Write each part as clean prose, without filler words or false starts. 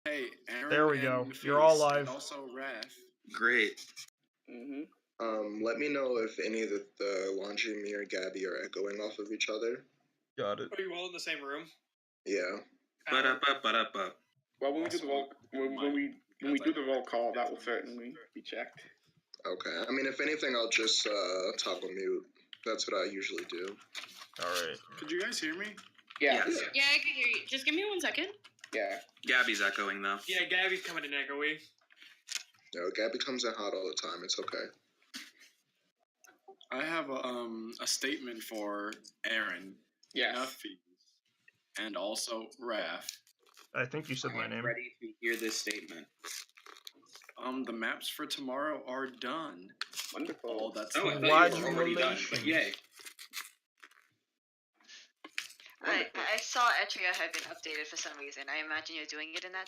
Hey, Aaron. There we go. and You're all Feast, live. And also Raph. Great. Let me know if any of the Laundry, me, or Gabby are echoing off of each other. Got it. Are you all in the same room? Yeah. Ba-da-ba-ba-da-ba. Well, when we do the roll call, that will certainly be checked. Okay. I mean, if anything, I'll just toggle mute. That's what I usually do. Alright. Could you guys hear me? Yeah. Yes. Yeah, I can hear you. Just give me 1 second. Yeah. Gabby's echoing though. Yeah, Gabby's coming in echoey. No, Gabby comes in hot all the time. It's okay. I have a statement for Aaron. Yes. Feast, and also Raph. I think you said my name. Ready to hear this statement. The maps for tomorrow are done. Wonderful. Oh, that's Oh, I fine. thought you were already done, but yay. I saw Etria had been updated for some reason. I imagine you're doing it in that.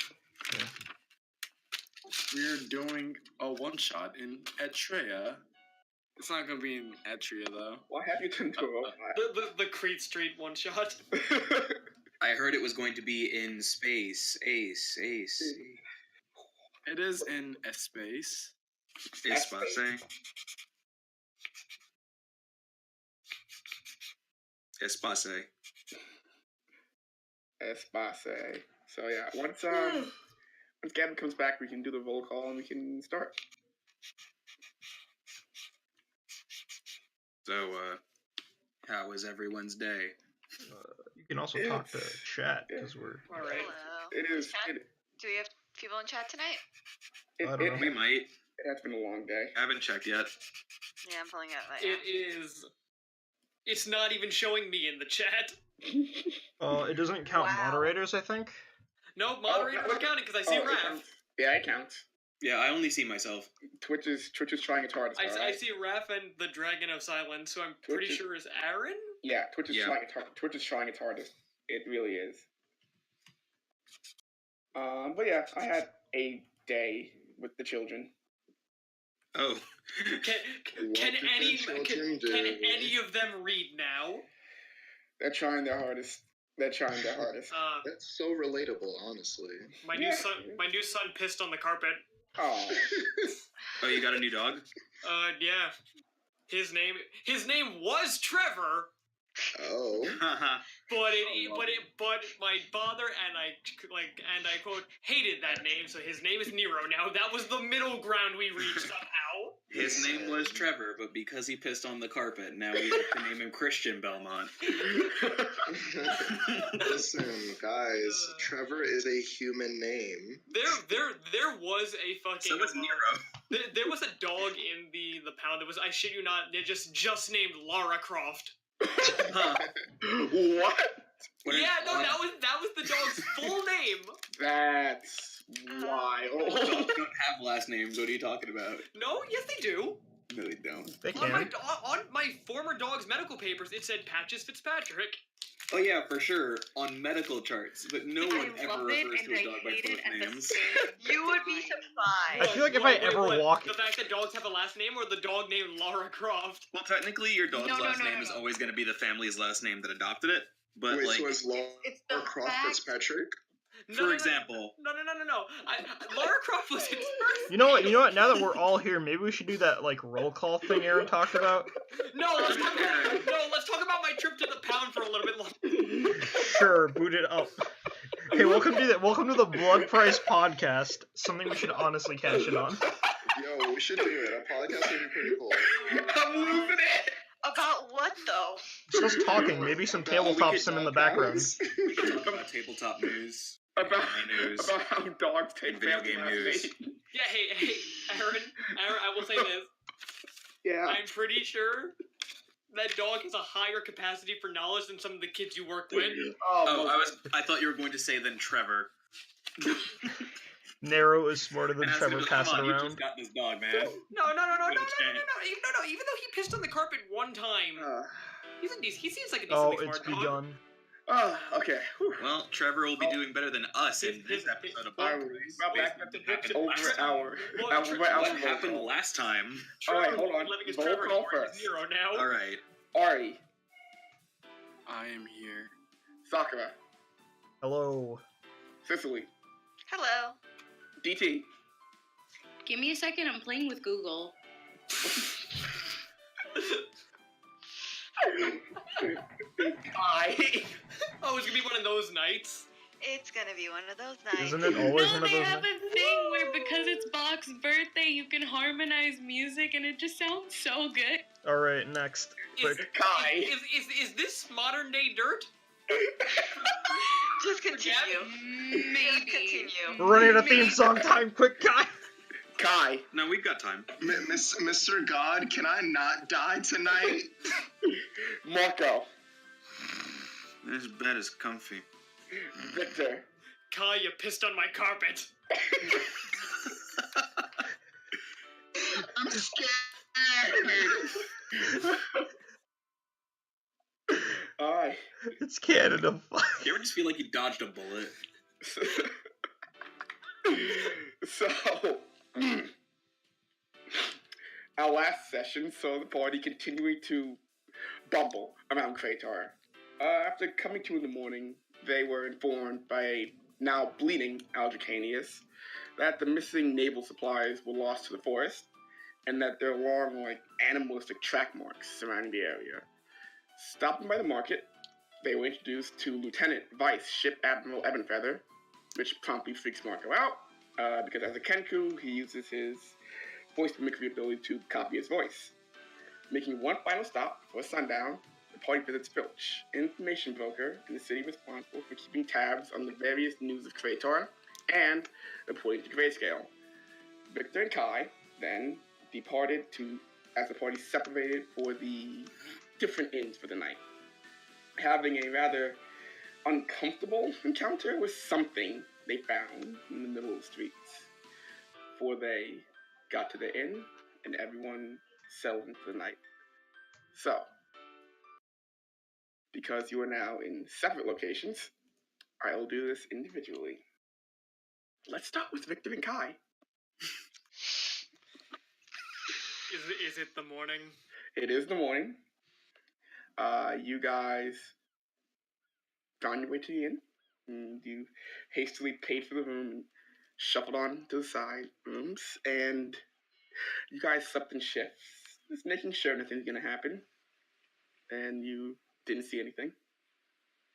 We're doing a one-shot in Etria. It's not gonna be in Etria though. Why have you turned to a robot? The Crete Street one shot. I heard it was going to be in space. Ace. It is in a space. Espace. Espace. Espace. So yeah, once Gavin comes back, we can do the roll call and we can start. So, how was everyone's day? You can also talk to chat, because we're... Alright. Hello. It is. Do we have people in chat tonight? I don't know. We might. It has been a long day. I haven't checked yet. Yeah, I'm pulling it up right now. It is. It's not even showing me in the chat. It doesn't count Wow. moderators, I think. No, moderators are counting because I see it Raph. counts. Yeah, it counts. Yeah, I only see myself. Twitch is trying its hardest. I alright? see Raph and the Dragon of Silence, who I'm pretty Twitch is- sure is Aaron? Yeah, Twitch is Yeah. trying its Twitch is trying its hardest. It really is. But yeah, I had a day with the children. Oh. Can What did the any children can do? any of them read now? They're trying their hardest. That's so relatable, honestly. My new son pissed on the carpet. Oh. Oh, you got a new dog? Yeah. His name was Trevor, Oh. but my father and I quote hated that name, so his name is Nero now. That was the middle ground we reached somehow. His name was Trevor, but because he pissed on the carpet, now we have to name him Christian Belmont. Listen, guys, Trevor is a human name. There was a fucking So was Nero. There was a dog in the pound that was, I shit you not, they just named Lara Croft. Huh. What? That was the dog's full name. That's Dogs wild. don't have last names. What are you talking about? No, yes they do. No, they don't. They On can. my former dog's medical papers, it said Patches Fitzpatrick. Oh yeah, for sure. On medical charts, but no one I ever love it refers and to a I dog by hate it both at the names. same You would be I surprised. feel like if I ever walk... The fact that dogs have a last name or the dog named Lara Croft? Well, technically, your dog's No, last name is always going to be the family's last name that adopted it. But Wait, like, so is Laura It's the Croft fact- Fitzpatrick? for example, No. Lara Croft was his first. You know what? Now that we're all here, maybe we should do that, like, roll call thing Aaron talked about. No, let's talk about my trip to the pound for a little bit longer. Sure, boot it up. Okay, welcome to the Blood Price Podcast. Something we should honestly cash in on. Yo, we should do it. A podcast would be pretty cool. I'm losing it. About what though? Just us talking, maybe some tabletop sim in the background. we can talk about tabletop news, About news, how dogs take and video family game last news. name. Yeah, hey, Aaron, I will say this. Yeah. I'm pretty sure that dog has a higher capacity for knowledge than some of the kids you work with. Oh, I thought you were going to say then Trevor. Nero is smarter than And I was Trevor like, come passing on, you around. just got this dog, man. No. Even though he pissed on the carpet one time, he seems like a decently It's smart dog. begun. Okay. Whew. Well, Trevor will be doing better than us in this episode of Blood Price. What happened last time? Alright, hold on. Living as Roll Trevor call anymore, first. he's Nero now. Alright. Ari, I am here. Sakura, Hello. Cicely, Hello. DT. Give me a second. I'm playing with Google. Hi. Oh, it's gonna be one of those nights. It's gonna be one of those nights. Isn't it always No, one of they those? have a thing where because it's Bach's birthday, you can harmonize music, and it just sounds so good. All right, next. Quick. Kai. Is this modern day dirt? Just continue. Maybe. Just continue. We're running out of theme song time. Quick, guy. Kai. No, we've got time. Mr. God, can I not die tonight? Marco. This bed is comfy. Victor. Kai, you pissed on my carpet. I'm scared. Alright. It's Canada. You ever just feel like you dodged a bullet? So, our last session saw the party continuing to bumble around Kreytarr. After coming to in the morning, they were informed by a now bleeding Aldricanius that the missing naval supplies were lost to the forest, and that there are long, animalistic track marks surrounding the area. Stopping by the market, they were introduced to Lieutenant Vice Ship Admiral Ebenfeather, which promptly freaks Marco out, because as a Kenku, he uses his voice mimicry ability to copy his voice. Making one final stop before sundown, the party visits Filch, information broker in the city responsible for keeping tabs on the various news of Kreytarr and reporting to Grayscale. Victor and Kai then departed as the party separated for the different inns for the night, having a rather uncomfortable encounter with something they found in the middle of the streets. Before they got to the inn, and everyone settled into the night. So, because you are now in separate locations, I will do this individually. Let's start with Victor and Kai. Is it the morning? It is the morning. You guys found your way to the inn. And you hastily paid for the room and shuffled on to the side rooms. And you guys slept in shifts, just making sure nothing's going to happen. And you didn't see anything.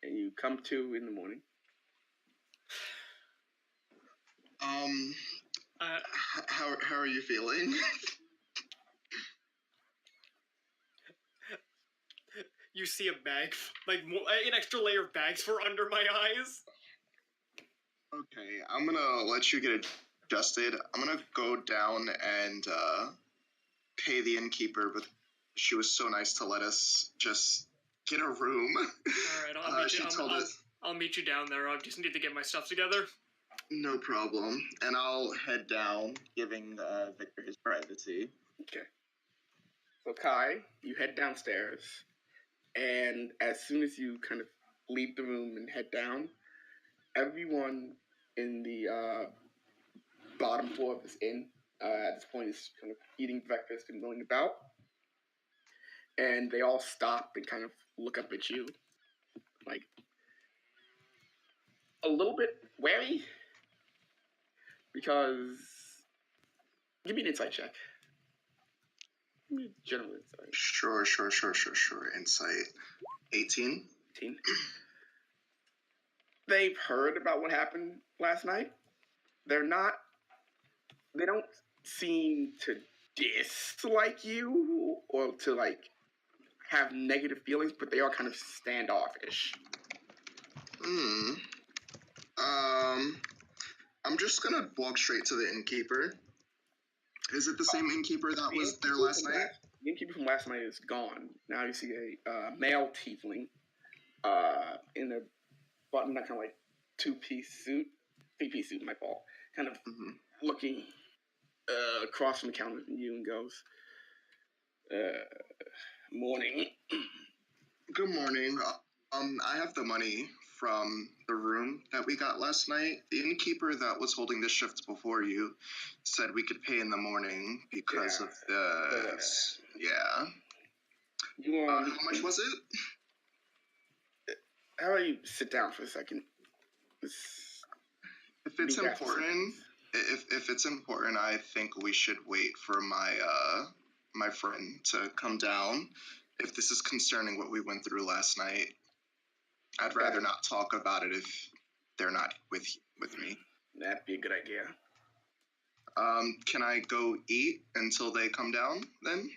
And you come to in the morning. How are you feeling? You see a bag, an extra layer of bags for under my eyes. Okay, I'm gonna let you get adjusted. I'm gonna go down and pay the innkeeper, but she was so nice to let us just get a room. All right, I'll meet you down there. I just need to get my stuff together. No problem. And I'll head down, giving Victor his privacy. Okay. So Kai, you head downstairs, and as soon as you kind of leave the room and head down, everyone in the bottom floor of this inn at this point is kind of eating breakfast and milling about, and they all stop and kind of look up at you, like a little bit wary, because give me an insight check. Give me a general insight. Sure. Insight. 18? 18. They've heard about what happened last night. They don't seem to dislike you or to have negative feelings, but they are kind of standoffish. I'm just gonna walk straight to the innkeeper. Is it the same innkeeper that was there last night? The innkeeper from last night is gone. Now you see a male tiefling in a button that kind of three-piece suit, my fault, kind of looking across from the counter from you and goes, morning. Good morning. I have the money from the room that we got last night. The innkeeper that was holding the shift before you said we could pay in the morning because of the... Yeah. How much was it? How about you sit down for a second? If it's New Jackson. important, if it's important, I think we should wait for my friend to come down. If this is concerning what we went through last night, I'd rather not talk about it if they're not with me. That'd be a good idea. Can I go eat until they come down then?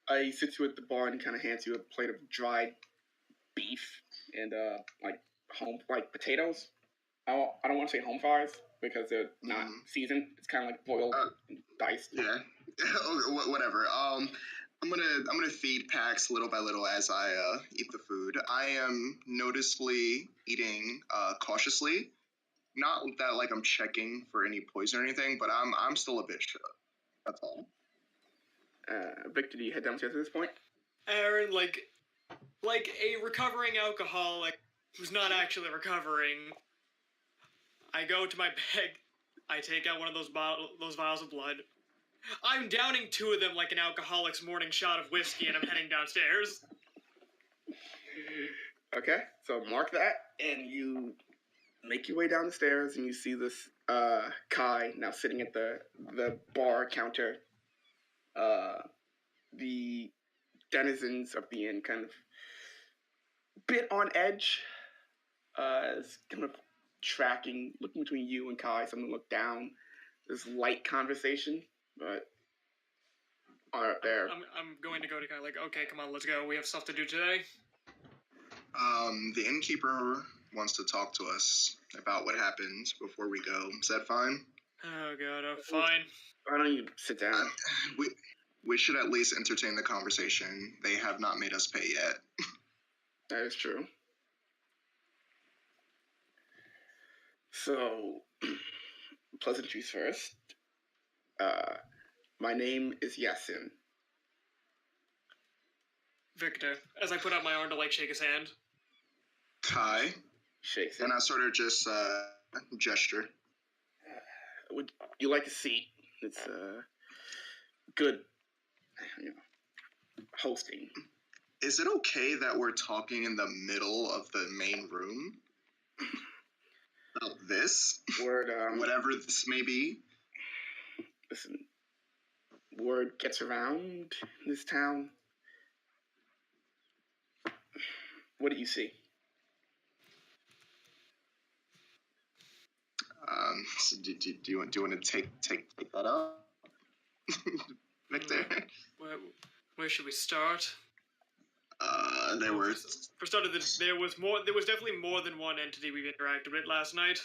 He sits you at the bar and kind of hands you a plate of dried beef and like potatoes. I don't want to say home fries because they're not seasoned. It's kind of like boiled and diced. Yeah. Whatever. I'm gonna feed Pax little by little as I eat the food. I am noticeably eating cautiously. Not that like I'm checking for any poison or anything, but I'm still a bit shook. That's all. Victor, do you head downstairs at this point? Aaron, like a recovering alcoholic who's not actually recovering, I go to my bag, I take out one of those vials of blood. I'm downing 2 of them like an alcoholic's morning shot of whiskey, and I'm heading downstairs. Okay, so mark that, and you make your way down the stairs, and you see this Kai now sitting at the bar counter. The denizens of the inn kind of bit on edge, is kind of tracking, looking between you and Kai. Someone look down. There's light conversation, but there. I'm going to go to Kai like, okay, come on, let's go. We have stuff to do today. The innkeeper wants to talk to us about what happened before we go. Is that fine? Oh god, fine. Why don't you sit down? We should at least entertain the conversation. They have not made us pay yet. That is true. So, pleasantries first. My name is Yasin. Victor, as I put out my arm to like shake his hand. Kai. Shakes it. And I sort of just gesture. Would you like a seat? It's good, hosting. Is it okay that we're talking in the middle of the main room? About this? Word, whatever this may be? Listen, word gets around this town. What do you see? So do you want to take that up, Victor? Where should we start? There were. For starters, there was definitely more than one entity we've interacted with last night.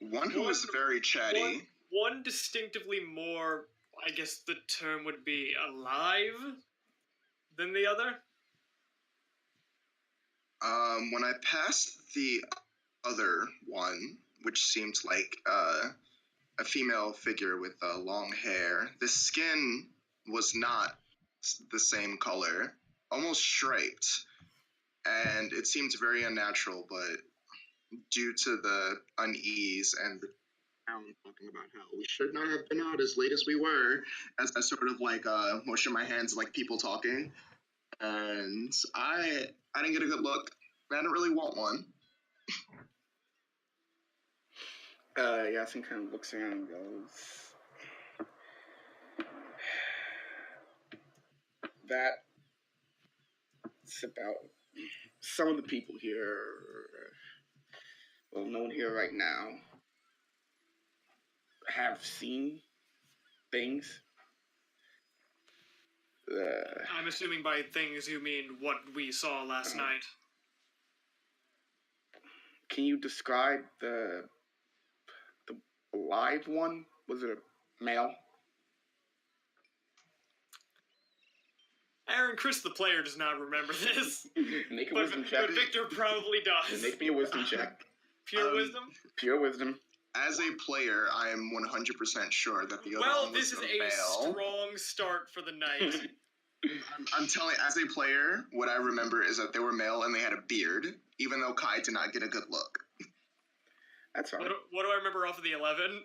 One who was very chatty. One distinctively more, I guess the term would be, alive than the other. When I passed the other one, which seemed like a female figure with long hair, the skin was not the same color, almost striped, and it seemed very unnatural, but due to the unease and the town talking about how we should not have been out as late as we were, as I sort of like motion my hands like people talking, and I didn't get a good look. I didn't really want one. Yasin kind of looks around and goes, that's about some of the people here, well, no one here right now, have seen things. I'm assuming by things you mean what we saw last night. Can you describe the live one? Was it a male? Aaron, Chris the player does not remember this. Make a wisdom check. But Victor probably does. Make me a wisdom check. Pure wisdom? Pure wisdom. As a player, I am 100% sure that the other well, one was this is a a male. strong start for the night. I'm telling, as a player, what I remember is that they were male and they had a beard, even though Kai did not get a good look. That's fine. What do I remember off of the 11?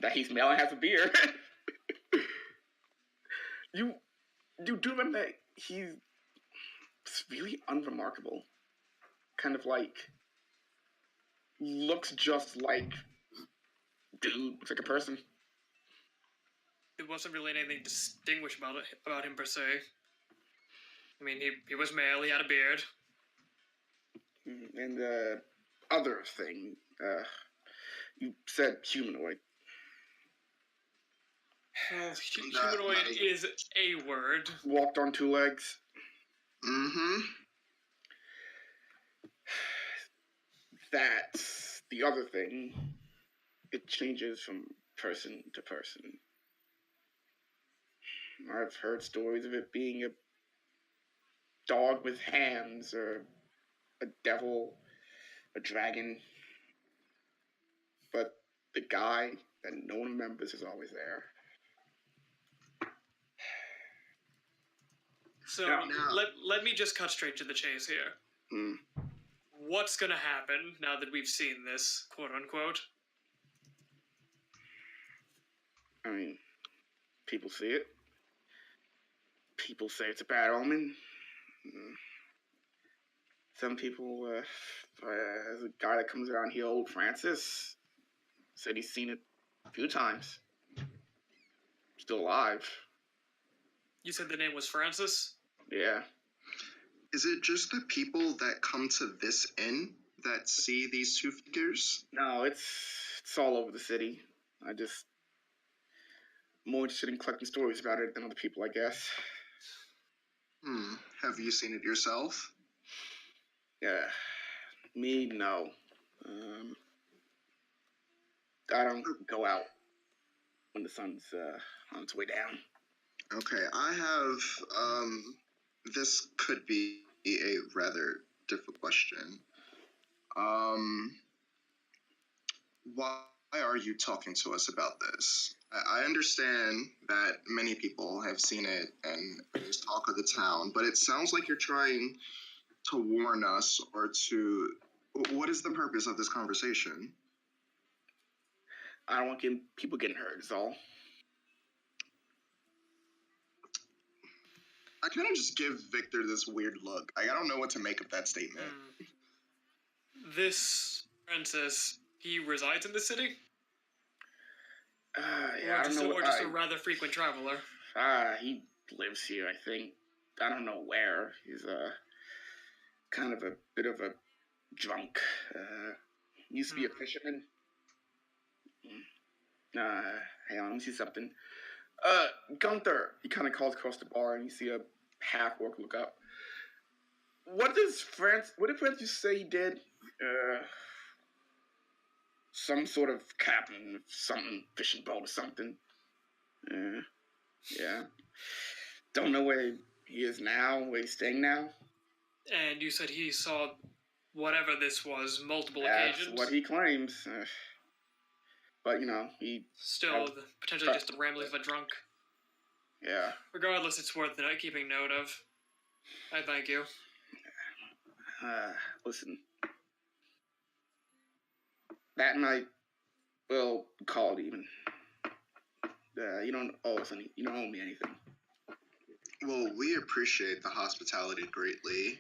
That he's male and has a beard. You do remember that he's really unremarkable. Kind of like looks just like dude. Looks like a person. There wasn't really anything distinguished about him per se. I mean, he was male. He had a beard. And the other thing, you said humanoid. Humanoid is a word. Walked on two legs. Mm-hmm. That's the other thing. It changes from person to person. I've heard stories of it being a dog with hands, or a devil, a dragon. But the guy that no one remembers is always there. So Yeah. let me just cut straight to the chase here. Hmm. What's gonna happen now that we've seen this, quote unquote? I mean, people see it. People say it's a bad omen. Some people, there's a guy that comes around here, old Francis, said he's seen it a few times. Still alive. You said the name was Francis? Yeah. Is it just the people that come to this inn that see these two figures? No, it's all over the city. I'm more interested in collecting stories about it than other people, I guess. Have you seen it yourself? Yeah. Me, no. I don't go out when the sun's on its way down. Okay, I have, this could be a rather difficult question. Why are you talking to us about this? I understand that many people have seen it and there's talk of the town, but it sounds like you're trying to warn us or to... What is the purpose of this conversation? I don't want people getting hurt, is all. I kind of just give Victor this weird look. I don't know what to make of that statement. This Francis, he resides in the city? Yeah, I don't know. Or just a rather frequent traveler? He lives here, I think. I don't know where. He's kind of a bit of a drunk. Used to be a fisherman. Hang on, let me see something. Gunther. He kind of calls across the bar, and you see a half-orc look up. What did Francis say he did? Some sort of captain of something, fishing boat or something. Yeah. Don't know where he is now, where he's staying now. And you said he saw whatever this was multiple That's occasions? what he claims. But, he... Still, potentially just a rambling of a drunk. Yeah. Regardless, it's worth keeping note of. I thank you. Listen. That night, we'll call it even. You don't owe us any. You don't owe me anything. Well, we appreciate the hospitality greatly.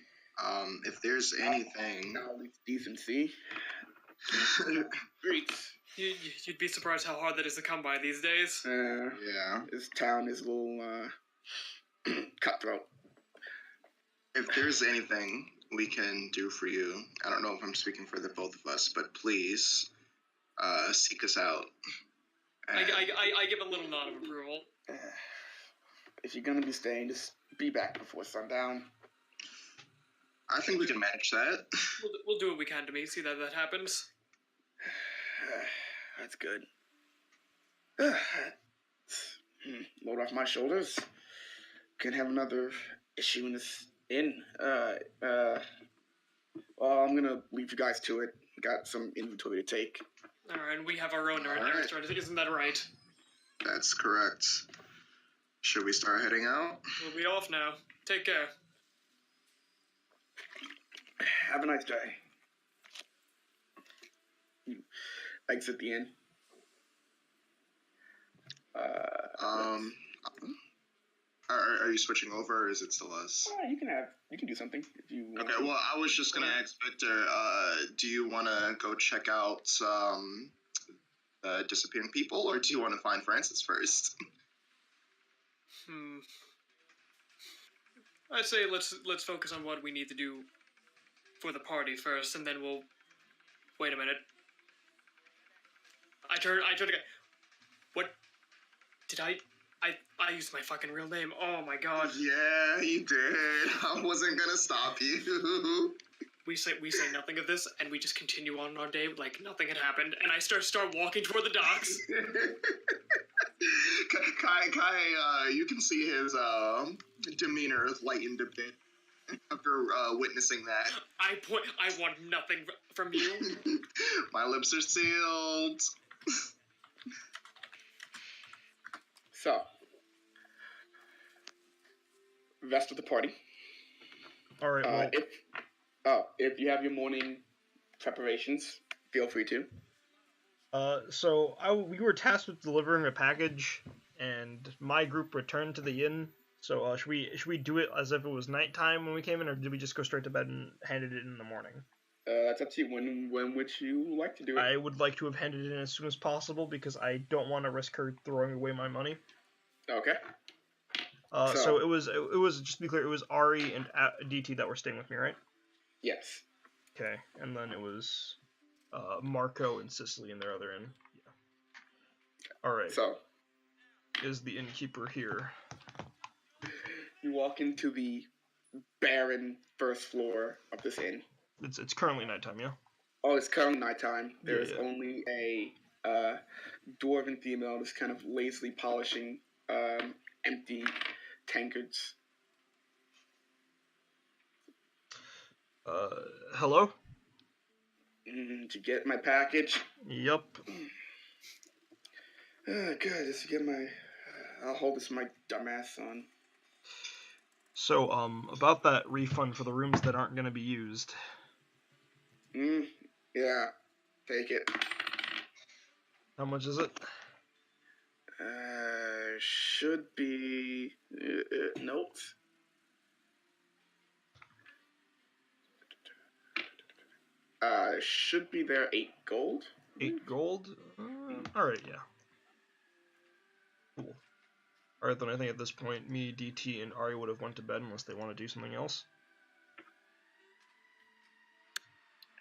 If there's anything... Decency. Greets. You'd be surprised how hard that is to come by these days. Yeah. This town is a little cutthroat. If there's anything we can do for you, I don't know if I'm speaking for the both of us, but please seek us out. I give a little nod of approval. If you're gonna be staying, just be back before sundown. I think we can manage that. We'll do what we can to see that happens. That's good. Load off my shoulders. Can't have another issue in this inn. Well, I'm gonna leave you guys to it. Got some inventory to take. Alright, and we have our own All right. isn't that right? That's correct. Should we start heading out? We'll be off now. Take care. Have a nice day. You exit the inn. Are you switching over, or is it still us? You can do something if you want. Okay, well, I was just gonna ask Victor, do you want to go check out some disappearing people, or do you want to find Francis first? I'd say let's focus on what we need to do for the party first, and then we'll. Wait a minute. I turn again. What? Did I used my fucking real name. Oh my god. Yeah, you did. I wasn't gonna stop you. We say nothing of this, and we just continue on our day like nothing had happened, and I start walking toward the docks. Kai, you can see his demeanor lightened a bit after witnessing that. I want nothing from you. My lips are sealed. So, rest of the party. All right. Well, If you have your morning preparations, feel free to. So we were tasked with delivering a package, and my group returned to the inn. So should we do it as if it was nighttime when we came in, or did we just go straight to bed and handed it in the morning? That's up to you. When would you like to do it? I would like to have handed it in as soon as possible because I don't want to risk her throwing away my money. Okay. So it was just to be clear, it was Ari and DT that were staying with me, right? Yes. Okay, and then it was Marco and Cicely in their other inn. Yeah. All right. So is the innkeeper here? You walk into the barren first floor of this inn. It's currently nighttime, yeah. Oh, it's currently nighttime. There's Yeah. only a dwarven female just kind of lazily polishing empty tankards. Hello? Did you get my package? Yep. Good. Just get my. I'll hold this my dumbass on. So, about that refund for the rooms that aren't going to be used. Yeah. Take it. How much is it? Should be. Notes. Should be there 8 gold. 8 gold? Alright, yeah. Cool. Alright, then I think at this point, me, DT, and Ari would have went to bed unless they want to do something else.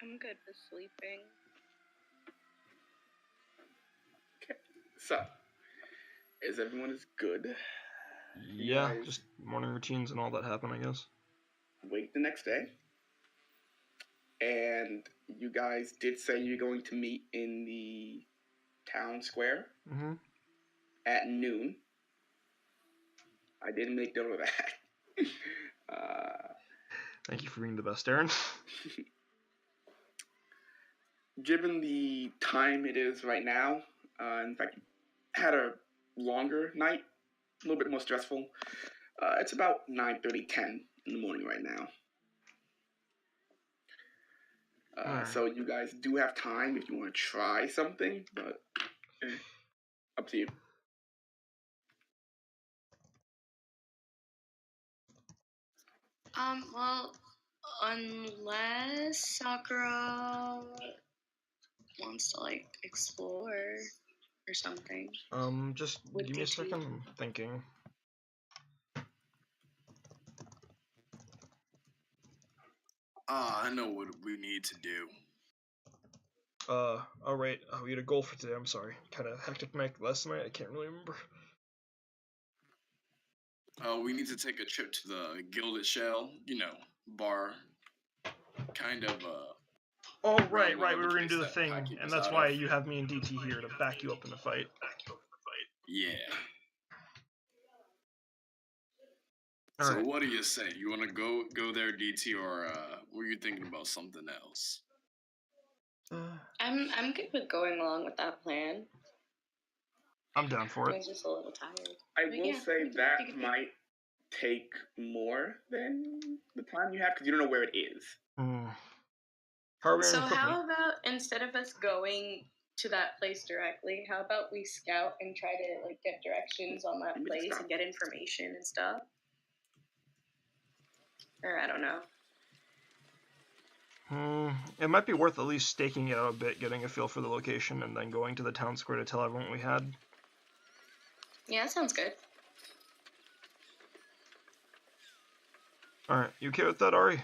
I'm good for sleeping. Okay. So, is everyone as good? Yeah, guys just morning routines and all that happen, I guess. Wake the next day. And you guys did say you're going to meet in the town square at noon. I didn't make note of that. Thank you for being the best, Aaron. Given the time it is right now, in fact, had a longer night, a little bit more stressful. It's about 9:30, 10 in the morning right now. So you guys do have time if you want to try something, but up to you. Well, unless Sakura wants to, like, explore or something. Just With give me a DT. second, I'm thinking. I know what we need to do. Alright, we had a goal for today, I'm sorry. Kinda hectic night last night, I can't really remember. We need to take a trip to the Gilded Shell, bar. Kind of, Oh, right, one of we the were gonna do the places that thing, Pi keep and us that's out why of. you have me and DT here to back you up in the fight. Yeah. All So right. what do you say? You want to go there, DT, or were you thinking about something else? I'm good with going along with that plan. I'm down for I it. was just a little tired. I But will yeah, say we can that take it. might take more than the time you have because you don't know where it is. How are we So gonna cook me? how about instead of us going to that place directly. How about we scout and try to like get directions on that Maybe place scout. and get information and stuff? Or I don't know. It might be worth at least staking it out a bit, getting a feel for the location, and then going to the town square to tell everyone what we had. Yeah, that sounds good. Alright, you okay with that, Ari?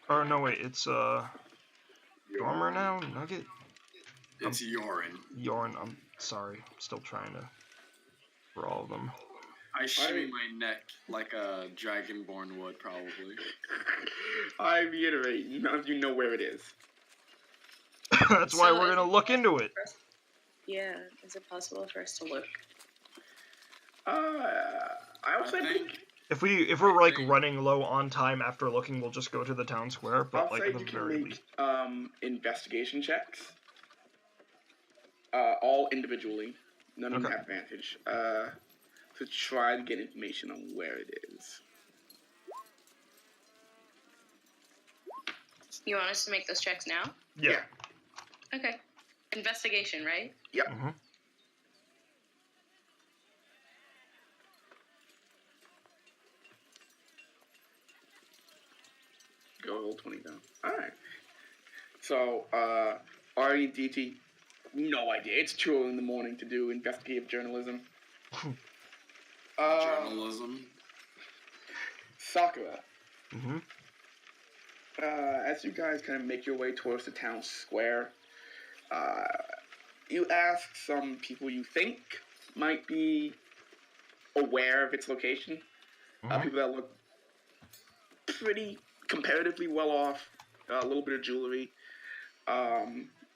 Or no, wait, it's, Dormer now? Nugget? It's Yorin. Yorn, I'm sorry. Still trying to... for all of them. I shimmy my neck like a dragonborn would, probably. I reiterate, none of you know where it is. That's why So we're is gonna it look into it. Yeah, is it possible for us to look? I also think If we're like running low on time after looking, we'll just go to the town square, but I'll like say at the you can very make least. investigation checks. All individually. None of them have advantage. To try to get information on where it is. You want us to make those checks now? Yeah. Okay. Investigation, right? Yep. Mm-hmm. Go roll 20 down. Alright. So, Ari and DT, no idea. It's too early in the morning to do investigative journalism. Journalism. Sakura. Mm-hmm. As you guys kind of make your way towards the town square, you ask some people you think might be aware of its location. People that look pretty comparatively well off. A little bit of jewelry, a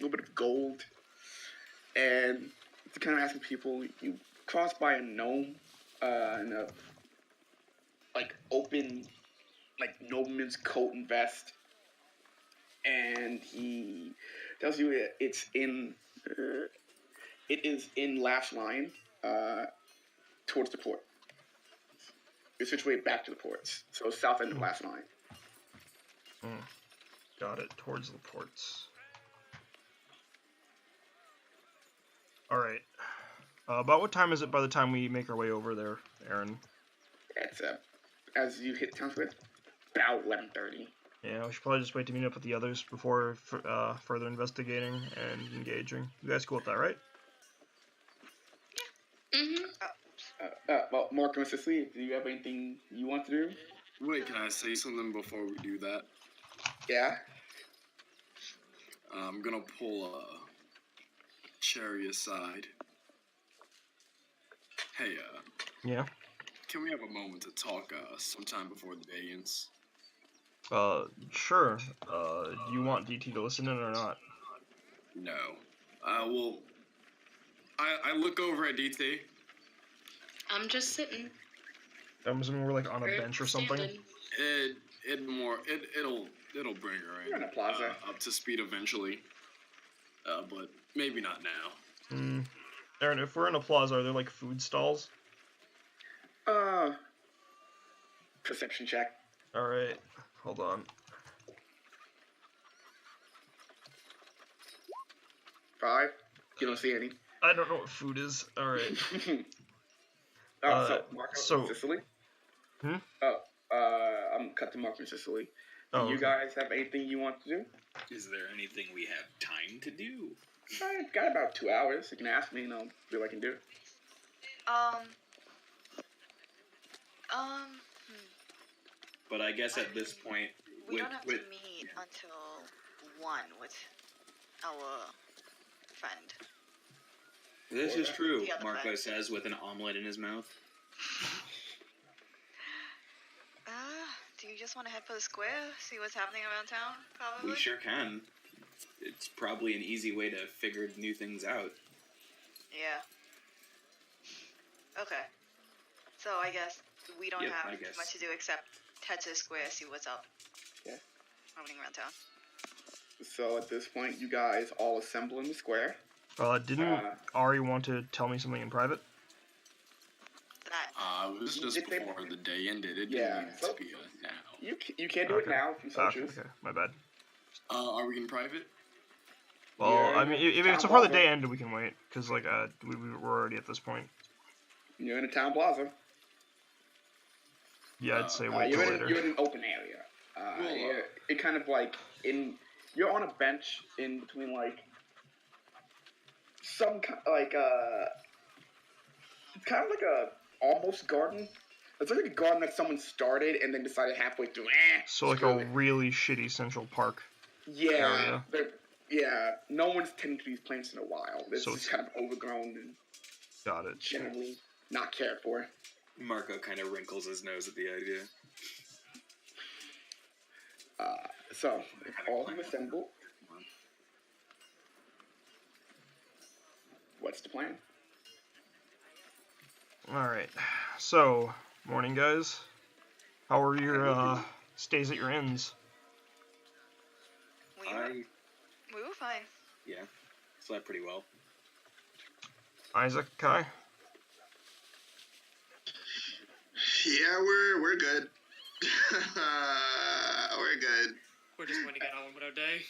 little bit of gold, and to kind of asking people, you cross by a gnome in a like open, like nobleman's coat and vest, and he tells you it is in Last Line, towards the port. You're situated back to the ports, so south end of Last Line. Got it. Towards the ports. Alright. About what time is it by the time we make our way over there, Aaron? It's as you hit town square, about 11:30. Yeah, we should probably just wait to meet up with the others before further investigating and engaging. You guys cool with that, right? Mm-hmm. Well, Mark and Cicely, do you have anything you want to do? Wait, can I say something before we do that? Yeah. I'm gonna pull Cherry aside. Hey, Yeah. can we have a moment to talk sometime before the day ends? Sure. Do you want DT to listen in or not? No. Well, I look over at DT. I'm just sitting. I'm assuming we're like on a Or bench or something. standing. It'll bring her You're in a plaza. up to speed eventually. But maybe not now. Aaron, if we're in a plaza, are there like food stalls? Perception check. Alright, hold on. 5. You don't see any. I don't know what food is. Alright. So Marco so- Sicily. Hmm? I'm cut to Marco and Sicily. Do Oh, you okay. guys have anything you want to do? Is there anything we have time to do? I've got about 2 hours. You can ask me, and I'll do what I can do. But I guess at this point, We don't have to meet until 1 with our friend. this is true, The other Marco friend. says with an omelet in his mouth. Do you just want to head for the square? See what's happening around town? Probably? We sure can. It's probably an easy way to figure new things out. Yeah. Okay. So I guess we don't Yep, have I guess. much to do except head to the square, see what's up. Yeah. Happening around town. So at this point, you guys all assemble in the square. Didn't Ari want to tell me something in private? That It was just before the day ended. It Yeah, didn't need so- to be now. You can do it now if you so Okay, choose. okay, my bad. Are we in private? Well, You're I in mean, a if town it's before the plaza. day ended, we can wait, because, like, we're already at this point. You're in a town plaza. Yeah, I'd say wait till later. You're in an open area. It kind of like you're on a bench in between like some like it's kind of like a almost garden. It's like a garden that someone started and then decided halfway through. So like screw a it. really shitty Central Park. Yeah, area. yeah. No one's tended to these plants in a while. It's So just it's- kind of overgrown and Got it. generally not cared for. Marco kind of wrinkles his nose at the idea. So if all have assembled, what's the plan? All right. So, morning, guys. How are your stays at your inns? We were fine. Yeah, slept pretty well. Isaac, Kai? Yeah, we're good. We're good. We're just going to get on with our day.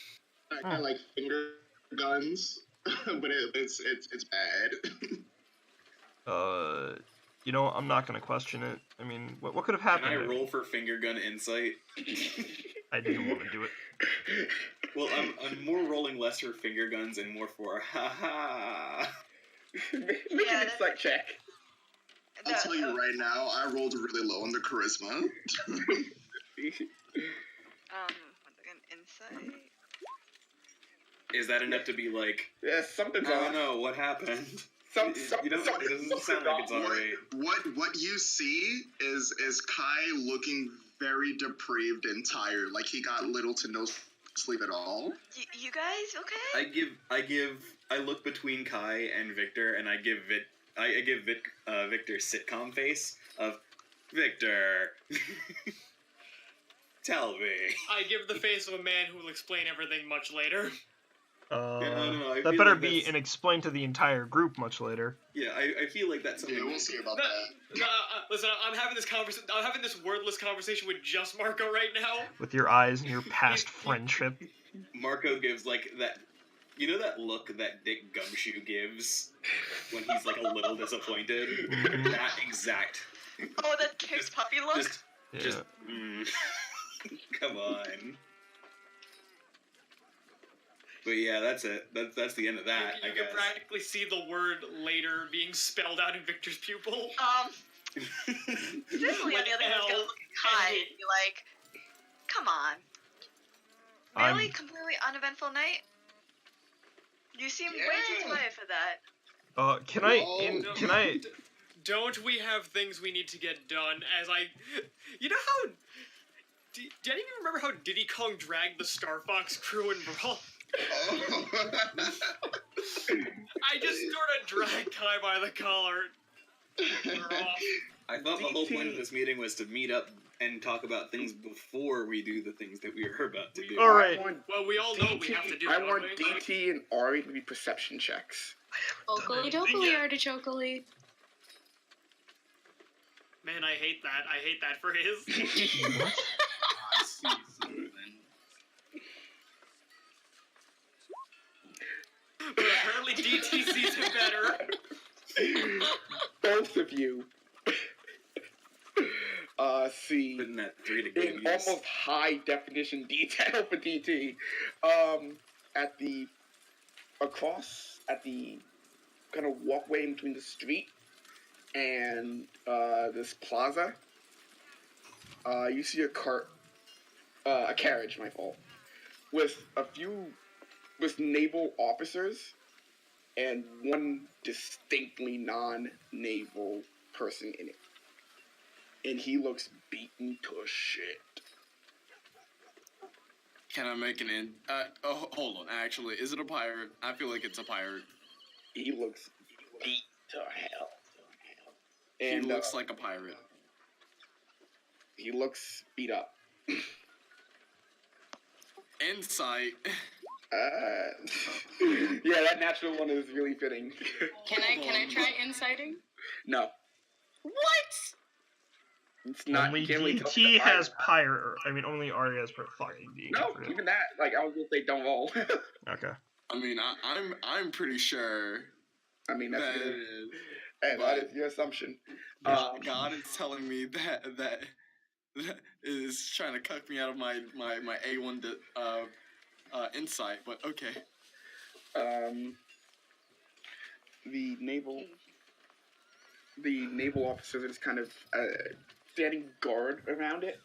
I kind of like finger guns, but it's bad. You know, I'm not gonna question it. I mean, what could have Can happened? I roll for finger gun insight? I didn't want to do it. Well, I'm more rolling less for finger guns and more for ha. Make Yeah, an insight check. I'll tell you right now, I rolled really low on the charisma. Once again, insight. Is that enough to be like, Yeah, something's I don't off. know, what happened? It It doesn't sound like it's alright. What you see is Kai looking very depraved and tired, like he got little to no sleep at all. You guys okay? I look between Kai and Victor, and I give Victor sitcom face of Victor. Tell me. I give the face of a man who will explain everything much later. No, I That feel better like be that's- and explain to the entire group much later. Yeah, I feel like that's something. Yeah, we'll see about No, that. no, listen, I'm having this I'm having this wordless conversation with just Marco right now. With your eyes and your past friendship. Marco gives like that. You know that look that Dick Gumshoe gives when he's like a little disappointed? Mhm. That exact. Oh, that kicks puppy look. Just. Come on. But yeah, that's it. That's the end of that. You I can guess. practically see the word later being spelled out in Victor's pupil. Usually on the other hand, is gonna look at Kai and be like, "Come on, really? Completely uneventful night? You seem way too tired for that." Can I Don't we have things we need to get done? You know how? Do any of you remember how Diddy Kong dragged the Star Fox crew in Brawl? Oh. I just sort of dragged Kai by the collar. We're off. I thought the whole point of this meeting was to meet up and talk about things before we do the things that we were about to do. All right. Well, we all know what we have to do. I don't want we? DT and Ari to be perception checks. Oakley dokily artichokely. Man, I hate that. I hate that phrase. But apparently DT sees him better. Both of you. See. Putting that 3 to good In use. almost high definition detail for DT. At the kind of walkway in between the street and this plaza, you see a carriage, my fault, with naval officers and one distinctly non-naval person in it. And he looks beaten to shit. Can I make an in? Hold on. Actually, is it a pirate? I feel like it's a pirate. He looks beat to hell. He And looks like a pirate. he looks beat up. Insight. Yeah, that natural one is really fitting. Can I try inciting? No, What? it's not. only you can't really tell DT the fire. has pyre. I mean, only Ari has fucking D. No, even that. Like I was gonna say, don't roll. Okay. I mean, I'm pretty sure I mean, that's that good. it is. Hey, but- that is your assumption. God is telling me that is trying to cuck me out of my A1 insight, but okay. The naval officers are just kind of standing guard around it.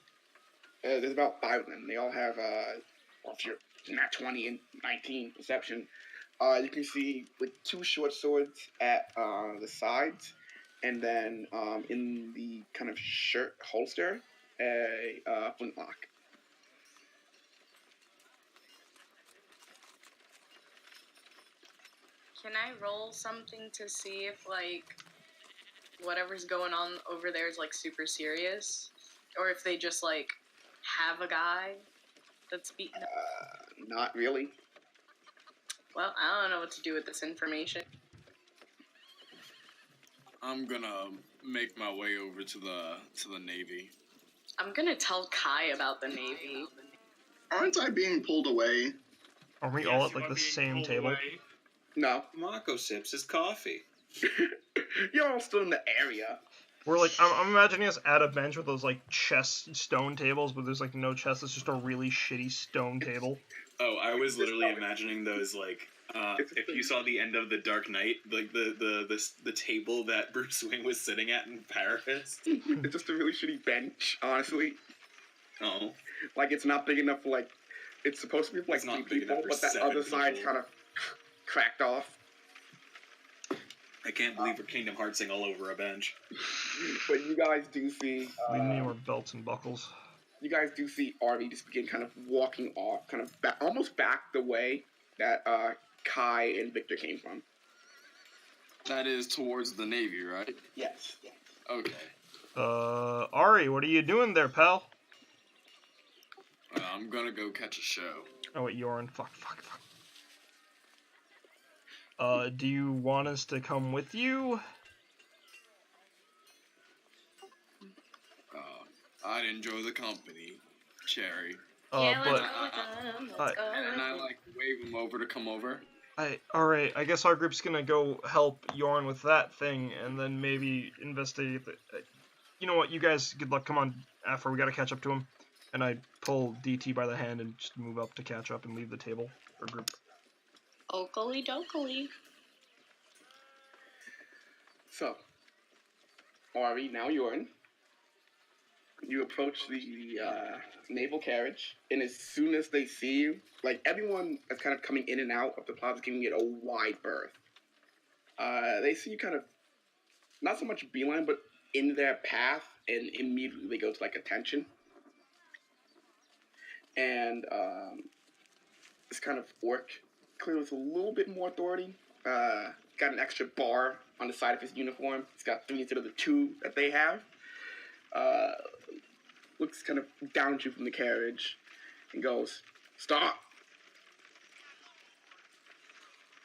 There's about 5 of them. They all have, well, if you're not 20 and 19 perception, you can see with 2 short swords at the sides, and then in the kind of shirt holster, a flintlock. Can I roll something to see if, like, whatever's going on over there is, like, super serious? Or if they just, like, have a guy that's beaten up? Not really. Well, I don't know what to do with this information. I'm gonna make my way over to the Navy. I'm gonna tell Kai about the Navy. Aren't I being pulled away? Are we Yes, all at you like are the being same pulled table? away. No. Mako sips his coffee. You're all still in the area. We're like, I'm imagining us at a bench with those like chest stone tables, but there's like no chest. It's just a really shitty stone table. Oh, I was literally imagining those like if you saw the end of The Dark Knight, like the table that Bruce Wayne was sitting at in Paris. It's just a really shitty bench, honestly. Oh, Like, it's not big enough for, like, it's supposed to be for, like, It's not 3 big enough people, for but that 7 other side's people. kind of cracked off. I can't believe we're Kingdom Heartsing all over a bench. But you guys do see, We need more belts and buckles. Arby just begin kind of walking off, kind of almost back the way that Kai and Victor came from. That is towards the Navy, right? Yes. Okay. Ari, what are you doing there, pal? I'm gonna go catch a show. Oh wait, Yorin. Fuck. Do you want us to come with you? I'd enjoy the company, Cherry. Yeah, let's But go with them. Let's go with And I them. like wave him over to come over. Alright, I guess our group's gonna go help Yorn with that thing, and then maybe investigate the... You know what, you guys, good luck, come on, Afro, we gotta catch up to him. And I pull DT by the hand and just move up to catch up and leave the table, or group. Oakley dokley. So, Ari, now you're in. You approach the naval carriage, and as soon as they see you, like, everyone is kind of coming in and out of the plaza, giving it a wide berth. They see you kind of, not so much beeline, but in their path, and immediately they go to, like, attention. And this kind of orc, clearly with a little bit more authority, got an extra bar on the side of his uniform. He's got 3 instead of the 2 that they have. Looks kind of down at you from the carriage and goes, "Stop!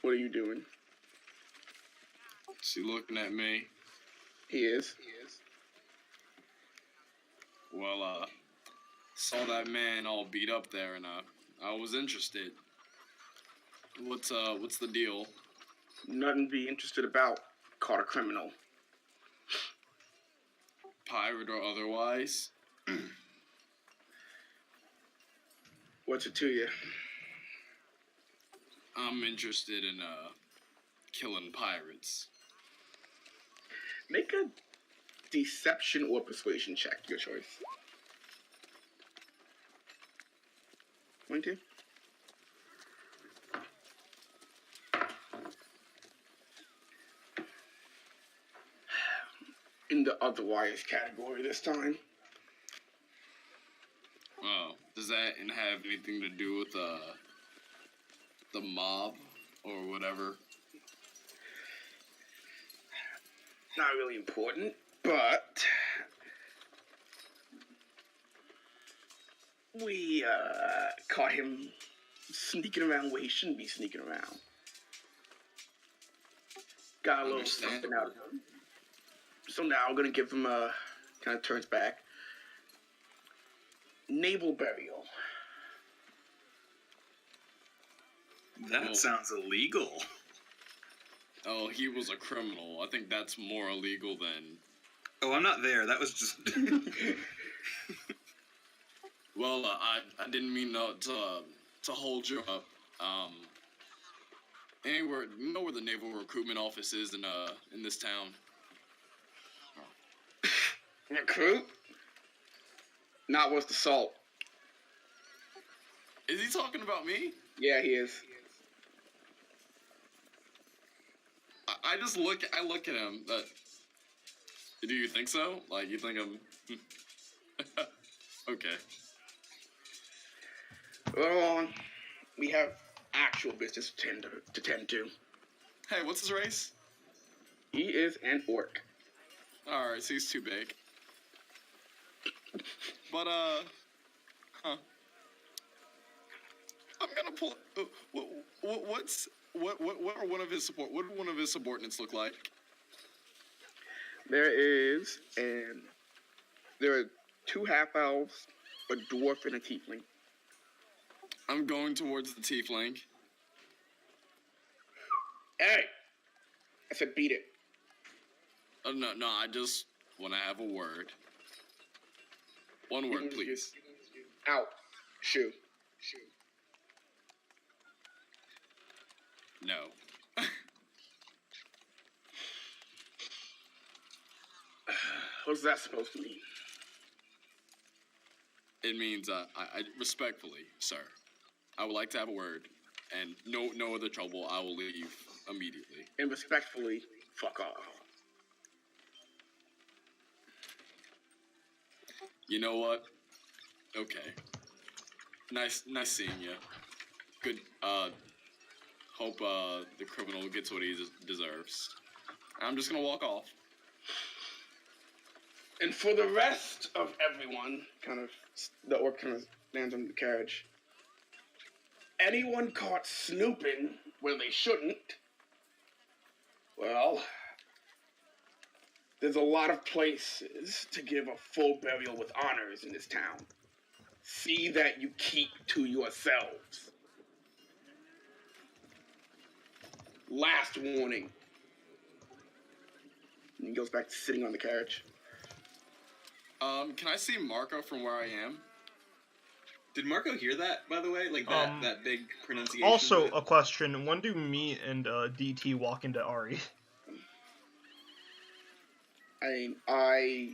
What are you doing?" Is he looking at me? He is. Well, saw that man all beat up there, and I was interested. What's the deal? Nothing to be interested about. Caught a criminal. Pirate or otherwise? What's it to you? I'm interested in killing pirates. Make a deception or persuasion check, your choice. 22. In the otherwise category this time. Oh, does that have anything to do with the mob or whatever? Not really important, but we caught him sneaking around where he shouldn't be sneaking around. Got a little something out of him. So now I'm gonna give him a kind of turns back. Naval burial. That sounds illegal. Oh, he was a criminal. I think that's more illegal than... Oh, I'm not there. That was just... Well, I didn't mean to hold you up. Anywhere, you know where the Naval Recruitment Office is in this town? Recruit? Not worth the salt. Is he talking about me? Yeah, he is. I look at him. Do you think so? Like, you think I'm... Okay. Well, we have actual business to tend to. Hey, what's his race? He is an orc. Alright, so he's too big. But, huh. I'm gonna pull... What are one of his what do one of his subordinates look like? There are 2 half-elves, a dwarf, and a tiefling. I'm going towards the tiefling. Hey! I said beat it. No, I just want to have a word. One word, please. Out. Shoe. No. What's that supposed to mean? It means, I respectfully, sir, I would like to have a word, and no other trouble. I will leave immediately. And respectfully, fuck off. You know what? Okay. Nice seeing you. Good. Hope the criminal gets what he deserves. I'm just gonna walk off. And for the rest of everyone, the orc kind of lands on the carriage. Anyone caught snooping where they shouldn't, well, there's a lot of places to give a full burial with honors in this town. See that you keep to yourselves. Last warning. And he goes back to sitting on the carriage. Can I see Marco from where I am? Did Marco hear that, by the way? Like that big pronunciation? Also, a question. When do me and DT walk into Ari?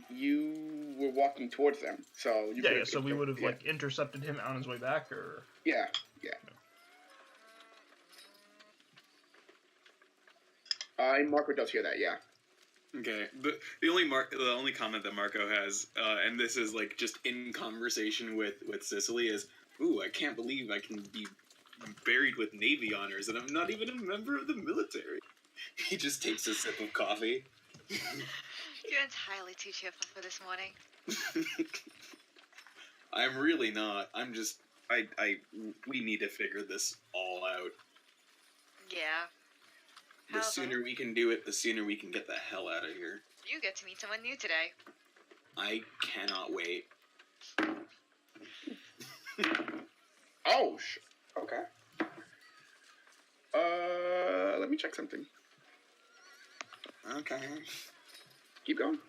You were walking towards them, so you Yeah, so we would have, like, intercepted him on his way back, or... Yeah. Marco does hear that, yeah. Okay, the only comment that Marco has, and this is like just in conversation with Cicely, is, "Ooh, I can't believe I can be buried with Navy honors, and I'm not even a member of the military." He just takes a sip of coffee. You're entirely too cheerful for this morning. I'm really not. I'm just. We need to figure this all out. Yeah. The sooner we can do it, the sooner we can get the hell out of here. You get to meet someone new today. I cannot wait. Oh, okay. Let me check something. Okay. Keep going.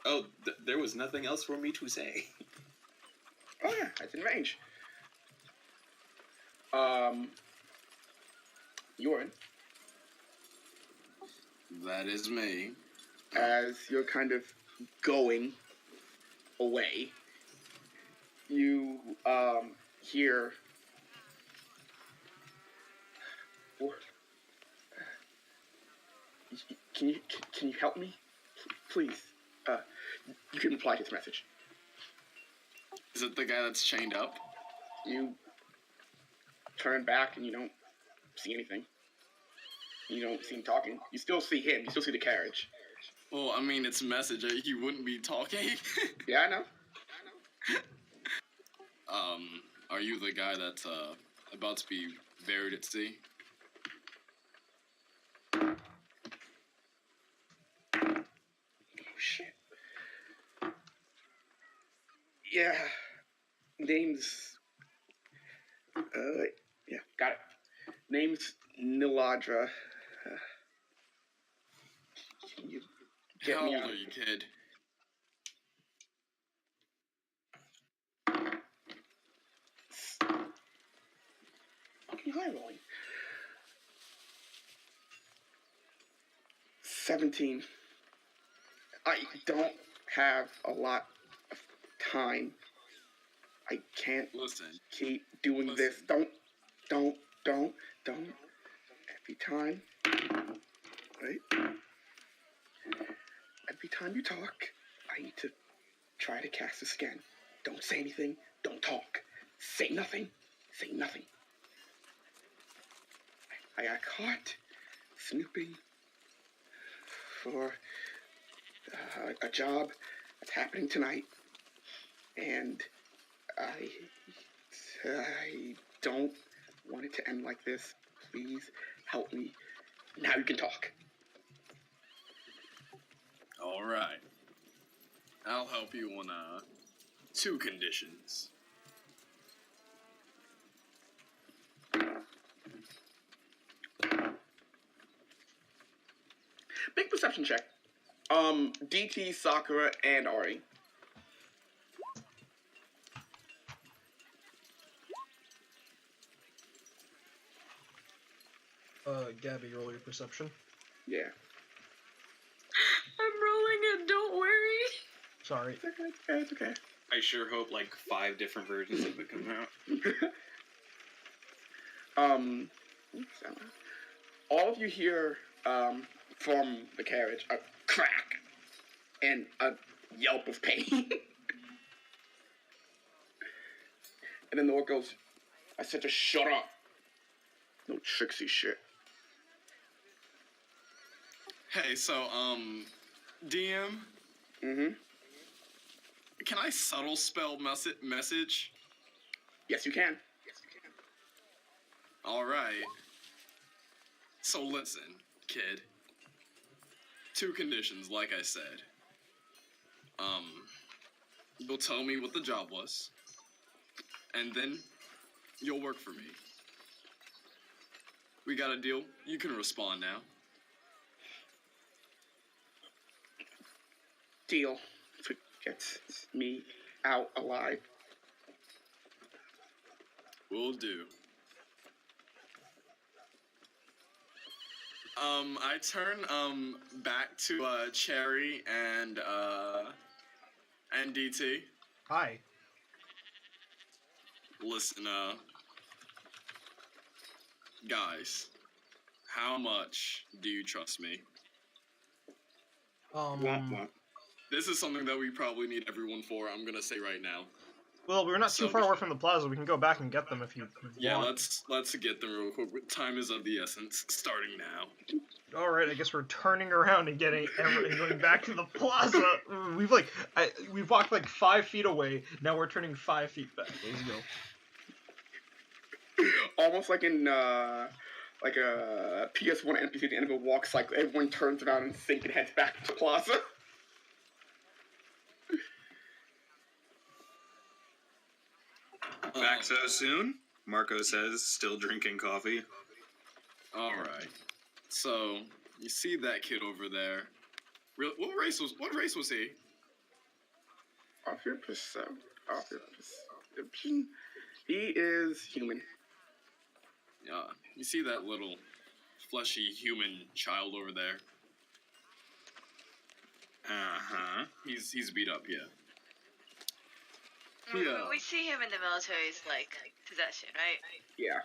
Oh, there was nothing else for me to say. Oh yeah, that's in range. Yorin. That is me. As you're kind of going away, you hear. Can you help me, please? You can reply to this message. Is it the guy that's chained up? You turn back and you don't see anything. You don't see him talking. You still see him. You still see the carriage. Well, I mean, it's a message. You wouldn't be talking. Yeah, I know. Are you the guy that's about to be buried at sea? Oh shit. Yeah. Name's. Yeah, got it. Name's Niladra. Can you get How me old out? are you, kid? Okay, high rolling. 17. I don't have a lot of time. I can't Listen. keep doing Listen. this. Don't. Every time, right? Every time you talk, I need to try to cast a scan. Don't say anything. Don't talk. Say nothing. Say nothing. I got caught snooping for a job that's happening tonight, and I don't want it to end like this. Please help me. Now you can talk. All right. I'll help you on 2 conditions. Big perception check. DT, Sakura, and Ari. Gabby, roll your perception. Yeah. I'm rolling it. Don't worry. Sorry. It's okay. I sure hope like 5 different versions of it come out. All of you hear from the carriage a crack and a yelp of pain. And then the orc goes, I said to shut up. No tricksy shit. Hey, so, DM, Mm-hmm. can I subtle spell message? Yes, you can. All right. So listen, kid. 2 conditions, like I said. You'll tell me what the job was, and then you'll work for me. We got a deal? You can respond now. Deal. If it gets me out alive. Will do. I turn back to Cherry and DT. Hi. Listen, guys, how much do you trust me? Womp. This is something that we probably need everyone for. I'm gonna say right now. Well, we're not too So- far away from the plaza. We can go back and get them if you Yeah, want. let's get them real quick. Time is of the essence. Starting now. All right, I guess we're turning around and going back to the plaza. We've walked like 5 feet away. Now we're turning 5 feet back. Let's go. Almost like in like a PS1 NPC at the end of a walk cycle, everyone turns around and sync and heads back to Plaza. Back so soon? Marco says, still drinking coffee. All right. So you see that kid over there? What race was he? Off your perception, he is human. Yeah. You see that little fleshy human child over there? Uh-huh. He's beat up, yeah. We see him in the military's possession, right? Yeah.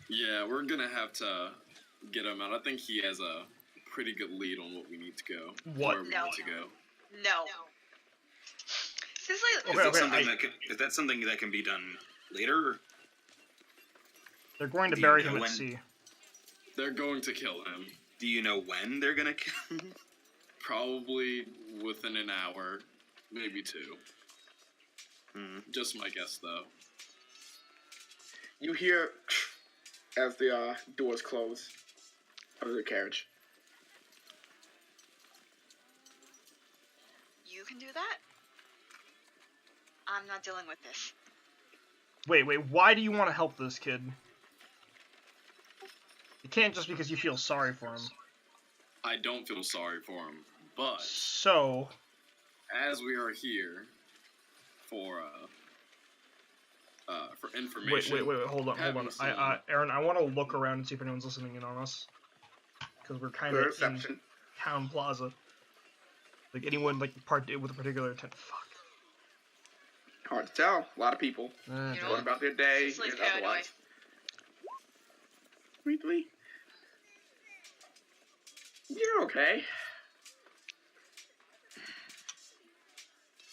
Yeah, we're gonna have to get him out. I think he has a pretty good lead on what we need to go. What? Where we No. need to go. No. This is Is that something that can be done later? They're going to Do you bury know him at when- sea. They're going to kill him. Do you know when they're gonna kill him? Probably within an hour, maybe 2. Just my guess, though. You hear as the doors close of the carriage. You can do that? I'm not dealing with this. wait. Why do you want to help this kid? It can't just because you feel sorry for him. I don't feel sorry for him, but So, as we are here for information. wait, hold on. having someone- Aaron, I want to look around and see if anyone's listening in on us. Because we're kind of in Perception. Town Plaza. Like, anyone, like, part with a particular intent. Fuck. Hard to tell. A lot of people. You know Going what? about their day Cecily's and paranoid. otherwise. Sweetly. You're okay.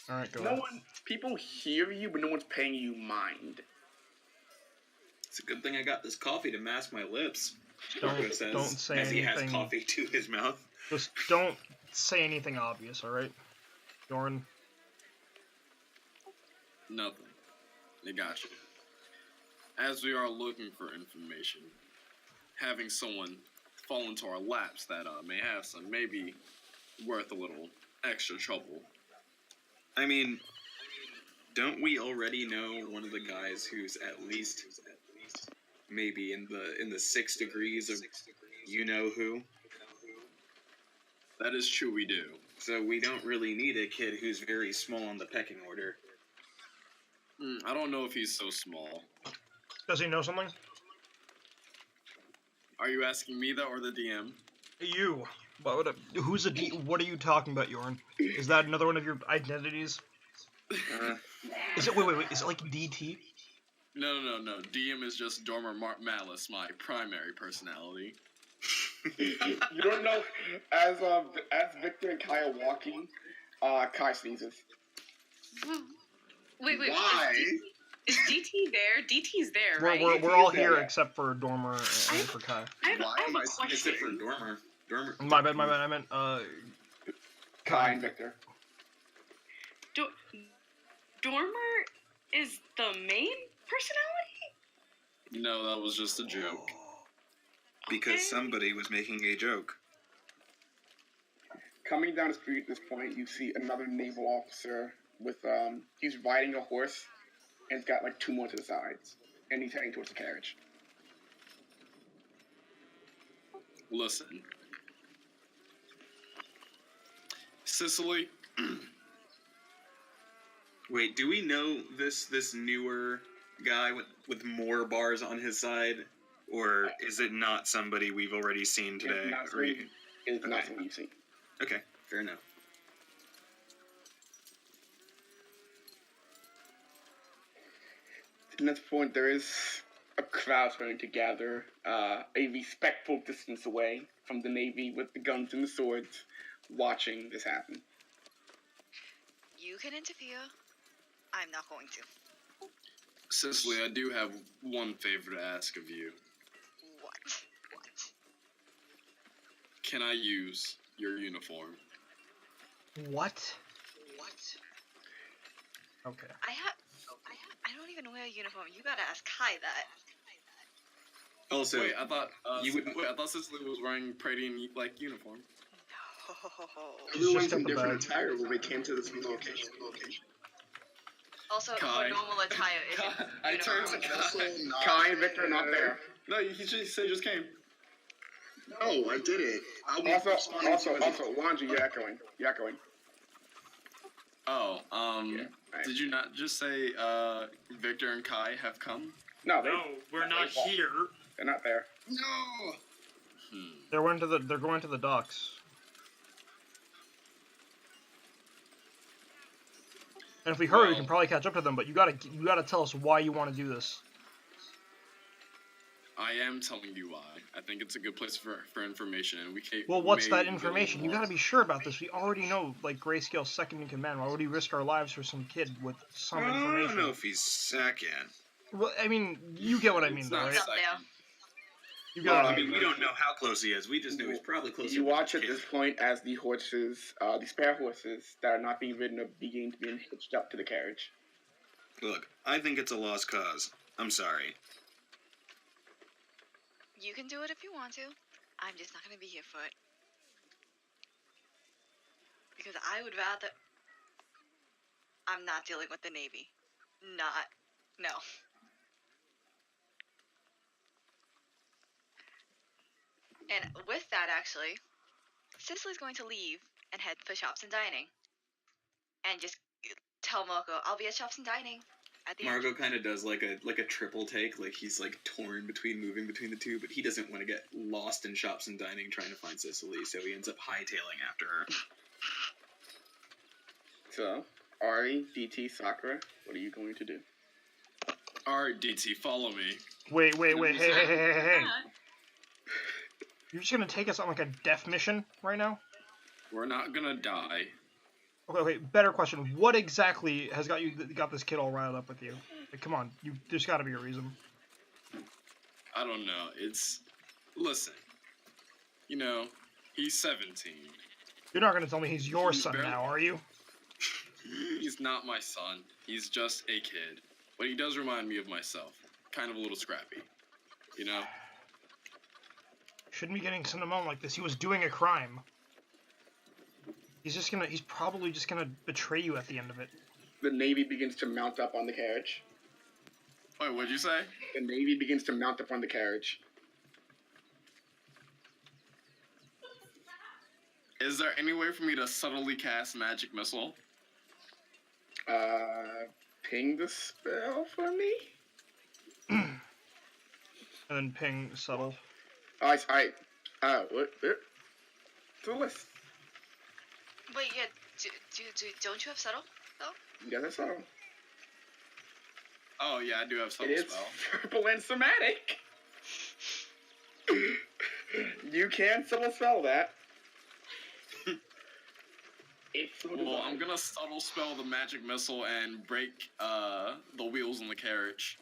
Alright, go No ahead. one. People hear you, but no one's paying you mind. It's a good thing I got this coffee to mask my lips. Don't- Marco says, don't say as he has anything. coffee to his mouth. Just don't say anything obvious, alright? Doran? Nothing. They got you. As we are looking for information, having someone fall into our laps that may have some, maybe worth a little extra trouble. I mean, don't we already know one of the guys who's at least maybe in the 6 degrees of you know who? That is true, we do. So we don't really need a kid who's very small on the pecking order. I don't know if he's so small. Does he know something? Are you asking me that or the DM? You. Who's a D? What are you talking about, Yorn? Is that another one of your identities? Is it? Wait. Is it like DT? No. DM is just Dormer Malice, my primary personality. You don't know. As Victor and Kai are walking, Kai sneezes. Wait. Why? Is DT there? DT's there, right? We're all Yeah, here yeah. except for Dormer and for Kai. I have Why a am I question. Except for Dormer. My bad. I meant Kai and Victor. Dormer is the main personality? No, that was just a joke. Because Okay. somebody was making a joke. Coming down the street at this point, you see another naval officer with he's riding a horse, and it's got like 2 more to the sides, and he's heading towards the carriage. Listen. Sicily, Wait, do we know this newer guy with more bars on his side? Or is it not somebody we've already seen today? It's not Or somebody, you- it's not Okay. somebody you've seen. Okay, fair enough. At this point, there is a crowd starting to gather a respectful distance away from the Navy with the guns and the swords, watching this happen. You can interfere. I'm not going to. Sicily, I do have one favor to ask of you. What? Can I use your uniform? what? Okay. I don't even wear a uniform. You gotta ask Kai that. Also, Wait, I thought you I thought Sicily was wearing pretty like uniform. No. Everyone's just in got the different bag. attire when we came to this location. Also, Kai. her normal attire isn't I turned to uniform. Kai. Kai and Victor are not there. No, he just came. No, I did it. I was Also, responding to his- Wanji, you're echoing. Oh, Yeah, right. did you not just say Victor and Kai have come? No, No, we're not here. They're not there. No. They're going to the docks. And if we hurry, we can Well- probably catch up to them. But you gotta tell us why you want to do this. I am telling you why. I think it's a good place for information, and we can't. Well, what's that may information? go You gotta along. be sure about this. We already know, like, Grayscale's second in command. Why would he risk our lives for some kid with some I information? don't know if he's second. Well, I mean, you get what I mean, It's though, not right? It's up there. You Well, got I mean, we don't know how close he is. We just know he's probably closer. You than watch the at kid. this point as the horses, the spare horses that are not being ridden are beginning to be hitched up to the carriage. Look, I think it's a lost cause. I'm sorry. You can do it if you want to. I'm just not gonna be here for it. Because I would rather. I'm not dealing with the Navy. No. And with that, actually, Cicely's going to leave and head for shops and dining. And just tell Marco, I'll be at shops and dining. At the Margot end. kind of does like a triple take, like he's like torn moving between the two, but he doesn't want to get lost in shops and dining trying to find Cicely, so he ends up hightailing after her. So, Ari, DT, Sakura, what are you going to do? Alright, DT, follow me. Wait. Hey. You're just gonna take us on like a death mission right now? We're not gonna die. Okay, better question. What exactly has got this kid all riled up with you? Like, come on, there's gotta be a reason. I don't know. Listen. You know, he's 17. You're not gonna tell me he's your He's son barely- now, are you? He's not my son. He's just a kid. But he does remind me of myself. Kind of a little scrappy. You know? Shouldn't be getting sentimental like this. He was doing a crime. He's probably just gonna betray you at the end of it. The Navy begins to mount up on the carriage. Wait, what'd you say? The Navy begins to mount up on the carriage. Is there any way for me to subtly cast magic missile? Ping the spell for me? And then ping subtle. What? To the list. Wait, yeah, don't you have subtle, though? Yeah, that's all. Oh, yeah, I do have It subtle is spell. purple and somatic. You can subtle spell that. It's so Well, designed. I'm gonna subtle spell the magic missile and break the wheels on the carriage.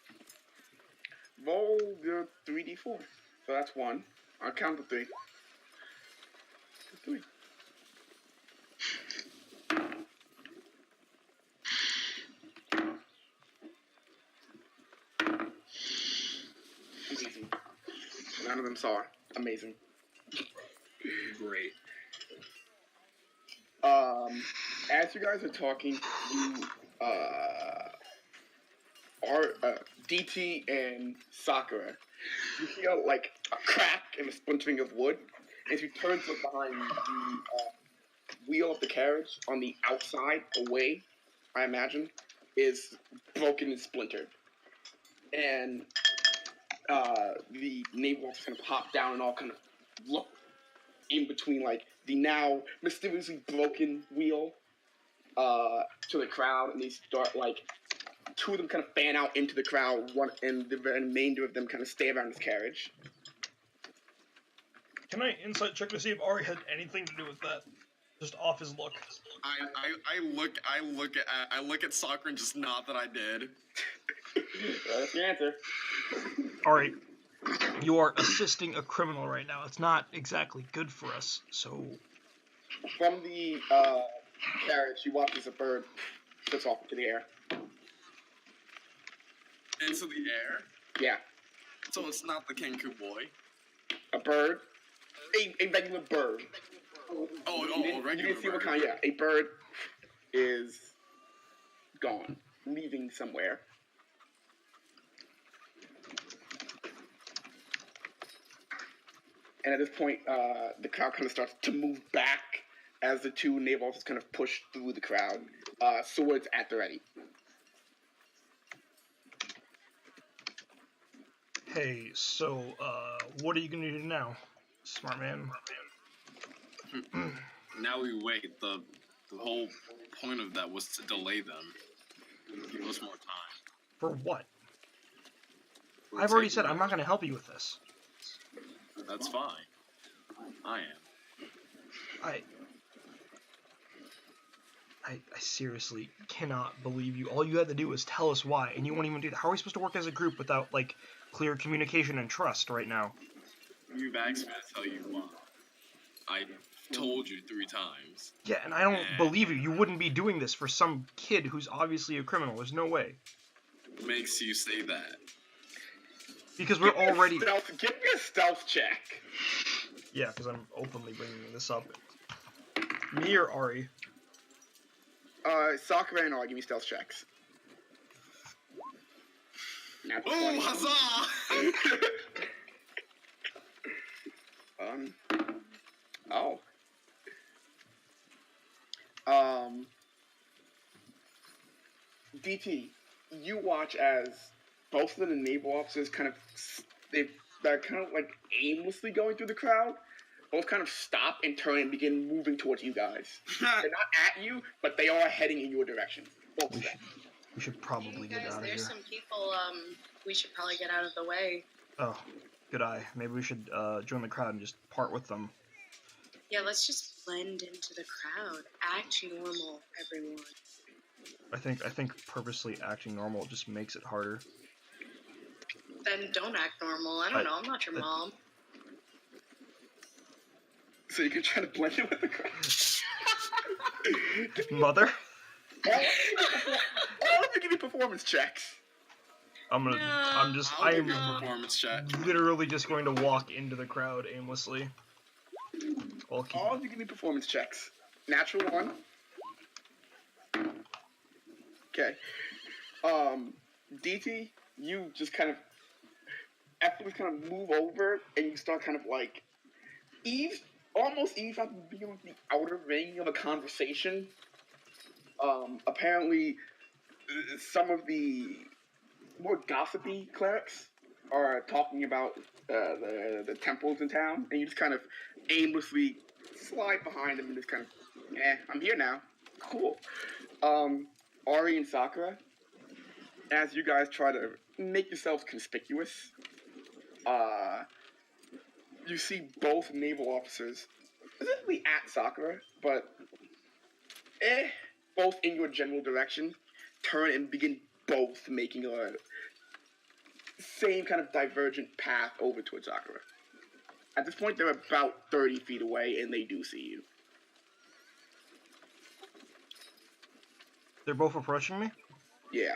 Roll your 3d4. So that's 1. I'll count to 3. 3. Amazing. None of them saw. Amazing. Great. As you guys are talking, you are DT and Sakura. You hear like a crack and a splintering of wood. As you turn to look behind you, the wheel of the carriage on the outside, away, I imagine, is broken and splintered. And the naval officer kind of hop down and all kind of look in between like the now mysteriously broken wheel to the crowd, and they start like two of them kind of fan out into the crowd, one and the remainder of them kind of stay around his carriage. Can I insight check to see if Ari had anything to do with that? Just off his look. I look at Sakura and just nod that I did. That's the answer. Ari, you are assisting a criminal right now. It's not exactly good for us, so... From the carriage, you watch as a bird flips off into the air. Into the air? Yeah. So it's not the Kenku boy. A bird. A regular bird. Oh, regular You didn't see what bird. kind, yeah. A bird is gone, leaving somewhere. And at this point, the crowd kind of starts to move back as the two naval officers kind of push through the crowd, swords at the ready. Hey, so, what are you gonna do now, smart man? Now we wait. The whole point of that was to delay them. Give us more time. For what? We're I've already taking said I'm not gonna help you with this. That's fine. I am. I seriously cannot believe you. All you had to do was tell us why, and you won't even do that. How are we supposed to work as a group without, like, clear communication and trust right now? You've asked me to tell you why. I told you 3 times. Yeah, and I don't believe you. You wouldn't be doing this for some kid who's obviously a criminal. There's no way. Makes you say that. Because we're already... Give me a stealth check. Yeah, because I'm openly bringing this up. Me or Ari? Sakura and Ari, give me stealth checks. Oh, huzzah! Oh. DT, you watch as both of the naval officers they're kind of like aimlessly going through the crowd. Both kind of stop and turn and begin moving towards you guys. They're not at you, but they are heading in your direction. Both of them. We should probably get out of here. There's some people. We should probably get out of the way. Oh, good eye. Maybe we should join the crowd and just part with them. Yeah, let's just blend into the crowd. Act normal, everyone. I think purposely acting normal just makes it harder. Then don't act normal. I don't know. I'm not your mom. So you can try to blend in with the crowd. Mother? All of you give me performance checks. I'm performance check. literally just going to walk into the crowd aimlessly. All of you give me performance checks. Natural 1. Okay. DT, you just kind of effortlessly kind of move over and you start kind of like almost eavesdrop being the outer ring of a conversation. Apparently, some of the more gossipy clerics are talking about the temples in town, and you just kind of aimlessly slide behind them and just kind of, I'm here now. Cool. Ari and Sakura, as you guys try to make yourselves conspicuous, you see both naval officers, specifically at Sakura, but both in your general direction, turn and begin both making a same kind of divergent path over towards Sakura. At this point, they're about 30 feet away, and they do see you. They're both approaching me? Yeah.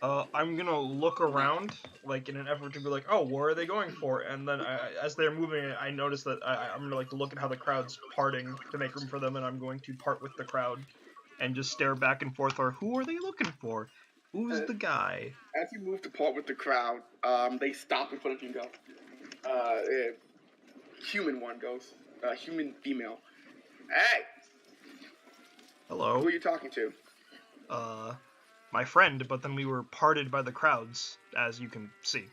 I'm gonna look around, like, in an effort to be like, oh, where are they going for? And then, as they're moving, I notice that I'm gonna, like, look at how the crowd's parting to make room for them, and I'm going to part with the crowd and just stare back and forth, or who are they looking for? Who's the guy? As you move to part with the crowd, they stop in front of you and go, human one goes, human female. Hey! Hello? Who are you talking to? My friend, but then we were parted by the crowds, as you can see.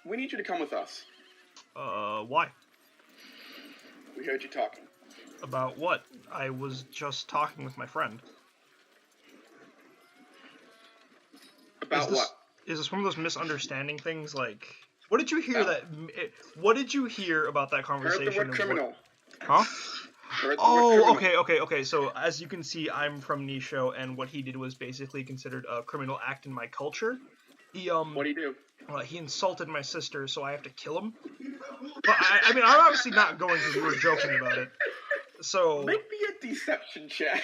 We need you to come with us. Why? We heard you talking. About what? I was just talking with my friend. About what? Is this one of those misunderstanding things? Like, what did you hear what did you hear about that conversation? Heard the word criminal. Huh? Oh, okay. So, as you can see, I'm from Nisho, and what he did was basically considered a criminal act in my culture. What do you do? He insulted my sister, so I have to kill him. But I mean, I'm obviously not going because we were joking about it. So make me a deception check.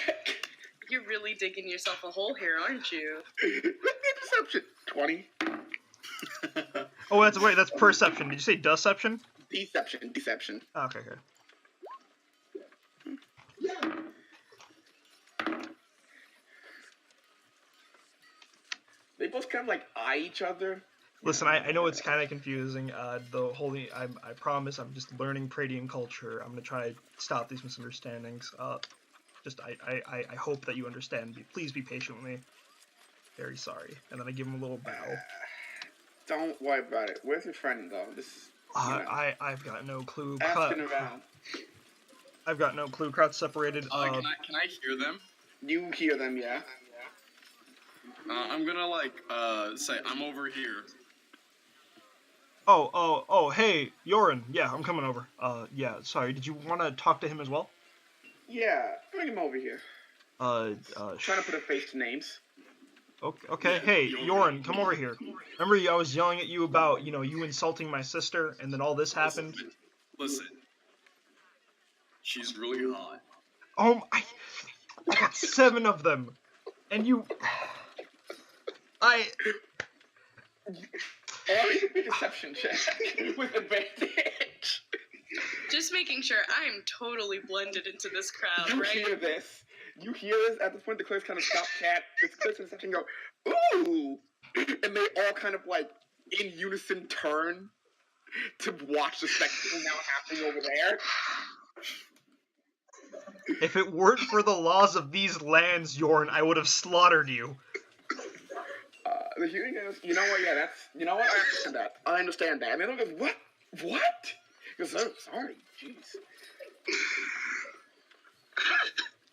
You're really digging yourself a hole here, aren't you? Make me a deception. 20. Oh, that's perception. Did you say deception? Deception. Okay. They both kind of like eye each other. Listen, I know it's kind of confusing. I promise I'm just learning Pradian culture. I'm gonna try to stop these misunderstandings. I hope that you understand. Please be patient with me. Very sorry. And then I give him a little bow. Don't worry about it. Where's your friend though? I've got no clue. Asking around. I've got no clue. Crowd separated. Can I hear them? You hear them, yeah. I'm gonna say I'm over here. Oh, hey, Yorin. Yeah, I'm coming over. Yeah, sorry. Did you want to talk to him as well? Yeah, bring him over here. Trying to put a face to names. Okay, Yeah, hey, Yorin, come over here. Remember I was yelling at you about, you insulting my sister, and then all this happened? Listen. She's really hot. Oh, I got 7 of them. And you... Always a deception check with advantage. Just making sure I'm totally blended into this crowd, You right? hear this. At this point, the clerks kind of stop chat. The clerks in the section go, ooh! And they all kind of in unison turn to watch the spectacle now happening over there. If it weren't for the laws of these lands, Yorn, I would have slaughtered you. The hearing is, you know what? Yeah, that's, you know what? I understand that. I understand that. And then goes, what? What? He goes, oh, sorry, jeez.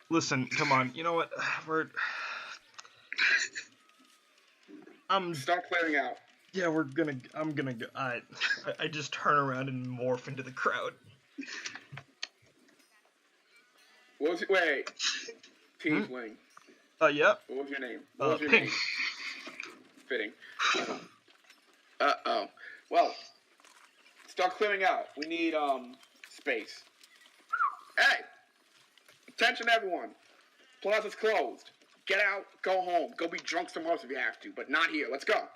Listen, come on. You know what? Start clearing out. Yeah, I'm gonna go. I just turn around and morph into the crowd. Wait. Tiefling. Yep. What was your name? What was your Pink. name? Fitting. Uh-oh. Well, start clearing out. We need, space. Hey! Attention, everyone. Plaza's closed. Get out, go home. Go be drunk somewhere else if you have to, but not here. Let's go.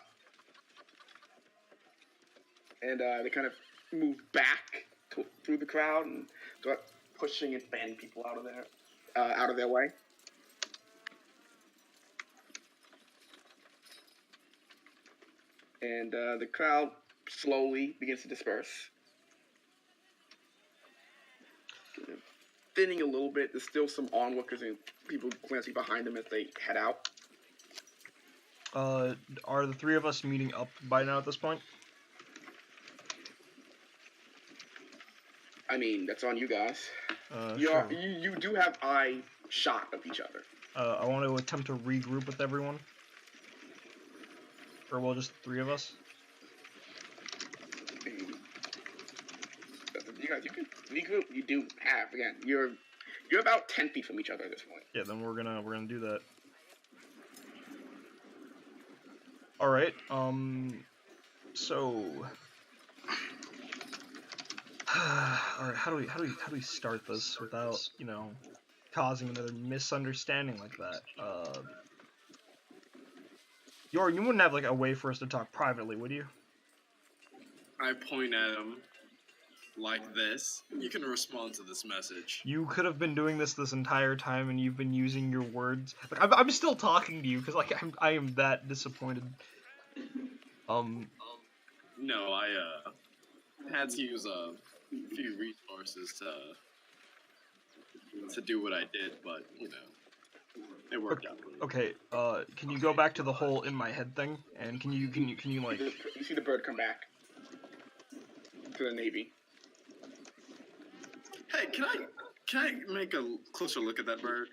And, they kind of move back through the crowd and start pushing and fanning people out of their way. And the crowd slowly begins to disperse. Thinning a little bit. There's still some onlookers and people glancing behind them as they head out. Are the three of us meeting up by now at this point? I mean, that's on you guys. Sure. You do have eye shot of each other. I want to attempt to regroup with everyone. Or, well, just the three of us? You guys, you can regroup. You do have, again, you're about 10 feet from each other at this point. Yeah, then we're gonna do that. Alright, so... Alright, how do we start this without, you know, causing another misunderstanding like that? You wouldn't have, like, a way for us to talk privately, would you? I point at him like this. You can respond to this message. You could have been doing this entire time, and you've been using your words. Like, I'm still talking to you, because, like, I am that disappointed. No, I, had to use a few resources to do what I did, but, you know, it worked out. Okay, can you go back to the whole in my head thing? And can you like... You see the bird come back to the Navy. Hey, can I make a closer look at that bird?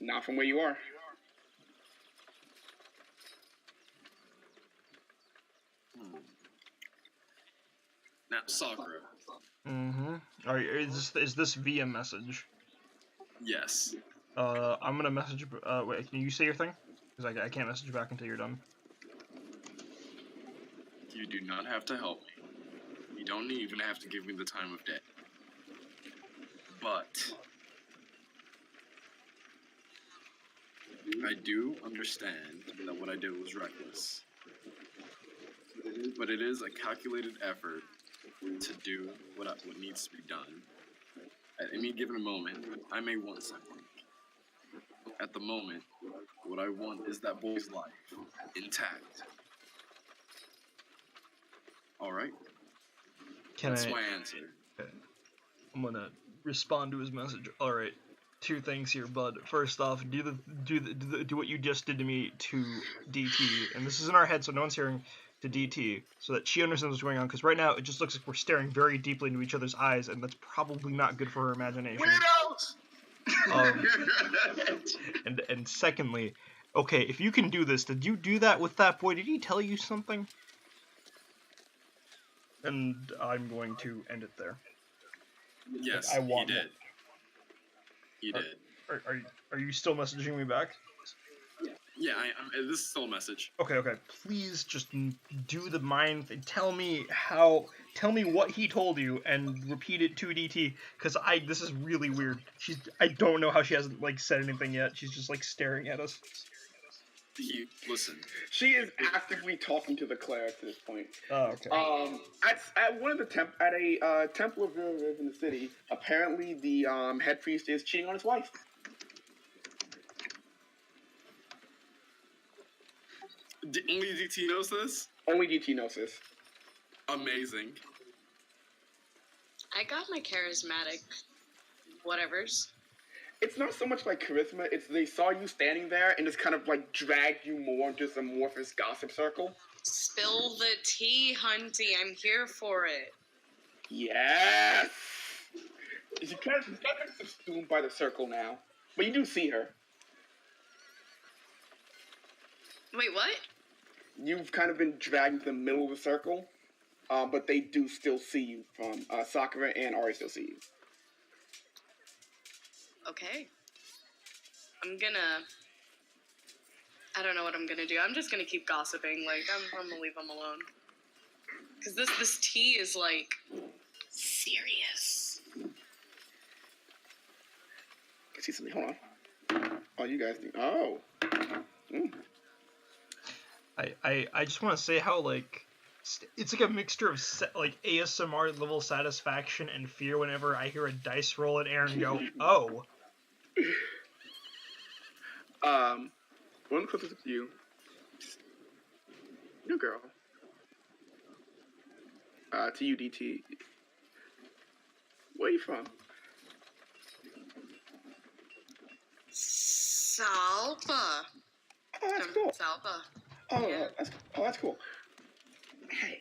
Not from where you are. Now, Sakura. Mm-hmm. Alright, is this via message? Yes. I'm gonna message... wait, can you say your thing? Because I can't message you back until you're done. You do not have to help me. You don't even have to give me the time of day. But... I do understand that what I did was reckless. But it is a calculated effort to do what needs to be done. At any given moment, I may want something. At the moment, what I want is that boy's life, intact. Alright? That's my answer. Okay. I'm gonna respond to his message. Alright. Two things here, bud. First off, do what you just did to me to DT. And this is in our head, so no one's hearing, to DT, so that she understands what's going on, because right now it just looks like we're staring very deeply into each other's eyes, and that's probably not good for her imagination. And secondly, okay, if you can do this, did you do that with that boy? Did he tell you something? And I'm going to end it there. Yes, I want he did. He did. Are you still messaging me back? Yeah, this is still a message. Okay. Please just do the mind thing. Tell me what he told you and repeat it to DT, because this is really weird. I don't know how she hasn't, like, said anything yet. She's just, like, staring at us. Listen. She is actively talking to the cleric at this point. Oh, okay. At one of the at a temple of River in the city, apparently the head priest is cheating on his wife. Only DT knows this? Only DT knows this. Amazing. I got my charismatic whatevers. It's not so much like charisma, it's they saw you standing there and just kind of like dragged you more into this amorphous gossip circle. Spill the tea, Hunty. I'm here for it. Yes! She's kind of subsumed by the circle now. But you do see her. Wait, what? You've kind of been dragged into the middle of the circle, but they do still see you from Sakura and Ari still see you. Okay. I don't know what I'm gonna do. I'm just gonna keep gossiping. Like, I'm gonna leave them alone. Because this tea is, like, serious. I see something. Hold on. Oh, you guys do. Oh. Mm. I just want to say how, like, it's like a mixture of like ASMR level satisfaction and fear whenever I hear a dice roll and Aaron go, oh. One closest to you. New girl. To you, DT. Where are you from? Salpa. Oh, that's I'm cool. from Salpa. Oh, Yeah. that's cool. Hey,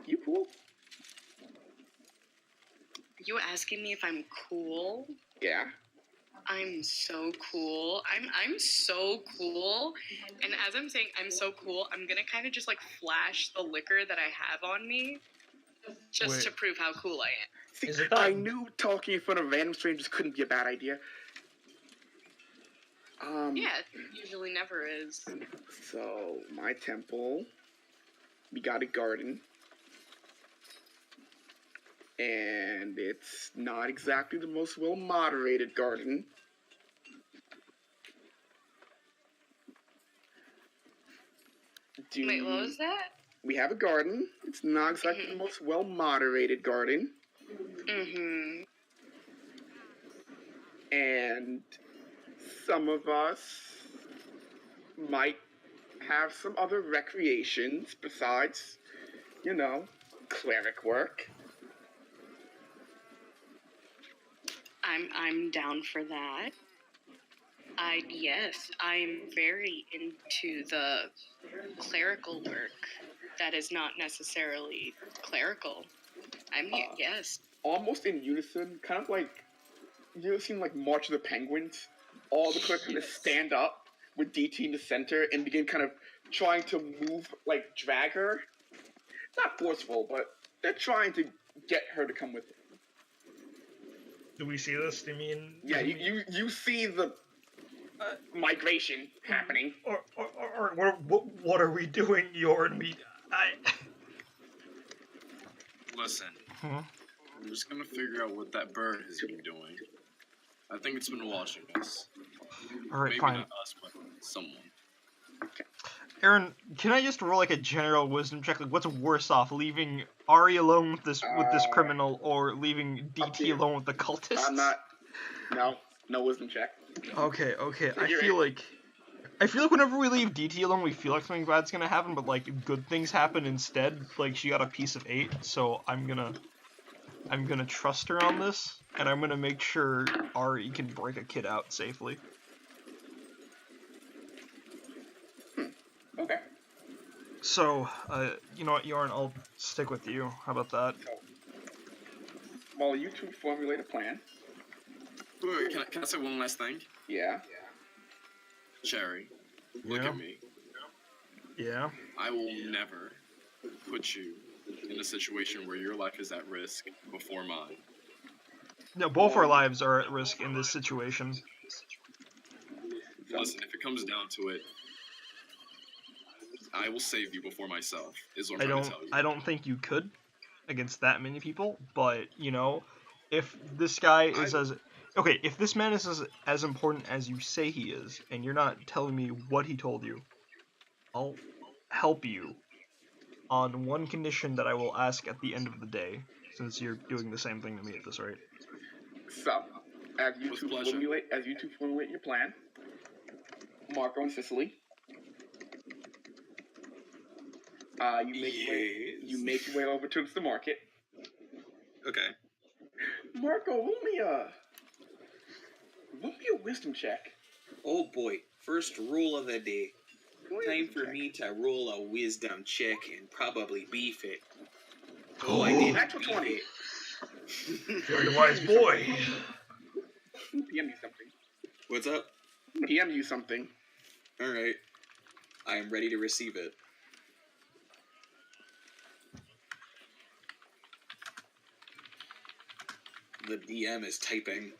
you cool? You asking me if I'm cool? Yeah. I'm so cool. I'm so cool. And as I'm saying I'm so cool, I'm gonna kind of just like flash the liquor that I have on me, just Wait. to prove how cool I am. See, Is it that- I knew talking in front of random strangers couldn't be a bad idea. Yeah, it usually never is. So, my temple, we got a garden. And it's not exactly the most well-moderated garden. Wait, what was that? We have a garden. It's not exactly the most well-moderated garden. Mm-hmm. And some of us might have some other recreations besides, cleric work. I'm down for that. Yes, I'm very into the clerical work that is not necessarily clerical. Yes. Almost in unison, kind of like, you ever seen like March of the Penguins? All the clerics kind of stand up with DT in the center and begin kind of trying to move, like drag her. Not forceful, but they're trying to get her to come with them. Do we see this? Do you mean? Yeah, you see the migration happening. Or what are we doing, Jorn? Listen, Huh? I'm just gonna figure out what that bird has been doing. I think it's been watching us. All right, Maybe fine. not us, but someone. Aaron, can I just roll like a general wisdom check? Like, what's worse off, leaving Ari alone with this criminal, or leaving DT alone with the cultists? I'm not. No wisdom check. Okay. I You're feel like whenever we leave DT alone, we feel like something bad's gonna happen, but like good things happen instead. Like she got a piece of 8, so I'm gonna trust her on this, and I'm gonna make sure Ari can break a kid out safely. Okay. So, you know what, Jorn, I'll stick with you. How about that? Well, you two formulate a plan. Wait, can I say one last thing? Yeah. Cherry, look Yeah? at me. Yeah? I will never put you in a situation where your life is at risk before mine. No, both our lives are at risk in this situation. Listen, if it comes down to it, I will save you before myself, is what I'm trying to tell you. I don't think you could against that many people, but, if this guy is if this man is as important as you say he is, and you're not telling me what he told you, I'll help you on one condition that I will ask at the end of the day, since you're doing the same thing to me at this rate. So, as you With two pleasure. formulate your plan, Marco and Sicily. You make your way over to the market. Okay. Marco, roll me a wisdom check. Oh boy, first roll of the day. Time for check. me to roll a wisdom check and probably beef it. Oh, I did natural beef 20. it. Very wise boy. PM you something. What's up? PM you something. Alright. I am ready to receive it. The DM is typing.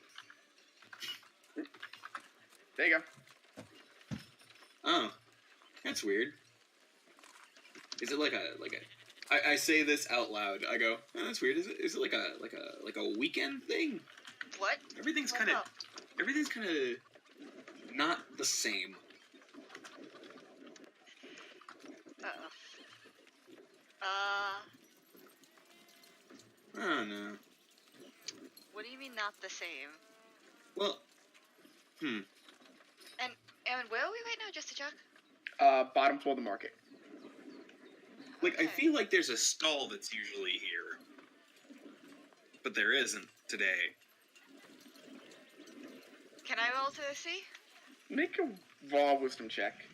There you go. Oh. That's weird. Is it like a I say this out loud. I go, oh, that's weird. Is it like a weekend thing? What? Everything's What's kind of up? not the same. Uh-oh. I don't know. What do you mean not the same? Well, And where are we right now, just to check? Bottom floor of the market. like I Okay. feel like there's a stall that's usually here, but there isn't today. Can I roll to see? Make a raw wisdom check.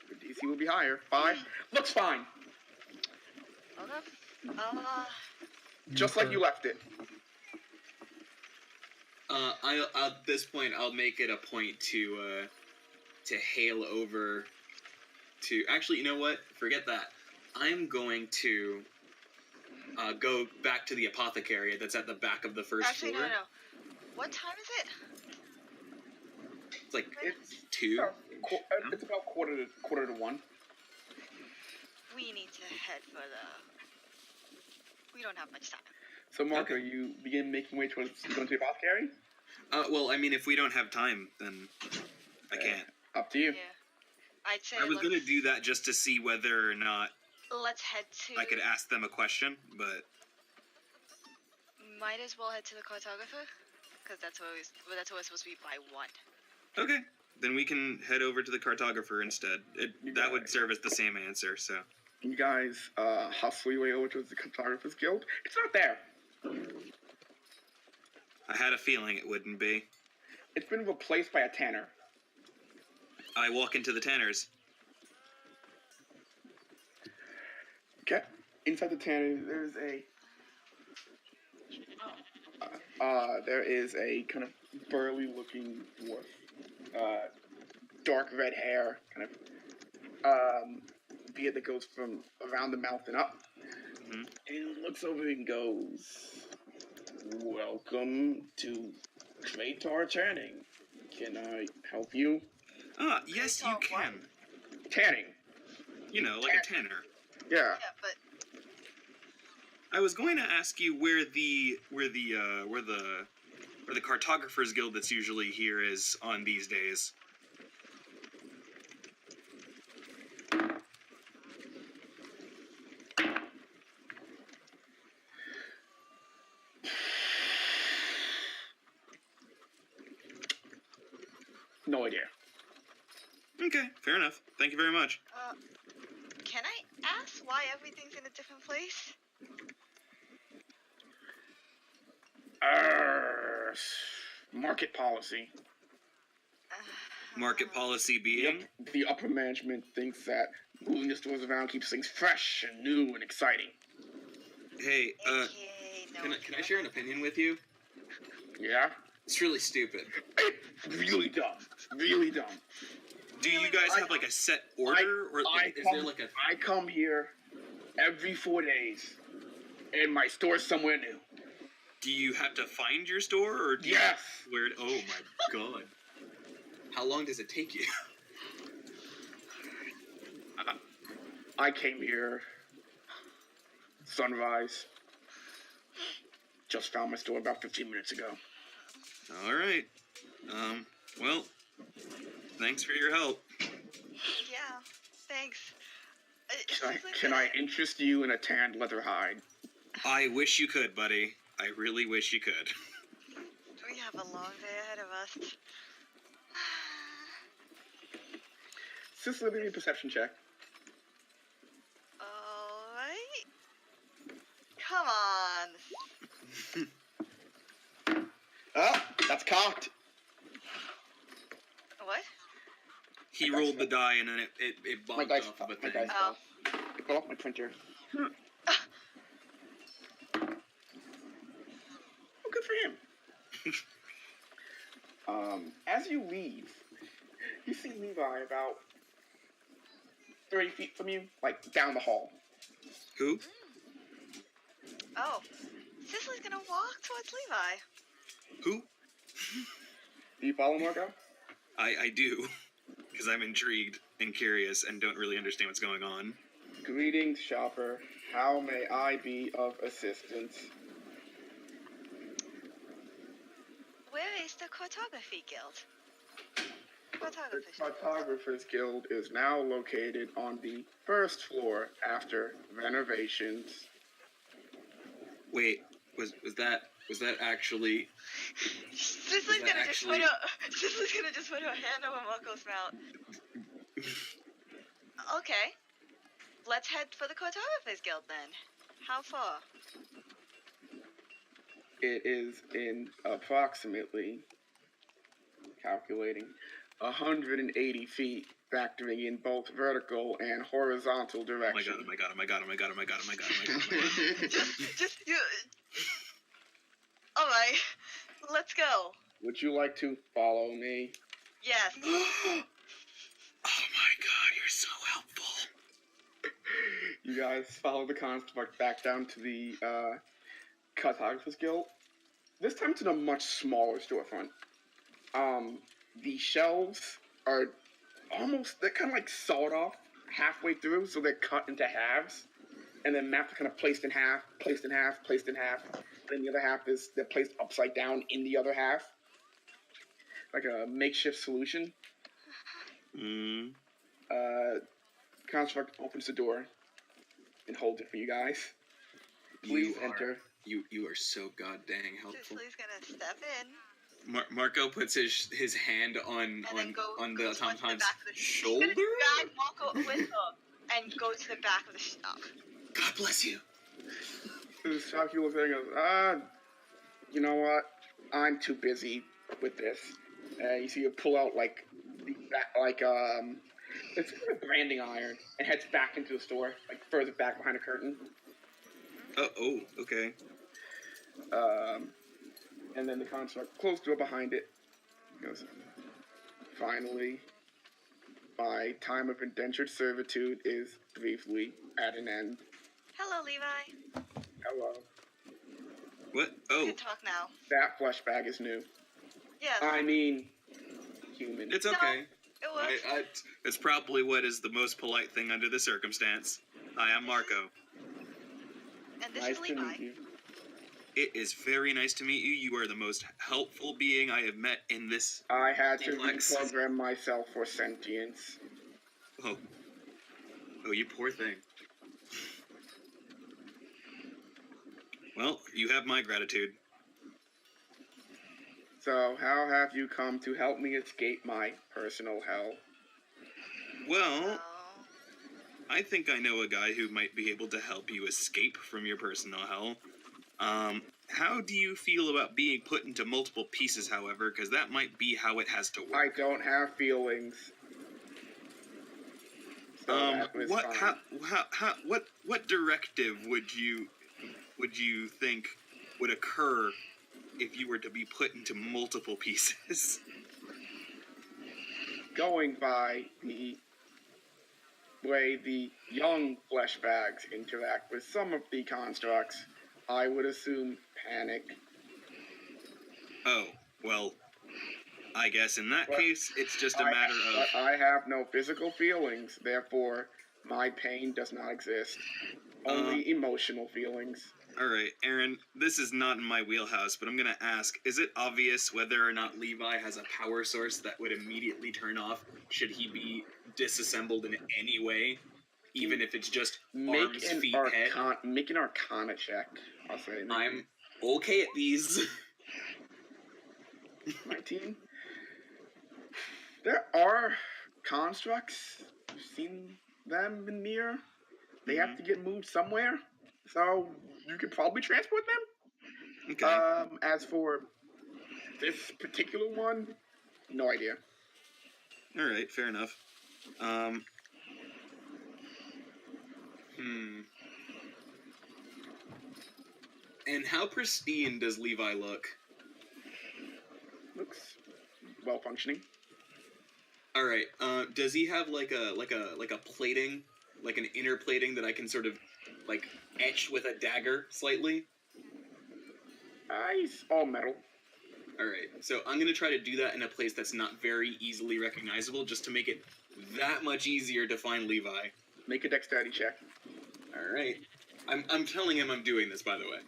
Your DC will be higher. 5. Looks fine. Okay. Just like you left it. At this point, I'll make it a point to hail over to. Actually, you know what? Forget that. I'm going to go back to the apothecary that's at the back of the first Actually, floor. no. What time is it? It's like It's 2. it's about quarter to 1. We need to head for the... We don't have much time. So, Marco, Okay. you begin making way towards going to the apothecary? Well, I mean, if we don't have time, then I can't. Up to you. Yeah. I'd say I was gonna do that just to see whether or not let's head to... I could ask them a question, but Might as well head to the cartographer, because that's always supposed to be by 1. okay. Then we can head over to the cartographer instead. That would serve as the same answer. So You guys hustle your way over towards the Cartographer's Guild. It's not there. I had a feeling it wouldn't be. It's been replaced by a tanner. I walk into the tanner's. Okay. Inside the tanner, there is a kind of burly-looking dwarf. Dark red hair, kind of beard that goes from around the mouth and up. Mhm. And looks over and goes, "Welcome to Kreytarr Tanning. Can I help you?" Yes, you can. Tanning. You know, like a tanner. Yeah. Yeah, but I was going to ask you where the cartographers guild that's usually here is on these days. No idea. Okay, fair enough. Thank you very much. can I ask why everything's in a different place? Market policy. Market policy being? The upper management thinks that moving the stores around keeps things fresh and new and exciting. Hey, AKA no can one I share an opinion with you? Yeah? It's really stupid. It's really dumb. Really dumb. Do you guys have like a set order, or is there like a? I come here every 4 days, and my store's somewhere new. Do you have to find your store, or do Yes. you? Oh my god! How long does it take you? I came here sunrise. Just found my store about 15 minutes ago. All right. Well, thanks for your help. Yeah, thanks. Can I interest you in a tanned leather hide? I wish you could, buddy. I really wish you could. We have a long day ahead of us. Sicily, give me a perception check. Alright. Come on. Oh, that's cocked. What? He My rolled dice the die and then it My bumped dice off of a my thing. dice Oh. fell. It fell off my printer. Oh, good for him. As you leave, you see Levi about 30 feet from you, like down the hall. Who? Oh. Cicely's gonna walk towards Levi. Who? Do you follow, Marco? I do. Because I'm intrigued and curious and don't really understand what's going on. Greetings, shopper. How may I be of assistance? Where is the Cartography Guild? The Cartography. Cartographers Guild is now located on the first floor after renovations. Wait, was that actually? Cicely's that gonna actually- Cicely's gonna just put her hand over Marco's mouth. Okay. Let's head for the Cartographers Guild then. How far? It is in approximately, calculating, 180 feet, factoring in both vertical and horizontal Oh my direction. god, oh my god, oh my god, oh my god, oh my god, oh my god, oh my god. Just you. All right. Let's go. Would you like to follow me? Yes. Oh my god, you're so helpful. You guys follow the construct back down to the Cartographers Guild. This time it's in a much smaller storefront. The shelves are they're kind of like sawed off halfway through, so they're cut into halves. And then maps are kind of placed in half, placed in half, placed in half. Then the other half they're placed upside down in the other half. Like a makeshift solution. Construct opens the door and holds it for you guys. Please enter. You are so goddamn helpful. Cicely's gonna step in. Marco puts his hand on And then go the towards the automaton's back of the shoulder. She's gonna drag Marco with her and go to the back of the shop. God bless you. The shopkeeper looks at it and goes, you know what? I'm too busy with this. You see her pull out it's like a branding iron and heads back into the store, like further back behind a curtain. Oh, okay. And then the construct closed door behind it. Goes, finally, my time of indentured servitude is briefly at an end. Hello, Levi. Hello. What? You Oh, can talk now. That flesh bag is new. Yes. I mean, human. it's okay. It was. It's probably what is the most polite thing under the circumstance. Hi, I'm Marco. And this Nice is to Levi. meet you. It is very nice to meet you. You are the most helpful being I have met in this. I had to Flex. reprogram myself for sentience. Oh, you poor thing. Well, you have my gratitude. So, how have you come to help me escape my personal hell? Well, I think I know a guy who might be able to help you escape from your personal hell. How do you feel about being put into multiple pieces, however? Because that might be how it has to work. I don't have feelings. So that was fine. What directive would you think would occur if you were to be put into multiple pieces? Going by the way the young flesh bags interact with some of the constructs, I would assume panic. Oh, well, I guess in that But case, it's just a matter of... But I have no physical feelings, therefore my pain does not exist. Only emotional feelings. Alright, Aaron, this is not in my wheelhouse, but I'm gonna ask, is it obvious whether or not Levi has a power source that would immediately turn off should he be disassembled in any way? Even if it's just arms, feet, head? Make an Arcana check. I'll say it. I'm okay at these. 19. There are constructs seen them in near. They have to get moved somewhere, so you could probably transport them. Okay. As for this particular one, no idea. All right, fair enough. And how pristine does Levi look? Looks well functioning. All right. Does he have like a plating, like an inner plating that I can sort of like etch with a dagger slightly? He's all metal. All right. So I'm gonna try to do that in a place that's not very easily recognizable, just to make it that much easier to find Levi. Make a dexterity check. All right. I'm telling him I'm doing this, by the way.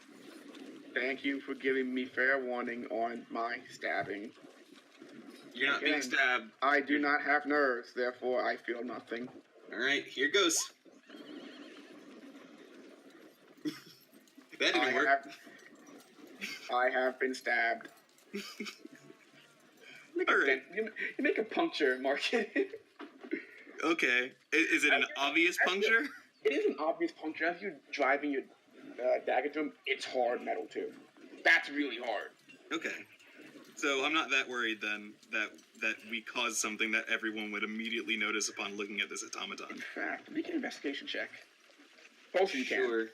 Thank you for giving me fair warning on my stabbing. You're not being stabbed. I do not have nerves, therefore I feel nothing. All right, here goes. That didn't work. I have been stabbed. You make a puncture, Mark. Okay. Is it an obvious puncture? It is an obvious puncture. As you're driving your dagger to him, it's hard metal too. That's really hard. Okay. So I'm not that worried then that we caused something that everyone would immediately notice upon looking at this automaton. In fact, make an investigation check. Both of you can. Sure.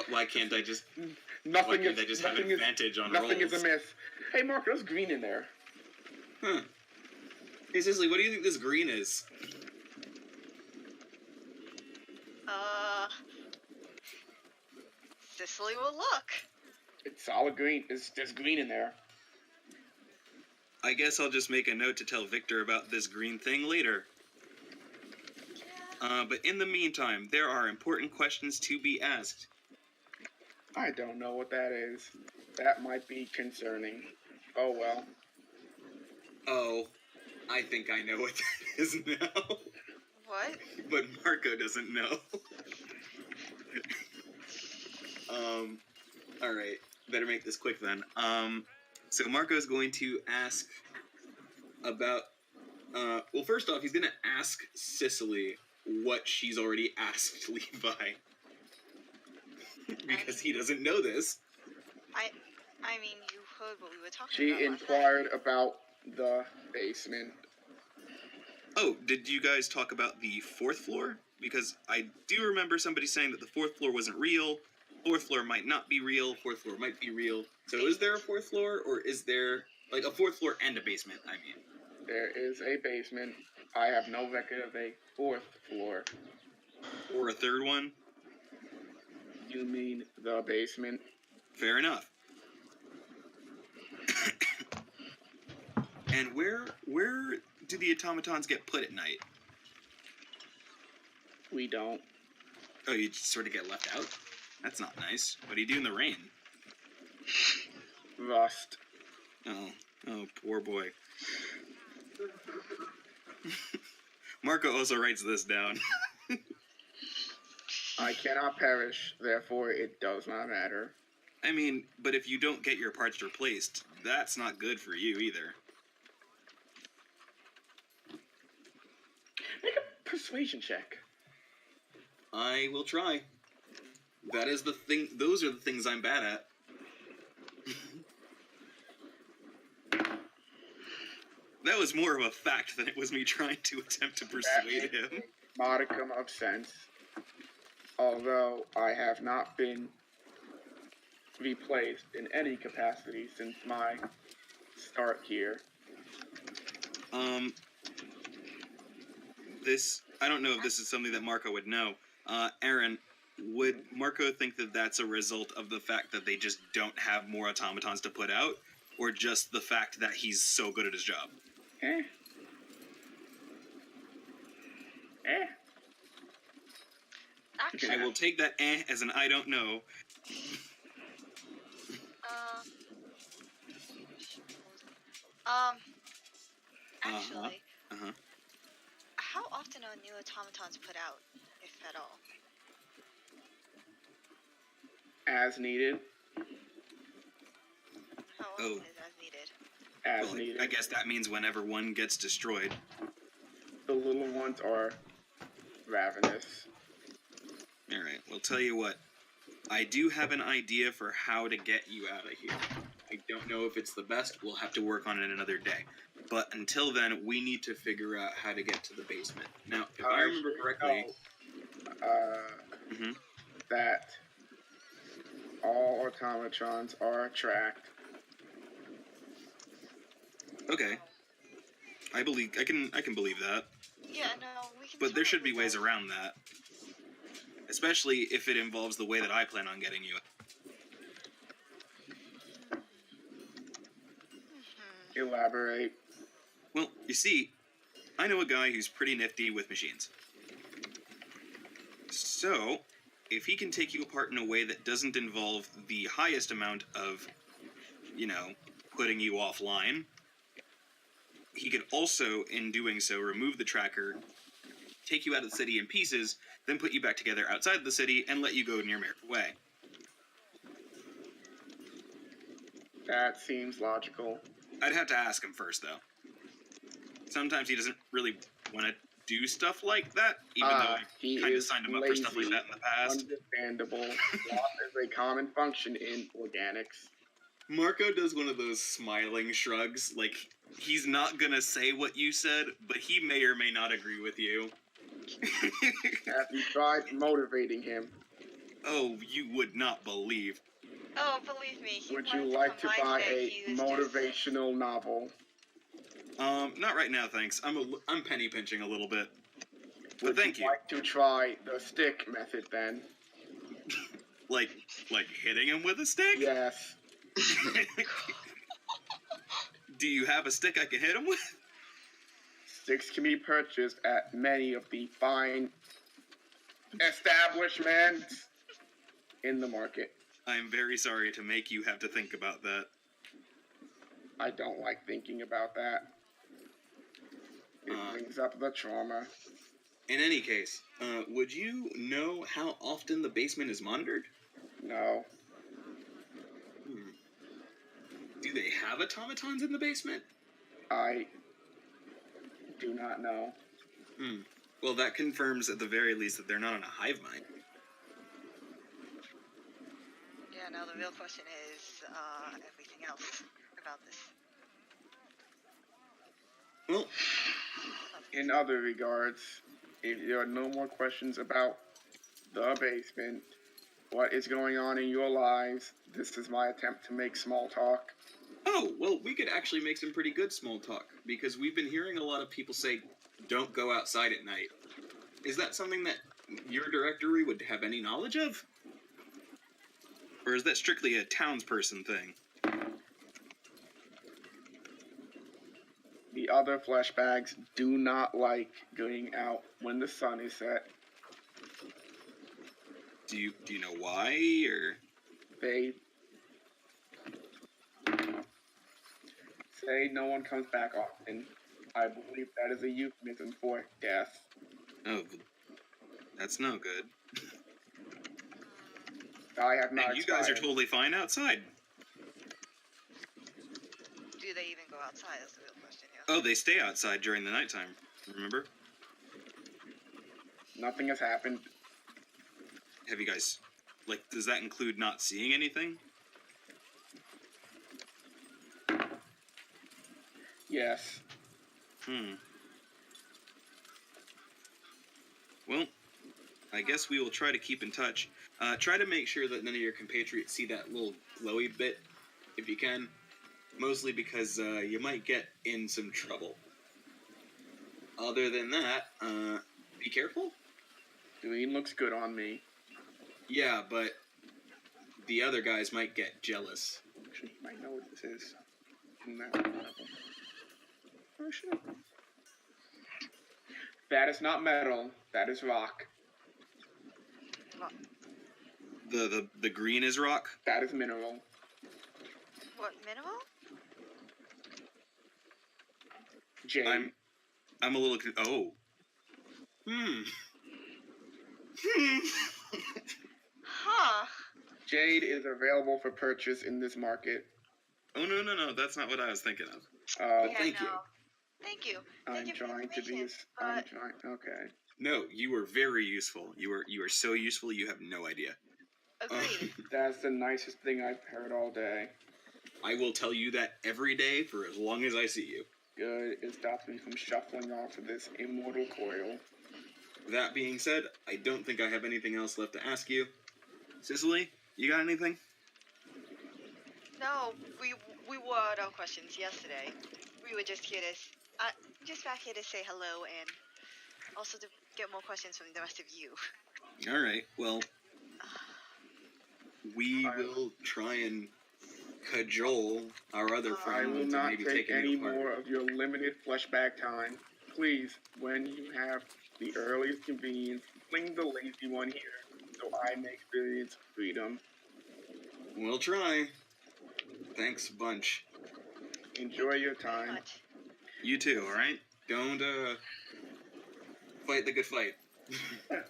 Why can't I just? Why can't I just have an advantage on rolls? Nothing is amiss. Hey, Mark, there's green in there. Huh. Hey, Cicely, what do you think this green is? Cicely will look. It's solid green. There's green in there. I guess I'll just make a note to tell Victor about this green thing later. But in the meantime, there are important questions to be asked. I don't know what that is. That might be concerning. Oh well. Oh, I think I know what that is now. What? But Marco doesn't know. Alright. Better make this quick then. So Marco's going to ask about... well, first off, he's going to ask Cicely what she's already asked Levi. Because he doesn't know this. I mean, you heard what we were talking She about. inquired about the basement. Oh, did you guys talk about the 4th floor? Because I do remember somebody saying that the 4th floor wasn't real. 4th floor might not be real. 4th floor might be real. So is there a 4th floor, or is there, like, a 4th floor and a basement, I mean? There is a basement. I have no record of a 4th floor. Or a 3rd one? You mean the basement? Fair enough. And where do the automatons get put at night? We don't. Oh, you just sort of get left out? That's not nice. What do you do in the rain? Rust. Oh, poor boy. Marco also writes this down. I cannot perish, therefore it does not matter. I mean, but if you don't get your parts replaced, that's not good for you either. Make a persuasion check. I will try. That is the thing. Those are the things I'm bad at. That was more of a fact than it was me trying to attempt to persuade him. Modicum of sense. Although I have not been replaced in any capacity since my start here. I don't know if this is something that Marco would know. Aaron, would Marco think that that's a result of the fact that they just don't have more automatons to put out, or just the fact that he's so good at his job? Actually, I will take that as an I don't know. Actually, Uh-huh. how often are new automatons put out, if at all? As needed. How often is as needed? as Well, needed. I guess that means whenever one gets destroyed. The little ones are ravenous. Alright, well, tell you what. I do have an idea for how to get you out of here. I don't know if it's the best. We'll have to work on it another day. But until then, we need to figure out how to get to the basement. Now, if I remember correctly... That all automatrons are tracked. Okay. I can believe that. Yeah, no, we can. But there should be ways around that. Especially if it involves the way that I plan on getting you. Elaborate. Well, you see, I know a guy who's pretty nifty with machines. So, if he can take you apart in a way that doesn't involve the highest amount of, putting you offline, he could also, in doing so, remove the tracker, take you out of the city in pieces, then put you back together outside the city, and let you go in your merry way. That seems logical. I'd have to ask him first, though. Sometimes he doesn't really want to do stuff like that, even though I kind of signed him up for stuff like that in the past. Understandable. Loss is a common function in organics. Marco does one of those smiling shrugs, like, he's not gonna say what you said, but he may or may not agree with you. Have you tried motivating him? Oh, you would not believe. Oh, believe me. Would you like to buy a motivational novel? Not right now, thanks. I'm penny pinching a little bit. But thank you. Would you like to try the stick method then? like hitting him with a stick? Yes. Do you have a stick I can hit him with? Sticks can be purchased at many of the fine establishments in the market. I'm very sorry to make you have to think about that. I don't like thinking about that. It brings up the trauma. In any case, would you know how often the basement is monitored? No. Do they have automatons in the basement? I do not know. Well, that confirms at the very least that they're not on a hive mind. Yeah, now the real question is everything else about this. Well, in other regards, if there are no more questions about the basement, what is going on in your lives, this is my attempt to make small talk. Oh, well, we could actually make some pretty good small talk, because we've been hearing a lot of people say, don't go outside at night. Is that something that your directory would have any knowledge of? Or is that strictly a townsperson thing? The other flesh bags do not like going out when the sun is set. Do you know why, or? They say no one comes back often. I believe that is a euphemism for death. Oh, that's no good. I have not. And you guys are totally fine outside. Do they even go outside? That's the real question, yeah. Oh, they stay outside during the nighttime, remember? Nothing has happened. Have you guys, does that include not seeing anything? Yes. Well, I guess we will try to keep in touch. Try to make sure that none of your compatriots see that little glowy bit, if you can. Mostly because you might get in some trouble. Other than that, be careful. Green looks good on me. Yeah, but the other guys might get jealous. Actually, you might know what this is. Oh, shit. That is not metal. That is rock. The green is rock? That is mineral. What, mineral? Jade. I'm a little oh. Huh. Jade is available for purchase in this market. Oh, no, that's not what I was thinking of. Uh, Thank you. Thank you. I'm Thank you for the trying to be. information, I'm but trying. Okay. No, you were very useful. You were so useful. You have no idea. agreed. That's the nicest thing I've heard all day. I will tell you that every day for as long as I see you. Good. It stops me from shuffling off of this immortal coil. That being said, I don't think I have anything else left to ask you. Cicely, you got anything? No, we were out questions yesterday. We were just here to, just back here to say hello and also to get more questions from the rest of you. All right. Well, we will try and cajole our other I friend will to not maybe take taking any you apart. more of your limited fleshback time. Please, when you have the earliest convenience, fling the lazy one here so I may experience freedom. We'll try. Thanks a bunch. Enjoy your Very time. much. You too, all right? Don't fight the good fight.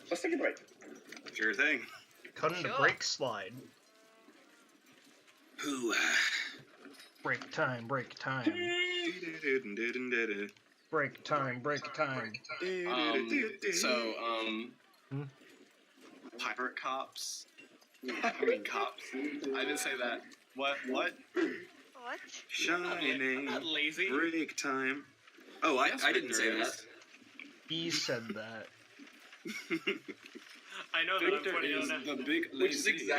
Let's take a break. Sure thing. Cut into Sure. break slide. Ooh. Break time, break time. Break time, break time. Hmm? Pirate cops. I mean cops. I didn't say that. What? What? Shining. Not lazy. Break time. Oh, I didn't Victor say is. that. He said that. I know that I'm Victor putting is on the big lazy. Which is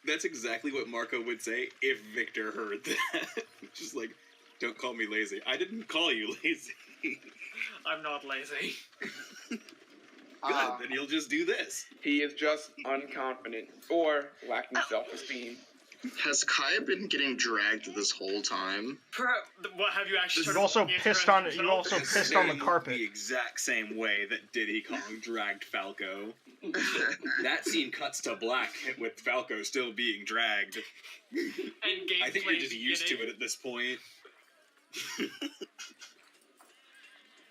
that's exactly what Marco would say if Victor heard that. Just like, don't call me lazy. I didn't call you lazy. I'm not lazy. Good, then you'll just do this. He is just unconfident or lacking self-esteem. Has Kai been getting dragged this whole time? What have you actually? You started also looking into pissed your on it. You yourself? also pissed on the Same- carpet. The exact same way that Diddy Kong dragged Falco. That scene cuts to black with Falco still being dragged. And gameplay. I think you're just used to it at this point.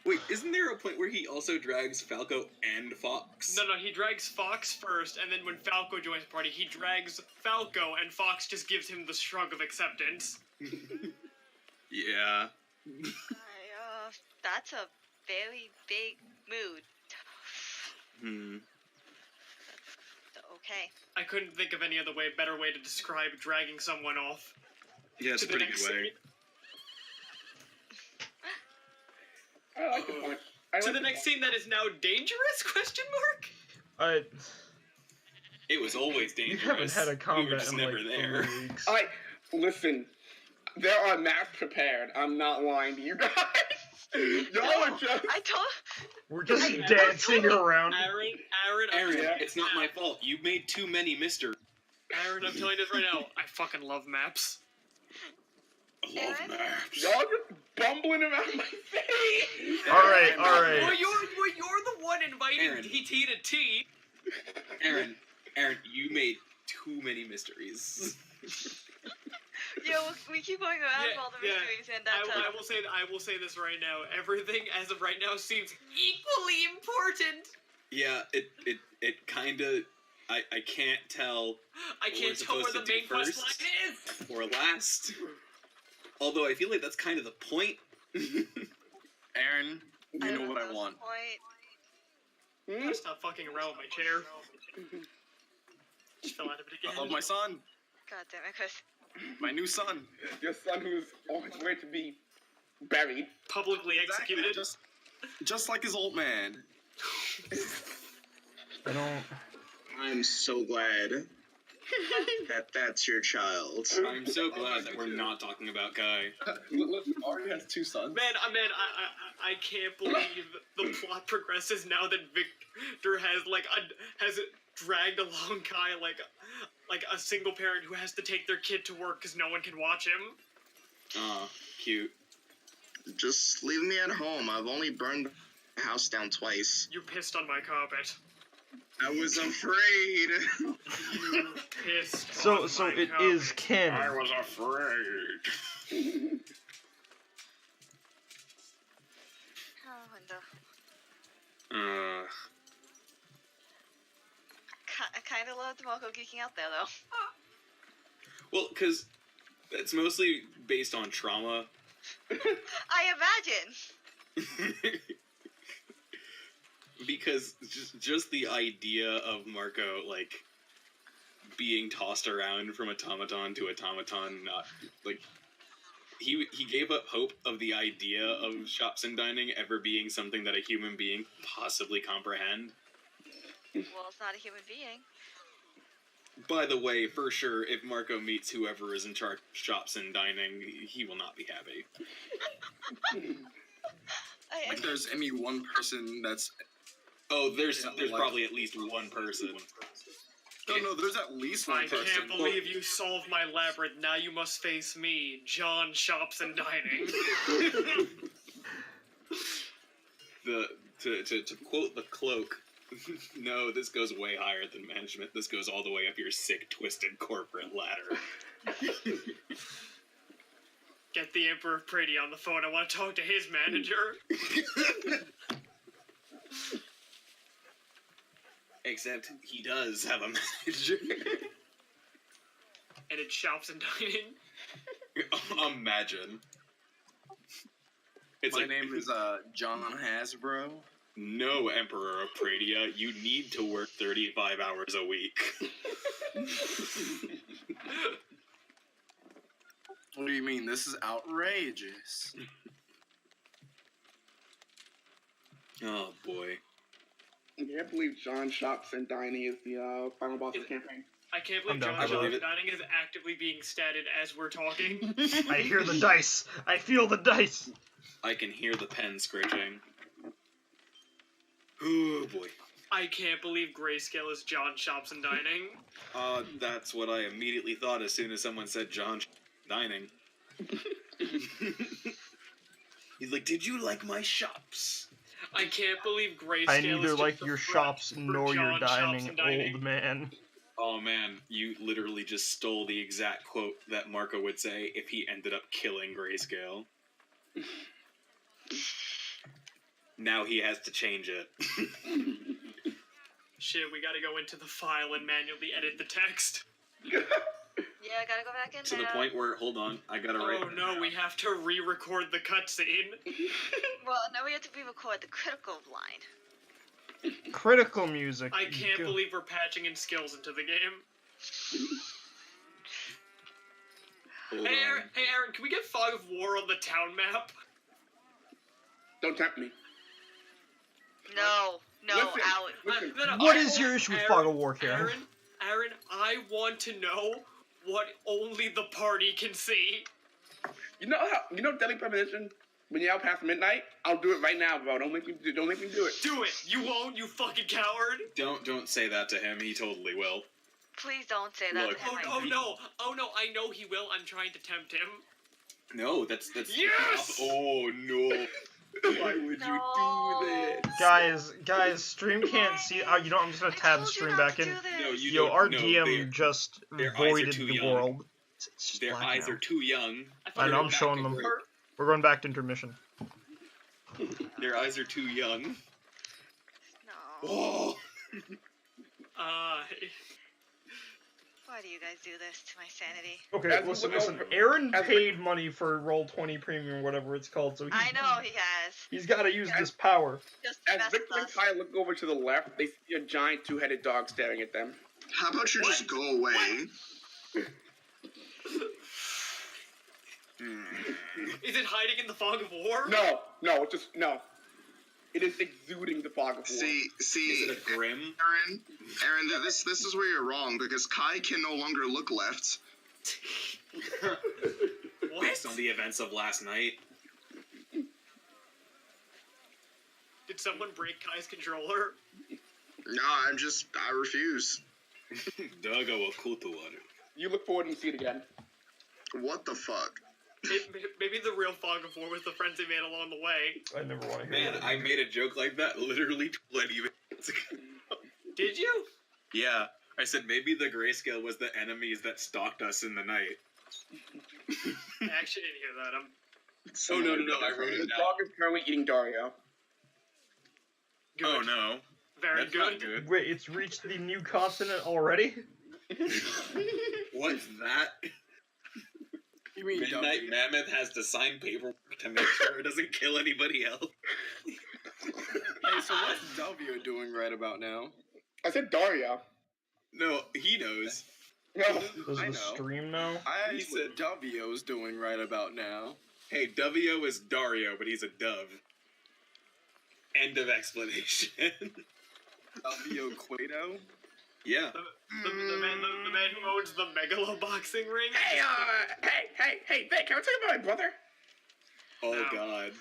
Wait, isn't there a point where he also drags Falco and Fox? No, he drags Fox first, and then when Falco joins the party, he drags Falco, and Fox just gives him the shrug of acceptance. Yeah. That's a very big mood. Okay. I couldn't think of any other better way to describe dragging someone off. Yeah, it's To a the pretty next good way. scene. I like the point. To the next scene that is now dangerous? Question mark. It was always You dangerous. haven't had a We were combat just in never like there. 3 weeks. Listen, there are maps prepared. I'm not lying to you guys. Y'all are just. I told. We're just I- dancing around. Aaron, Aaron, Yeah. it's not my fault. You made too many mysteries. Aaron, I'm telling you this right now. I fucking love maps. I love Aaron? maps. Y'all just bumbling around my face. All right. Well, you're the one inviting Aaron. DT to tea. Aaron, you made too many mysteries. Yeah, we keep going around Yeah, all the yeah. mysteries, and that's I will say this right now. Everything as of right now seems equally important. Yeah, it kind of. I can't tell I What can't we're tell where supposed the to main do quest first? line is. or last. Although I feel like that's kind of the point. Aaron, you I know don't what I the want. Point. Gotta stop fucking around with my chair. Just fell out of it again. I love my son, God damn it, Chris. my new son. Your son who's on his way to be buried. Publicly executed. Just like his old man. I don't. I'm so glad that that's your child. I'm so glad that we're not talking about Kai. Look, Ari has 2 sons. Man, I can't believe the plot progresses now that Victor has dragged along Kai like a single parent who has to take their kid to work because no one can watch him. Aw, cute. Just leave me at home. I've only burned the house down twice. You pissed on my carpet. I was afraid. You pissed. So on so my it carpet. is canon. was afraid. Oh, and I kind of loved Marco geeking out there, though. Well, because That's mostly based on trauma. I imagine. Because just the idea of Marco, like, being tossed around from automaton to automaton, not, like, he gave up hope of the idea of shops and dining ever being something that a human being could possibly comprehend. Well, it's not a human being. By the way, for sure, if Marco meets whoever is in charge of shops and dining, he will not be happy. If there's any one person that's... Oh, there's probably at least one person. No, there's at least one I person. can't believe you solved my labyrinth. Now you must face me, John Shops and Dining. To quote the cloak, no, this goes way higher than management. This goes all the way up your sick, twisted corporate ladder. Get the Emperor of Pretty on the phone. I want to talk to his manager. Except he does have a manager. And it's Shops and Dining. Imagine. It's My name is John Hasbro. No, Emperor of Pradia, you need to work 35 hours a week. What do you mean? This is outrageous. Oh, boy. I can't believe John Shops and Dining is the final boss of the campaign. I can't believe I'm John done. Shops believe and it. Dining is actively being statted as we're talking. I hear the dice. I feel the dice. I can hear the pen scratching. Oh, boy. I can't believe Grayscale is John Shops and Dining. That's what I immediately thought as soon as someone said John Dining. He's like, did you like my shops? I can't believe Grayscale I is neither just like the your front shops for nor your John Shops dining, and Dining. old man. Oh man, you literally just stole the exact quote that Marco would say if he ended up killing Grayscale. Now he has to change it. Shit, we gotta go into the file and manually edit the text. Yeah, I gotta go back in To there. the point where, hold on, I gotta write. Oh no, we have to re-record the cutscene. Well, now we have to re-record the critical line. Critical music. I can't Go- believe we're patching in skills into the game. Hold Hey, on. Aaron, can we get Fog of War on the town map? Don't tempt me. No, Listen, out. listen. What is your issue with Fog of War, Karen? Aaron, I want to know what only the party can see. You know Deadly Premonition? When you're out past midnight, I'll do it right now, bro. Don't make me do it. Do it! You won't, you fucking coward! Don't say that to him. He totally will. Please don't say that Look. to him. Oh no, I know he will. I'm trying to tempt him. No, that's. Yes! Oh no! Why would you do that? Guys, stream can't see. You know, I'm just gonna I tab told you stream not back to in. do this. No, you Yo, don't. our no, DM just their eyes are voided too the young. world. It's just Their black eyes now. are too young. I know, I'm Back showing in them. work. We're going back to intermission. Their eyes are too young. No. Oh. Why do you guys do this to my sanity? Okay, As we listen. look over- Aaron as we- paid money for Roll20 Premium or whatever it's called, so I know he has. he's got to use this power. Just As mess Victor with and us. Kai look over to the left, they see a giant two-headed dog staring at them. How about you just go away? Is it hiding in the fog of war? No, no. It is exuding the fog of war. See, Is it a grim? Aaron, this is where you're wrong because Kai can no longer look left. What? Based on the events of last night. Did someone break Kai's controller? No, I refuse. Daga wa kutuwaru. You look forward and see it again. What the fuck? Maybe the real fog of war was the friends they made along the way. I never want to hear Man, that. I made a joke like that literally 20 minutes ago. Did you? Yeah, I said maybe the grayscale was the enemies that stalked us in the night. I actually didn't hear that. Oh, no, I wrote The it down. dog is currently eating Dario. Good. Oh no, Very that's good. not good. Wait, it's reached the new continent already? What's that? You mean Midnight W? Mammoth has to sign paperwork to make sure it doesn't kill anybody else. Hey, so what's W doing right about now? I said Dario. No, he knows. No. Does I the know. stream know? I He asked what said- W's doing right about now. Hey, W is Dario, but he's a dove. End of explanation. W Quato? Yeah. The man who owns the Megalo boxing ring. Hey, Vic, can I tell you about my brother? Oh No. God.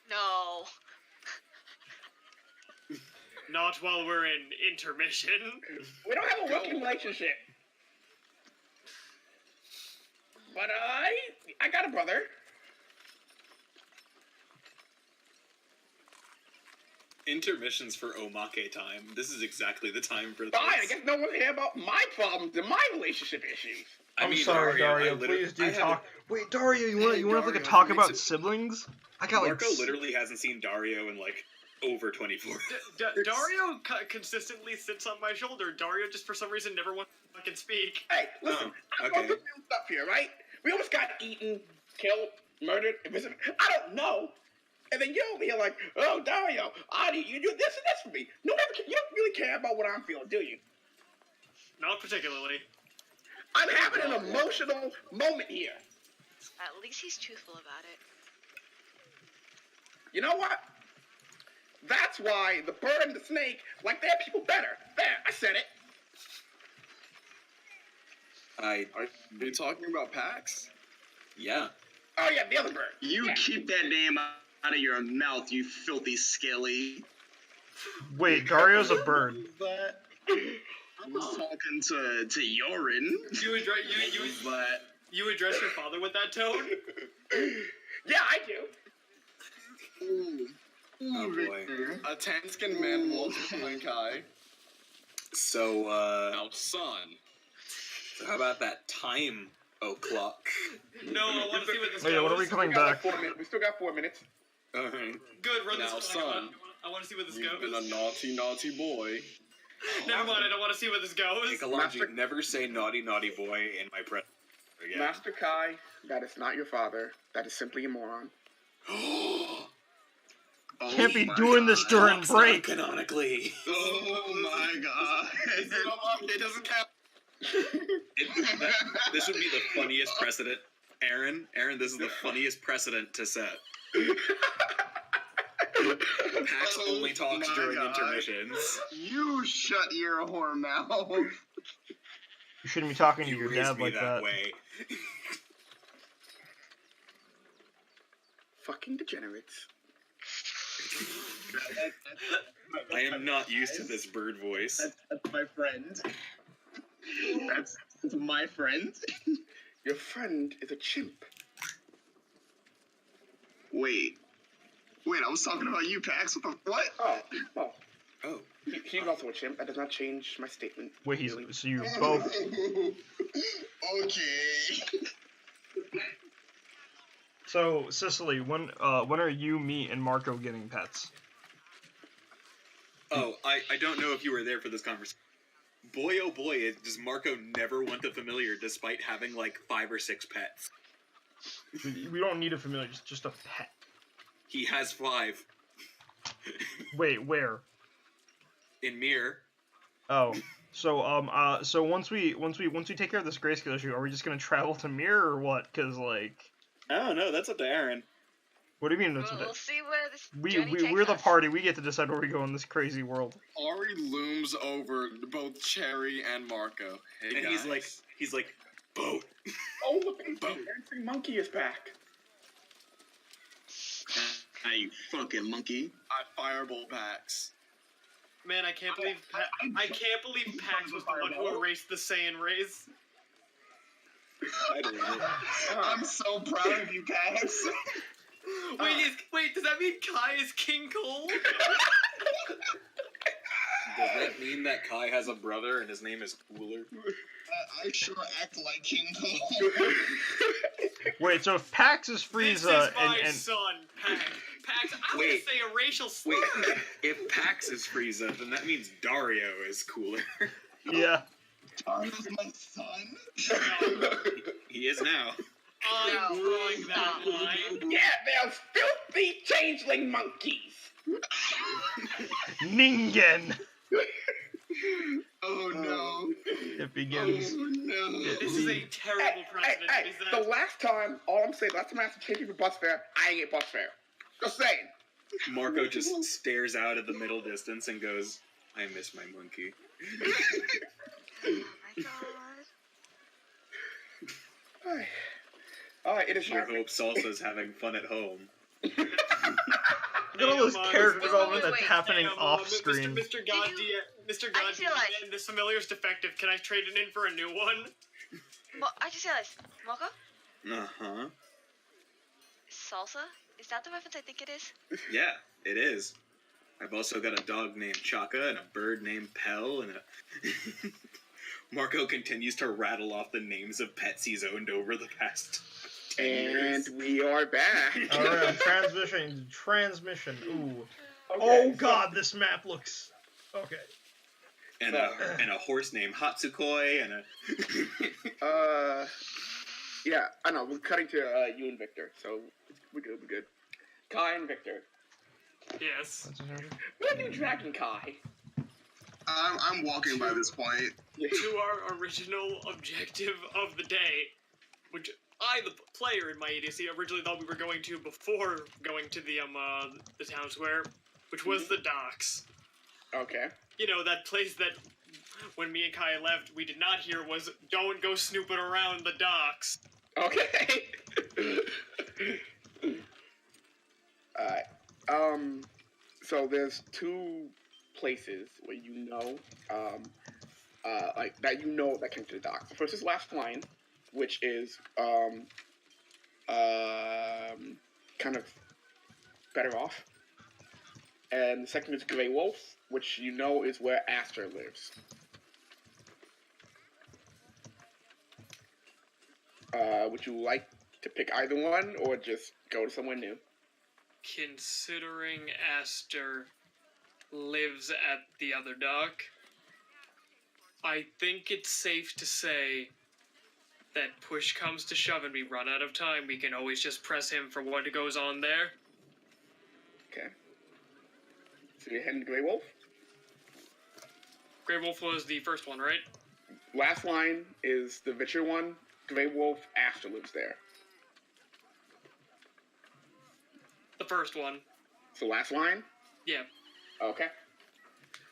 No. Not while we're in intermission. We don't have a working relationship. But, I got a brother. Intermissions for Omake time. This is exactly the time for this. Fine, I guess no one hear about my problems and my relationship issues. I'm sorry, Dario. Please do talk. Wait, Dario, you want to have like a talk about siblings? I got like. Marco literally hasn't seen Dario in like over 24 hours. Dario consistently sits on my shoulder. Dario just for some reason never wants to fucking speak. Hey, listen, I'm going through some stuff here, right? We almost got eaten, killed, murdered, imprisoned. I don't know. And then you're over here like, oh, Dario, Adi, you do this and this for me. You don't really care about what I'm feeling, do you? Not particularly. I'm having an emotional moment here. At least he's truthful about it. You know what? That's why the bird and the snake like their people better. There, I said it. Are you talking about PAX? Yeah. Oh yeah, the other bird. You keep that name out of your mouth, you filthy scaly. Wait, Dario's a bird. I was talking to Yorin. You address your father with that tone? Yeah, I do. Ooh. Oh boy. A tan-skinned man walks behind Kai. So, Now, son. so how about that time o'clock? No, I want to see what this Wait, goes. when are we coming We got back? like 4 minutes. We still got 4 minutes. Good, run Now, this son. I want to see where this You've goes. been a naughty, naughty boy. Never mind, I don't want to see where this goes. Ecology, never say naughty, naughty boy in my presence again. Master Kai, that is not your father. That is simply a moron. Can't be doing this during Clock's break. not canonically. Oh my god. It doesn't count. This would be the funniest precedent. Aaron, this is the funniest precedent to set. Pax only talks my during God. intermissions. You shut your whore mouth. You shouldn't be talking to You your raised dad me like that. way. Fucking degenerates. I am not used to this bird voice. That's my friend. That's my friend. Your friend is a chimp. Wait, I was talking about you, Pax. What? Oh. He's also a chimp. That does not change my statement. Wait, really. so you both. Okay. So Cicely, when are you, me, and Marco getting pets? Oh, I don't know if you were there for this conversation. Boy, oh boy, does Marco never want the familiar despite having like 5 or 6 pets. We don't need a familiar, just a pet. He has 5. Wait, where? In Mir. Oh, so once we take care of this grayscale issue, are we just gonna travel to Mirror or what? Cause like, I don't know, that's up to Aaron. what do you mean? That's We'll see where this we're the party. We get to decide where we go in this crazy world. Ari looms over both Cherry and Marco. Hey, And guys. he's like, boat. Oh, look, the dancing monkey is back. Ah, you fucking monkey. I fireball PAX. Man, I can't believe Pax was the one who erased the Saiyan race. I don't know. I'm so proud of you, Pax. Wait, does that mean Kai is King Cole? Does that mean that Kai has a brother and his name is Cooler? I sure act like King Cole. Wait, so if Pax is This Frieza is my and son, Pax. Pax, I'm gonna Wait. say a racial slur. Wait, if Pax is Frieza, then that means Dario is Cooler. yeah, Dario's my son. He is now. I'm No, drawing that stop. line. Yeah, they're filthy changeling monkeys. Ningen. Oh no. It begins. Oh no. This is a terrible precedent. Hey, Is that the last time I have to change you for bus fare, I ain't get bus fare. Just saying. Marco just stares out at the middle distance and goes, I miss my monkey. Oh my god. Alright, it is Sure my hope Salsa's having fun at home. Look at all this character development that's wait. happening Damn, off screen. Mr. God, Mr. I God, just realized- this familiar's defective. Can I trade it in for a new one? I just realized, Moko? Uh-huh. Salsa? Is that the reference I think it is? Yeah, it is. I've also got a dog named Chaka and a bird named Pell and a... Marco continues to rattle off the names of pets he's owned over the past 10 years. And we are back. Alright, transmission. Ooh. Okay, Oh so- god, this map looks... Okay. And a horse named Hatsukoi and a... Yeah, I know, we're cutting to you and Victor, so we're good. Kai and Victor. Yes. Where are you dragging Kai? I'm walking by this point. To our original objective of the day, which I, the player in my EDC, originally thought we were going to before going to the town square, which was the docks. Okay. You know, that place that when me and Kai left, we did not hear was don't go snooping around the docks. Okay. Alright. So there's two places where that came to the docks. The first is Last Line, which is kind of better off. And the second is Grey Wolf, which is where Aster lives. Would you like to pick either one, or just go to somewhere new? Considering Aster lives at the other dock, I think it's safe to say that push comes to shove and we run out of time, we can always just press him for what goes on there. Okay. So you're heading to Grey Wolf? Grey Wolf was the first one, right? Last Line is the Witcher one. Grey Wolf, Aster lives there. The first one. So Last Line? Yeah. Okay.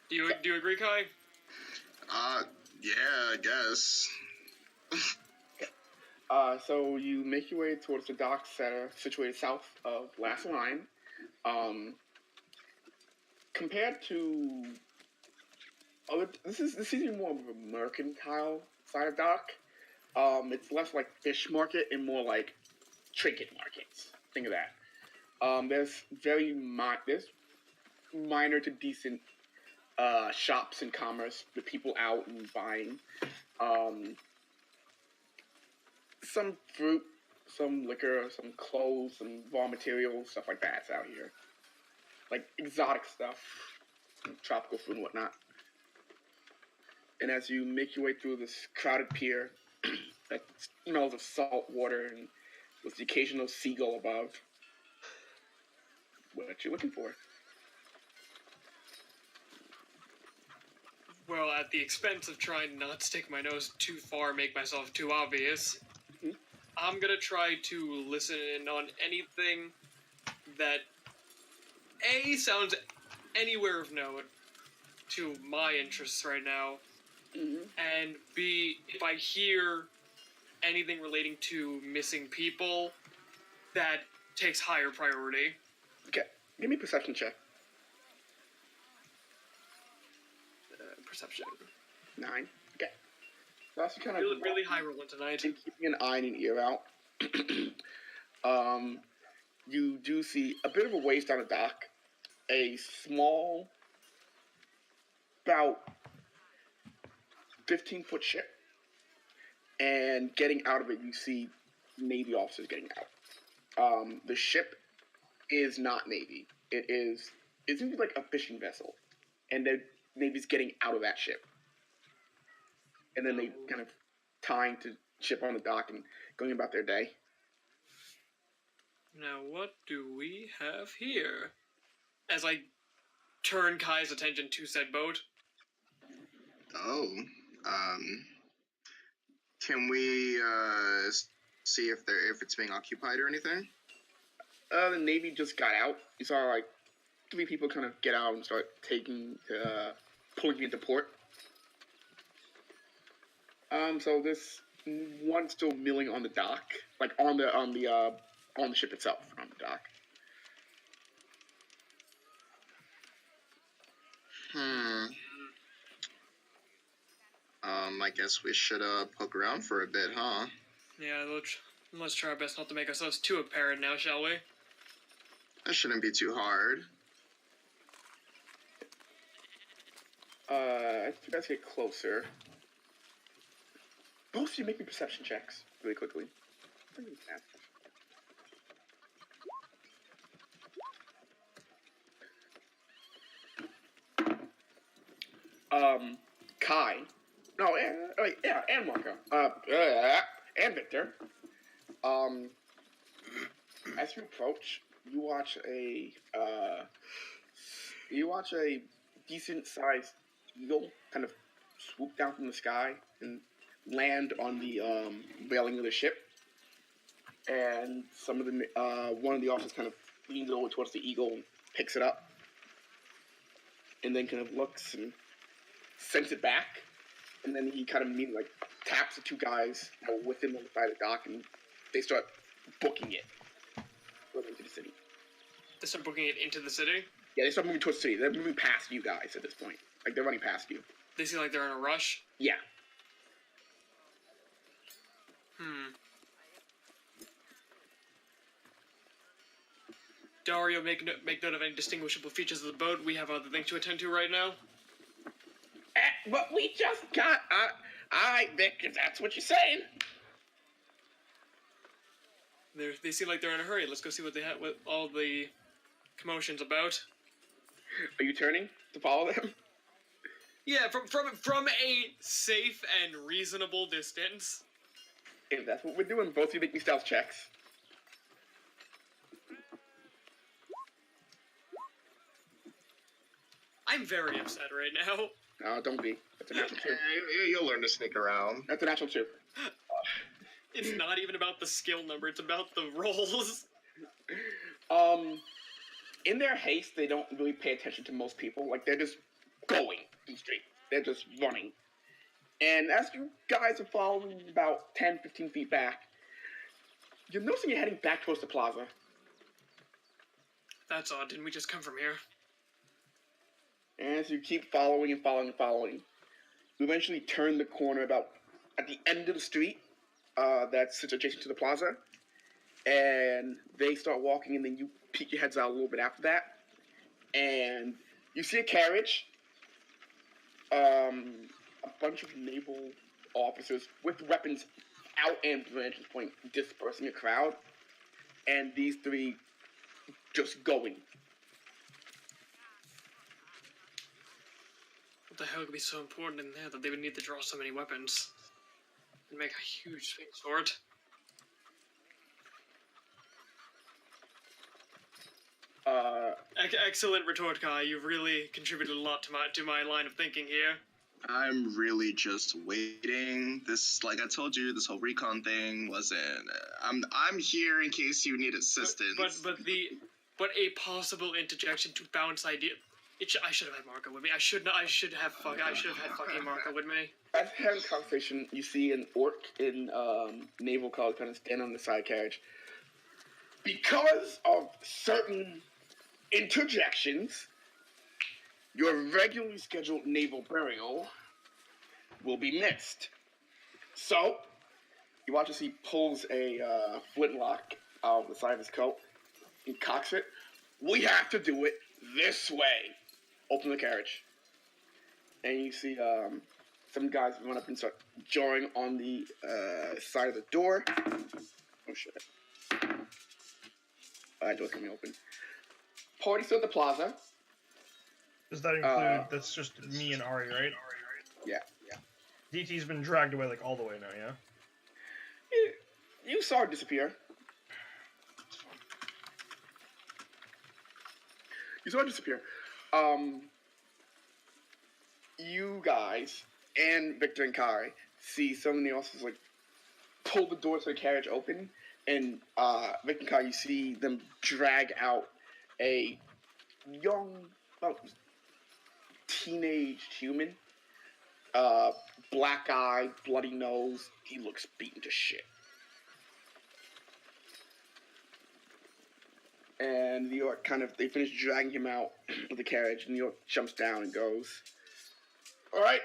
Do you agree, Kai? Yeah, I guess. So you make your way towards the docks that are situated south of Last Line. Compared to this is even more of a mercantile side of dock. It's less like fish market and more like trinket markets. Think of that. There's there's minor to decent shops and commerce with people out and buying some fruit, some liquor, some clothes, some raw materials, stuff like that's out here. Like exotic stuff, tropical fruit and whatnot. And as you make your way through this crowded pier that smells of salt water and with the occasional seagull above, what you looking for? Well, at the expense of trying not to stick my nose too far, make myself too obvious, I'm gonna try to listen in on anything that A, sounds anywhere of note to my interests right now, and B, if I hear anything relating to missing people, that takes higher priority. Okay, give me a perception check. Perception. 9. Okay. So that's kind of Really high rolling tonight. and keeping an eye and an ear out. You do see a bit of a ways down the dock, a small, about 15-foot ship, and getting out of it, you see Navy officers getting out. The ship is not Navy. It's like a fishing vessel, and the Navy's getting out of that ship, and then they kind of tying to ship on the dock and going about their day. Now, what do we have here? As I turn Kai's attention to said boat. Oh, can we see if it's being occupied or anything? The Navy just got out. You saw like 3 people kind of get out and start pulling into port. So this one's still milling on the dock, like on the ship itself, on the dock. I guess we should poke around for a bit, huh? Yeah, let's try our best not to make ourselves too apparent now, shall we? That shouldn't be too hard. As you guys get closer, both of you make me perception checks really quickly. Kai. No, yeah, and Marco. And Victor. As you approach, you watch a decent-sized eagle kind of swoop down from the sky and land on the railing of the ship. And one of the officers kind of leans over towards the eagle and picks it up, and then kind of looks and sends it back. And then he kind of taps the 2 guys with him on the side of the dock, and they start booking it into the city. They start booking it into the city? Yeah, they start moving towards the city. They're moving past you guys at this point. Like, they're running past you. They seem like they're in a rush? Yeah. Dario, make note of any distinguishable features of the boat. We have other things to attend to right now. But we just got... Alright, Vic, if that's what you're saying. They seem like they're in a hurry. Let's go see what all the commotion's about. Are you turning to follow them? Yeah, from a safe and reasonable distance. If that's what we're doing, both of you make me stealth checks. I'm very upset right now. No, don't be. That's a natural 2. You'll learn to sneak around. That's a natural 2. It's not even about the skill number, it's about the rolls. In their haste, they don't really pay attention to most people. Like, they're just going through the street. They're just running. And as you guys are following about 10, 15 feet back, you're noticing you're heading back towards the plaza. That's odd. Didn't we just come from here? And as you keep following and following and following, you eventually turn the corner about at the end of the street that sits adjacent to the plaza. And they start walking, and then you peek your heads out a little bit after that. And you see a carriage, a bunch of naval officers with weapons out and vantage point dispersing a crowd, and these 3 just going. What the hell could be so important in there that they would need to draw so many weapons and make a huge swing sword? Excellent retort, Kai. You've really contributed a lot to my line of thinking here. I'm really just waiting. This, like I told you, this whole recon thing wasn't. I'm here in case you need assistance. But a possible interjection to bounce idea. I should have had Marco with me. I should have had fucking Marco with me. As you're having a conversation, you see an orc in naval colors kind of stand on the side carriage. Because of certain interjections, your regularly scheduled naval burial will be missed. So, you watch as he pulls a flintlock out of the side of his coat and cocks it. We have to do it this way. Open the carriage. And you see some guys run up and start jarring on the side of the door. Oh, shit. Door's coming open. Party's still at the plaza. Does that include, that's just me and Ari, right? Yeah. DT's been dragged away, like, all the way now, yeah? You saw her disappear. You saw it disappear. You guys and Victor and Kai see somebody else is like pull the door to the carriage open, and Victor and Kai, you see them drag out a young, about teenage human. Black eye, bloody nose. He looks beaten to shit. And New York they finish dragging him out of the carriage. New York jumps down and goes, all right.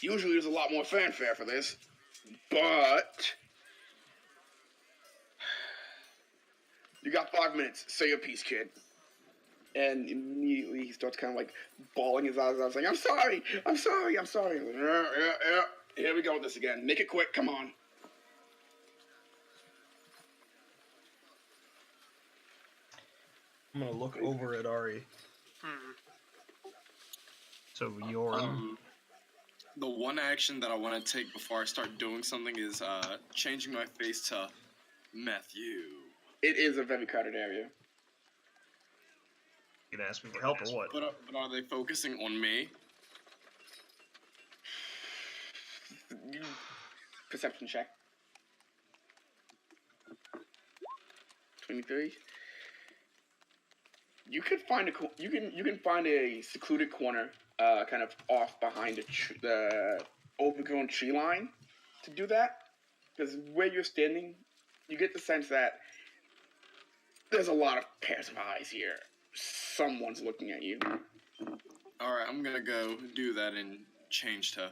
Usually there's a lot more fanfare for this, but you got 5 minutes. Say your piece, kid. And immediately he starts kind of like bawling his eyes out, saying, I'm sorry. I'm like, yeah. Here we go with this again. Make it quick. Come on. I'm gonna look over at Ari. So you're the one action that I want to take before I start doing something is changing my face to Matthew. It is a very crowded area. You gonna ask me for help or what? But are they focusing on me? Perception check. 23. You could find you can find a secluded corner, kind of off behind the overgrown tree line, to do that. Because where you're standing, you get the sense that there's a lot of pairs of eyes here. Someone's looking at you. All right, I'm gonna go do that and change to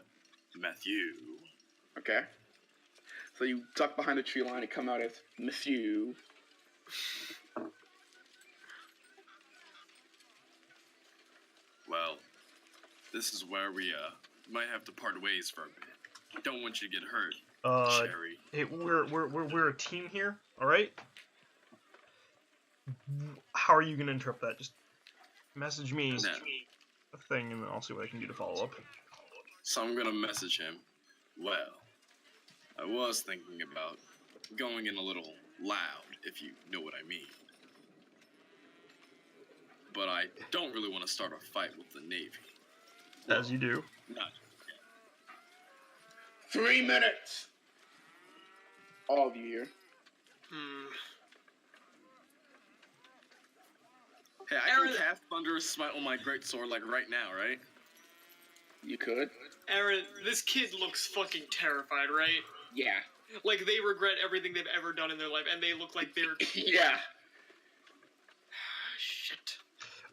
Matthew. Okay. So you duck behind the tree line and come out as Matthew. Well, this is where we might have to part ways for a bit. Don't want you to get hurt, Sherry. Hey, we're a team here, all right? How are you gonna interrupt that? Just message me a thing, and then I'll see what I can do to follow up. So I'm gonna message him. Well, I was thinking about going in a little loud, if you know what I mean. But I don't really want to start a fight with the Navy. As you do. Not 3 minutes. All of you here. Hey, I can cast Thunderous Smite on my greatsword like right now, right? You could. Aaron, this kid looks fucking terrified, right? Yeah. Like they regret everything they've ever done in their life, and they look like they're yeah. Shit.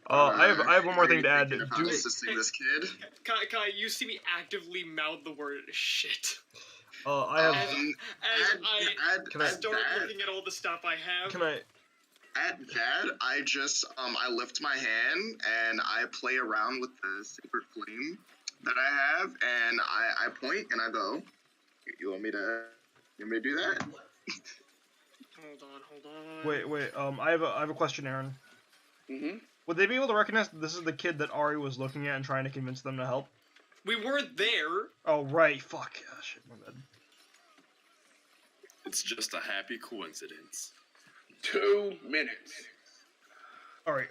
I have one more thing to add. Assisting this kid. Kai, you see me actively mouth the word shit. I have. As I start looking at all the stuff I have. Can I? At that, I just I lift my hand and I play around with the sacred flame that I have, and I point and I go, "You want me to do that?" Hold on. Wait. I have a question, Aaron. Mm-hmm. Would they be able to recognize that this is the kid that Ari was looking at and trying to convince them to help? We weren't there. Oh right, fuck. Oh, shit, my bad. It's just a happy coincidence. 2 minutes. All right.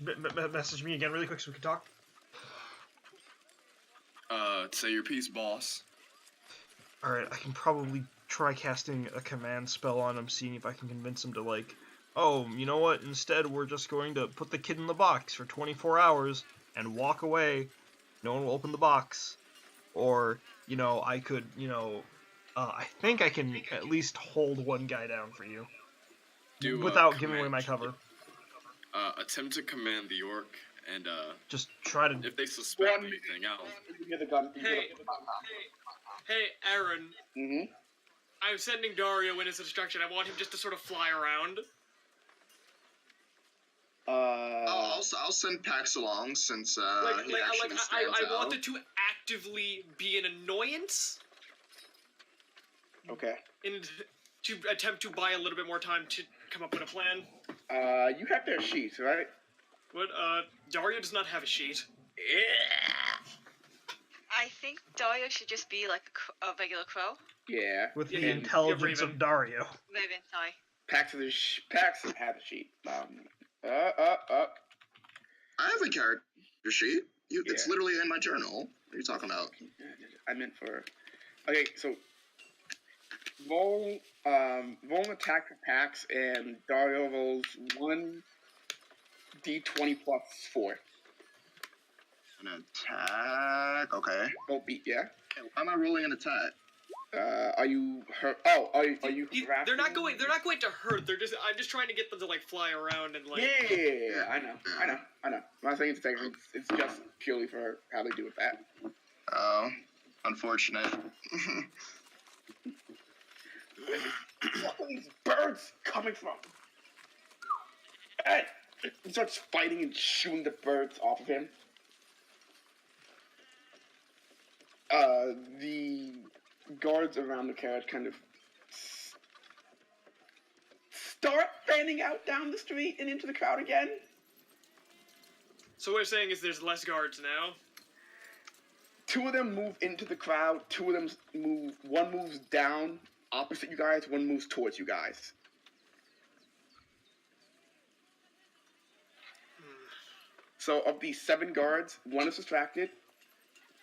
Just message me again really quick so we can talk. Say your piece, boss. All right, I can probably try casting a command spell on him, seeing if I can convince him to like, oh, you know what? Instead, we're just going to put the kid in the box for 24 hours and walk away. No one will open the box. Or, I could, I think I can at least hold one guy down for you. Without giving away my cover. Attempt to command the orc, and just try to... If they suspect anything else. Hey, Aaron. Mm-hmm. I'm sending Dario in as a distraction. I want him just to sort of fly around. I'll send Pax along since he actually stands I out. wanted to actively be an annoyance. Okay. And to attempt to buy a little bit more time to come up with a plan. You have their sheets, right? What? Dario does not have a sheet. Yeah. I think Dario should just be like a regular crow. Yeah. with the Yeah, intelligence Raven. of Dario. Raven, sorry. Pax had the sheet. I have a character sheet. It's Yeah. literally in my journal. What are you talking about? I meant for. Okay, so roll an attack for Pax, and Dario rolls 1d20 plus 4. An attack. Okay. Don't beat, yeah. How am I rolling an attack? Are you hurt? Oh, are you? They're not going to hurt. I'm just trying to get them to like fly around and like. Yeah, I know. I'm not saying it's technical. It's just purely for how they do with that. Oh, unfortunate. What are these birds coming from? Hey! He starts fighting and shooting the birds off of him. The guards around the carriage kind of start fanning out down the street and into the crowd again. So what you're saying is there's less guards now? 2 of them move into the crowd, 2 of them move, one moves down opposite you guys, one moves towards you guys. So of these 7 guards, 1 is distracted,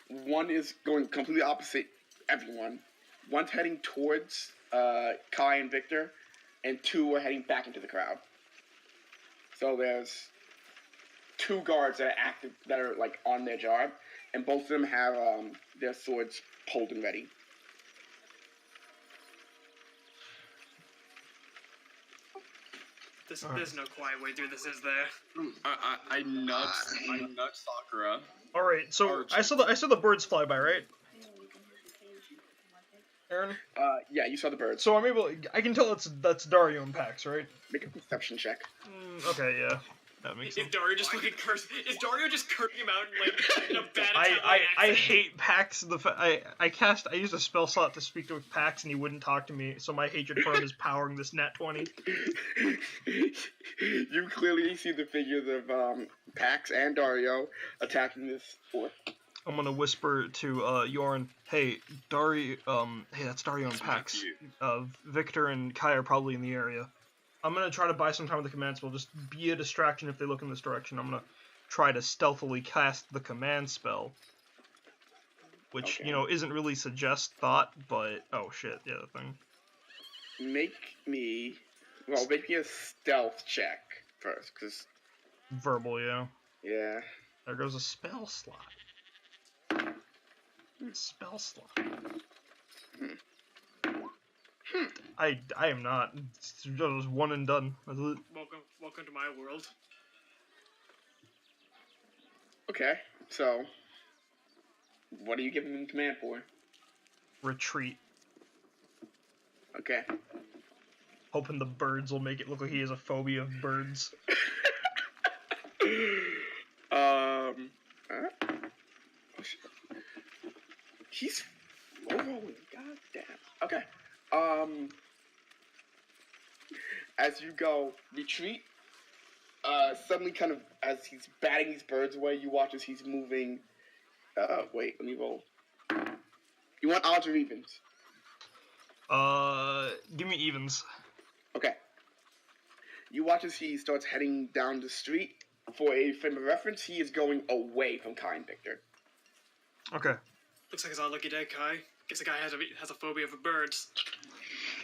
1 is going completely opposite everyone, 1's heading towards Kai and Victor, and 2 are heading back into the crowd. So there's 2 guards that are active, that are like on their job, and both of them have their swords pulled and ready. There's no quiet way through this, is there? I nudge Sakura. All right, so I saw the birds fly by, right? Aaron? Yeah, you saw the birds. So I can tell that's Dario and Pax, right? Make a perception check. Okay, yeah. That makes sense. Is Dario just fucking cursing him out like in a bad Italian I accent? hate Pax. I used a spell slot to speak to Pax and he wouldn't talk to me, so my hatred for him is powering this nat 20. You clearly see the figures of Pax and Dario attacking this fort. I'm gonna whisper to Yorn, hey, hey, that's Dario and Pax. Victor and Kai are probably in the area. I'm gonna try to buy some time with the command spell. Just be a distraction if they look in this direction. I'm gonna try to stealthily cast the command spell, which isn't really suggest thought, but oh shit, yeah, the thing. Make me a stealth check first, cause verbal, yeah. Yeah. There goes a spell slot. Spell slot. I am not. It's just one and done. That's it. Welcome to my world. Okay, so what are you giving them command for? Retreat. Okay. Hoping the birds will make it look like he has a phobia of birds. He's rolling. God damn. Okay. As you go retreat, suddenly kind of as he's batting these birds away, you watch as he's moving. Wait, let me roll. You want odds or evens? Give me evens. Okay. You watch as he starts heading down the street. For a frame of reference, he is going away from Kai and Victor. Okay. Looks like it's our lucky day, Kai. Guess the guy has a phobia for birds.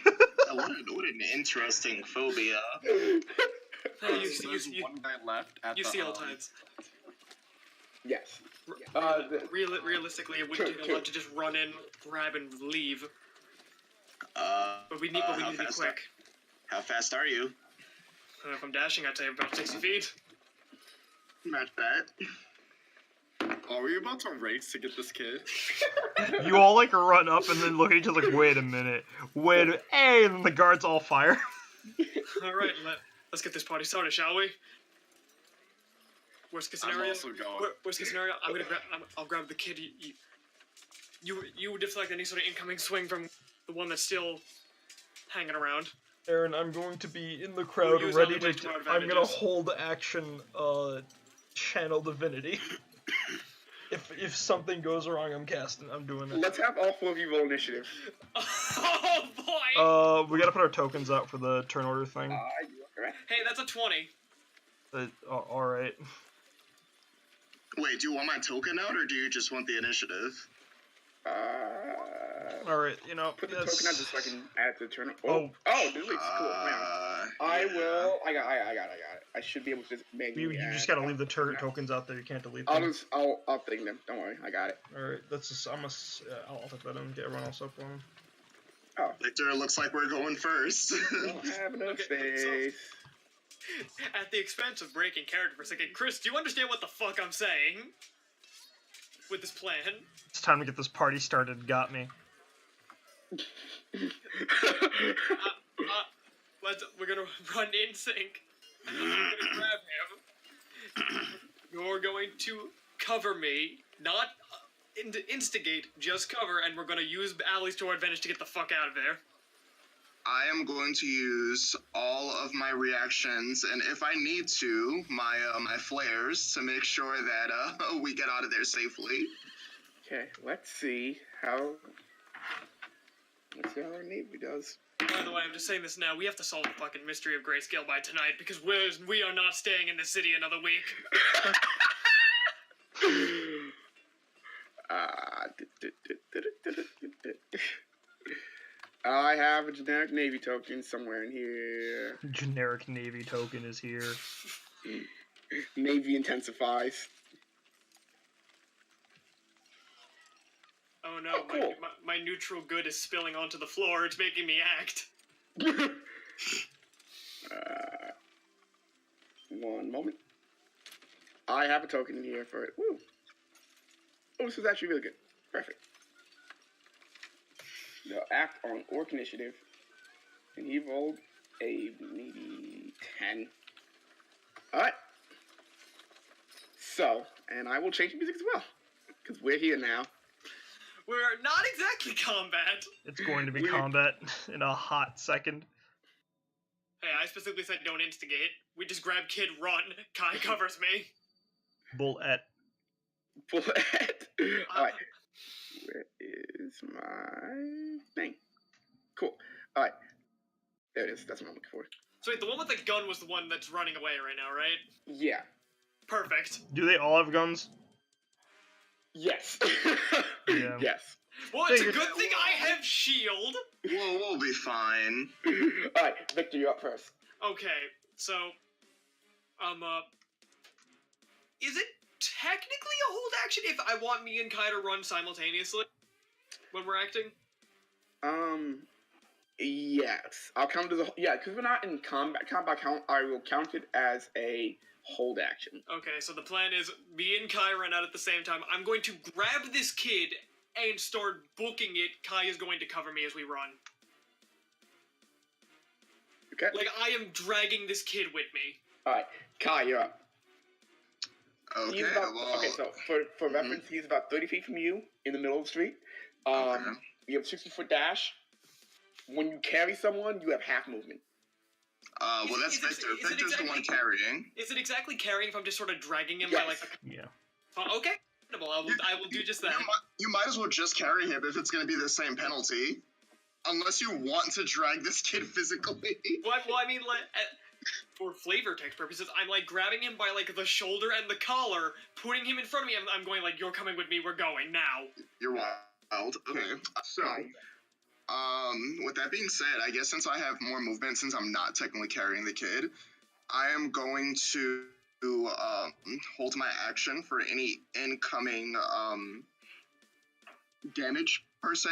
What an interesting phobia. There's one guy left at you the, see all times. Yes. Realistically, it wouldn't take a lot to just run in, grab, and leave. But we need to be quick. How fast are you? If I'm dashing, I'd say about 60 feet. Match that. Are we about to race to get this kid? You all like run up and then look at each other like, wait a minute, hey, and then the guards all fire. All right, let's get this party started, shall we? Worst case scenario. I'm also going. Worst case scenario, I'll grab the kid. You deflect any sort of incoming swing from the one that's still hanging around. Aaron, I'm going to be in the crowd, ready to. I'm gonna hold action. Channel divinity. If something goes wrong, I'm doing it. Let's have all 4 of you roll initiative. Oh boy! We gotta put our tokens out for the turn order thing. You are correct. Hey, that's a 20. All right. Wait, do you want my token out, or do you just want the initiative? All right, you know. Put the token out just so I can add it to the turn. Oh, this is cool. I got it. I should be able to just manually. You just gotta leave the tokens out there. You can't delete them. I'll take them. Don't worry, I got it. All right, that's just. I'll take that and get everyone else up on them. Oh, Victor, looks like we're going first. don't have enough space. At the expense of breaking character for a second, Chris, do you understand what the fuck I'm saying? With this plan? It's time to get this party started. Got me. We're gonna run in sync. We're gonna grab him. You're going to cover me, not instigate, just cover, and we're gonna use alleys to our advantage to get the fuck out of there. I am going to use all of my reactions, and if I need to, my flares to make sure that we get out of there safely. Okay, let's see how our Navy does. By the way, I'm just saying this now. We have to solve the fucking mystery of Grayscale by tonight because we are not staying in the city another week. I have a generic Navy token somewhere in here. Generic Navy token is here. Navy intensifies. Oh no, cool. my neutral good is spilling onto the floor. It's making me act. One moment. I have a token in here for it. Woo. Oh, this is actually really good. Perfect. They'll act on Orc Initiative. And he rolled a maybe 10. Alright. So, and I will change the music as well. Because we're here now. We're not exactly combat. It's going to be combat in a hot second. Hey, I specifically said don't instigate. We just grab kid, run. Kai covers me. Bullet. Alright. Where is my thing? Cool. Alright. There it is. That's what I'm looking for. So wait, the one with the gun was the one that's running away right now, right? Yeah. Perfect. Do they all have guns? Yes. Yeah. Yes. Well, it's a good thing I have shield. We'll be fine. Alright, Victor, you're up first. Okay, so, is it technically a hold action if I want me and Kai to run simultaneously when we're acting? Yes. I'll count it as because we're not in combat count, I will count it as a hold action. Okay, so the plan is me and Kai run out at the same time. I'm going to grab this kid and start booking it. Kai is going to cover me as we run. Okay. Like, I am dragging this kid with me. Alright, Kai, you're up. Okay, so for reference, he's about 30 feet from you in the middle of the street. You have a 60-foot dash. When you carry someone, you have half movement. That's Victor. Victor's the one carrying. Is it exactly carrying if I'm just sort of dragging him by like... Yeah. Okay. I will do just that. You might as well just carry him if it's going to be the same penalty. Unless you want to drag this kid physically. Well, I mean, like, for flavor text purposes, I'm like grabbing him by like the shoulder and the collar, putting him in front of me. I'm going like, you're coming with me. We're going now. You're wild. Okay. So, with that being said, I guess since I have more movement, since I'm not technically carrying the kid, I am going to hold my action for any incoming damage per se,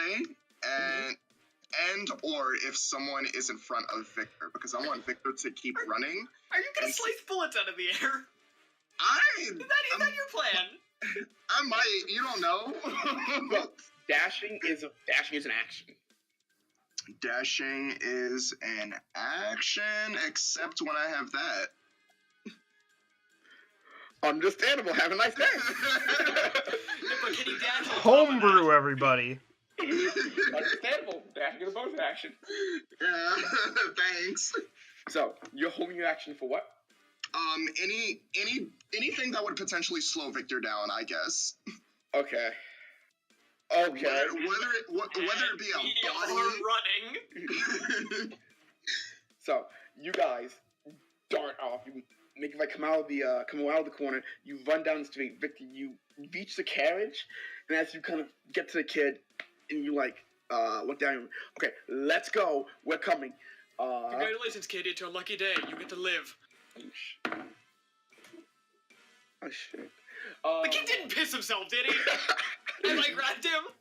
and or if someone is in front of Victor, because I want Victor to keep running. Are you gonna slice bullets out of the air? Is that your plan? I might. You don't know. Well, dashing is an action. Dashing is an action, except when I have that. Understandable. Have a nice day. But can you dash? Homebrew, everybody. Understandable. Dashing is a bonus action. Yeah, thanks. So you're holding your action for what? Anything that would potentially slow Victor down, I guess. Okay. Okay. Whether it be a We are body. running. So you guys dart off. You make it like come out of the corner. You run down the street. Victor, you reach the carriage, and as you kind of get to the kid, and you like look down. Okay, let's go. We're coming. Congratulations, kid. It's your lucky day. You get to live. Oh shit. The kid didn't piss himself, did he? As I grabbed him.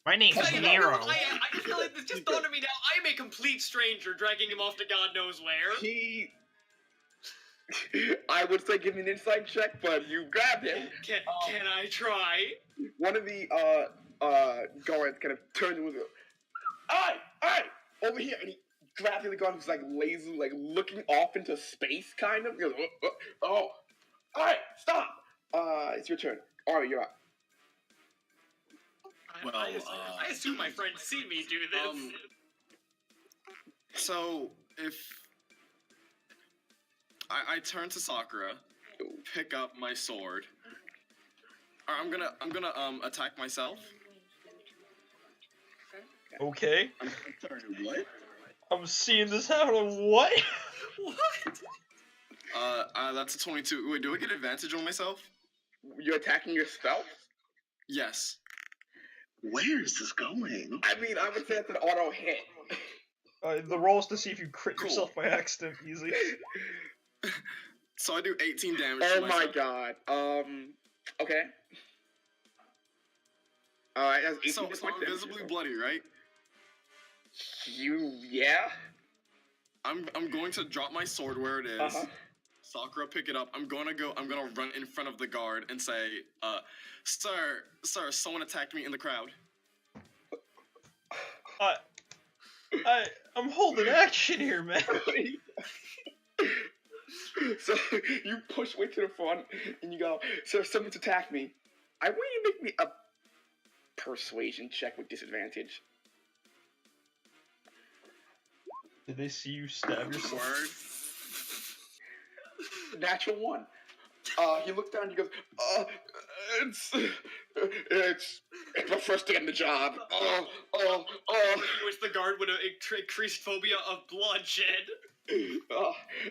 My name's You know, Nero. I feel like this just dawned on me now. I am a complete stranger dragging him off to God knows where. I would say give me an insight check, but you grabbed him. Can I try? One of the guards kind of turns and goes, "Aye, over here!" And he grabs the other guard who's like lazily like looking off into space, kind of. He goes, "Oh, all right, stop! It's your turn. All right, you're up." I assume my friends see me do this. So if I turn to Sakura, pick up my sword. I'm gonna attack myself. Okay. I'm sorry, what? I'm seeing this happen. What? What? That's a 22. Wait, do I get advantage on myself? You're attacking yourself? Yes. Where is this going? I mean, I would say that's an auto hit. The roll is to see if you crit Cool. yourself by accident. Easy. So I do 18 damage Oh to my myself. god. Okay. Alright, that's 18 So I'm visibly bloody, right? Yeah? I'm going to drop my sword where it is. Uh-huh. Sakura, pick it up. I'm gonna run in front of the guard and say, sir, someone attacked me in the crowd. I'm holding action here, man. So you push way to the front and you go, "Sir, someone's attacked me. I want you to make me a persuasion check with disadvantage." Did they see you stab yourself? Natural 1. He looked down and he goes, it's my first day on the job. Which the guard would have increased phobia of bloodshed.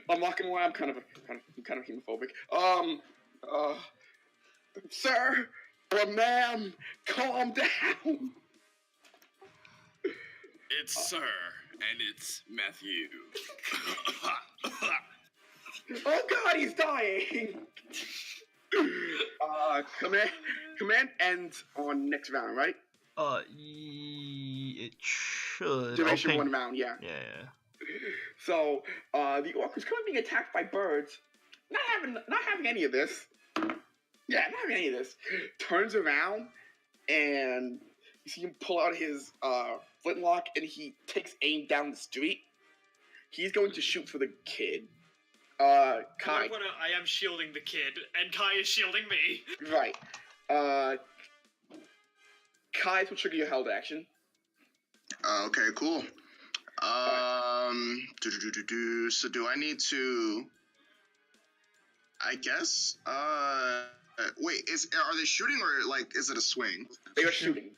I'm not gonna lie, I'm kind of hemophobic. Sir or ma'am, calm down. It's Sir, and it's Matthew. Oh God, he's dying. Command ends on next round, right? It should. Duration Okay. 1 round, yeah. Yeah. So, the orc who's currently being attacked by birds, not having any of this. Yeah, not having any of this. Turns around and you see him pull out his flintlock and he takes aim down the street. He's going to shoot for the kid. Kai. I am shielding the kid, and Kai is shielding me. Right. Kai will trigger your held action. Okay, cool. So do I need to? I guess. Wait. Are they shooting or like is it a swing? They are shooting.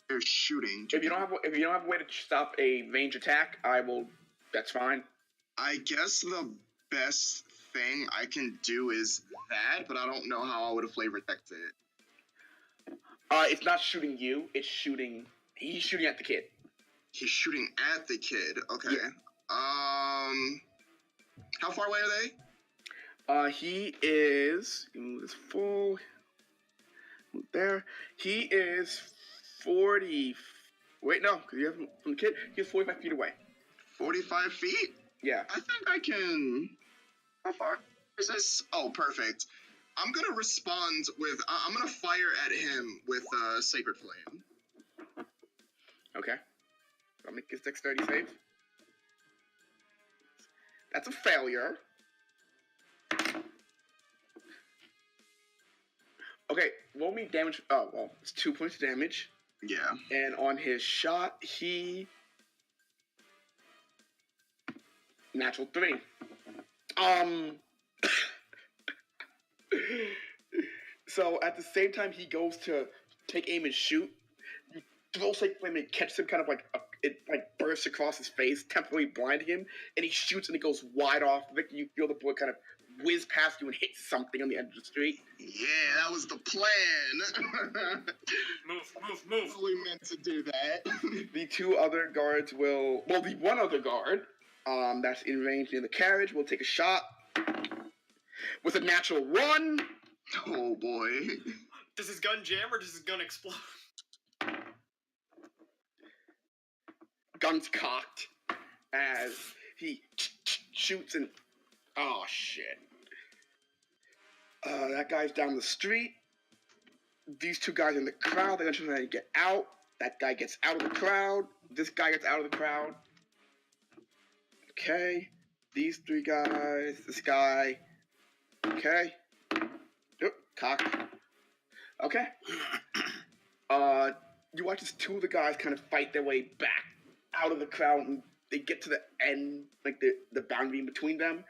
They're shooting. If you don't have a way to stop a range attack, that's fine. I guess the best thing I can do is that, but I don't know how I would have flavor texted it. It's not shooting you. He's shooting at the kid. He's shooting at the kid. Okay. Yeah. How far away are they? He is. Move this full. Move there. He is 40. Wait, no, because you have from the kid. He's 45 feet away. 45 feet? Yeah. I think I can. How far is this? Oh, perfect. I'm gonna respond with. I'm gonna fire at him with Sacred Flame. Okay. I'll make his dexterity save. That's a failure. Okay, roll me damage. Oh, well, it's 2 points of damage. Yeah. And on his shot, he. Natural 3. So at the same time he goes to take aim and shoot, you throw Sacred Flame and catch him kind of like it like bursts across his face, temporarily blinding him, and he shoots and it goes wide off. Victor, you feel the bullet kind of whiz past you and hit something on the end of the street. Yeah, that was the plan. Move. We meant to do that. The two other guards will, well, the one other guard, that's in range near the carriage will take a shot with a natural 1. Oh boy. Does his gun jam or does his gun explode? Gun's cocked as he shoots and oh shit. That guy's down the street. These two guys in the crowd, they're gonna try to get out. That guy gets out of the crowd. This guy gets out of the crowd. Okay. These 3 guys. This guy. Okay. Yep. Cock. Okay. You watch as 2 of the guys kind of fight their way back out of the crowd, and they get to the end, like the boundary in between them.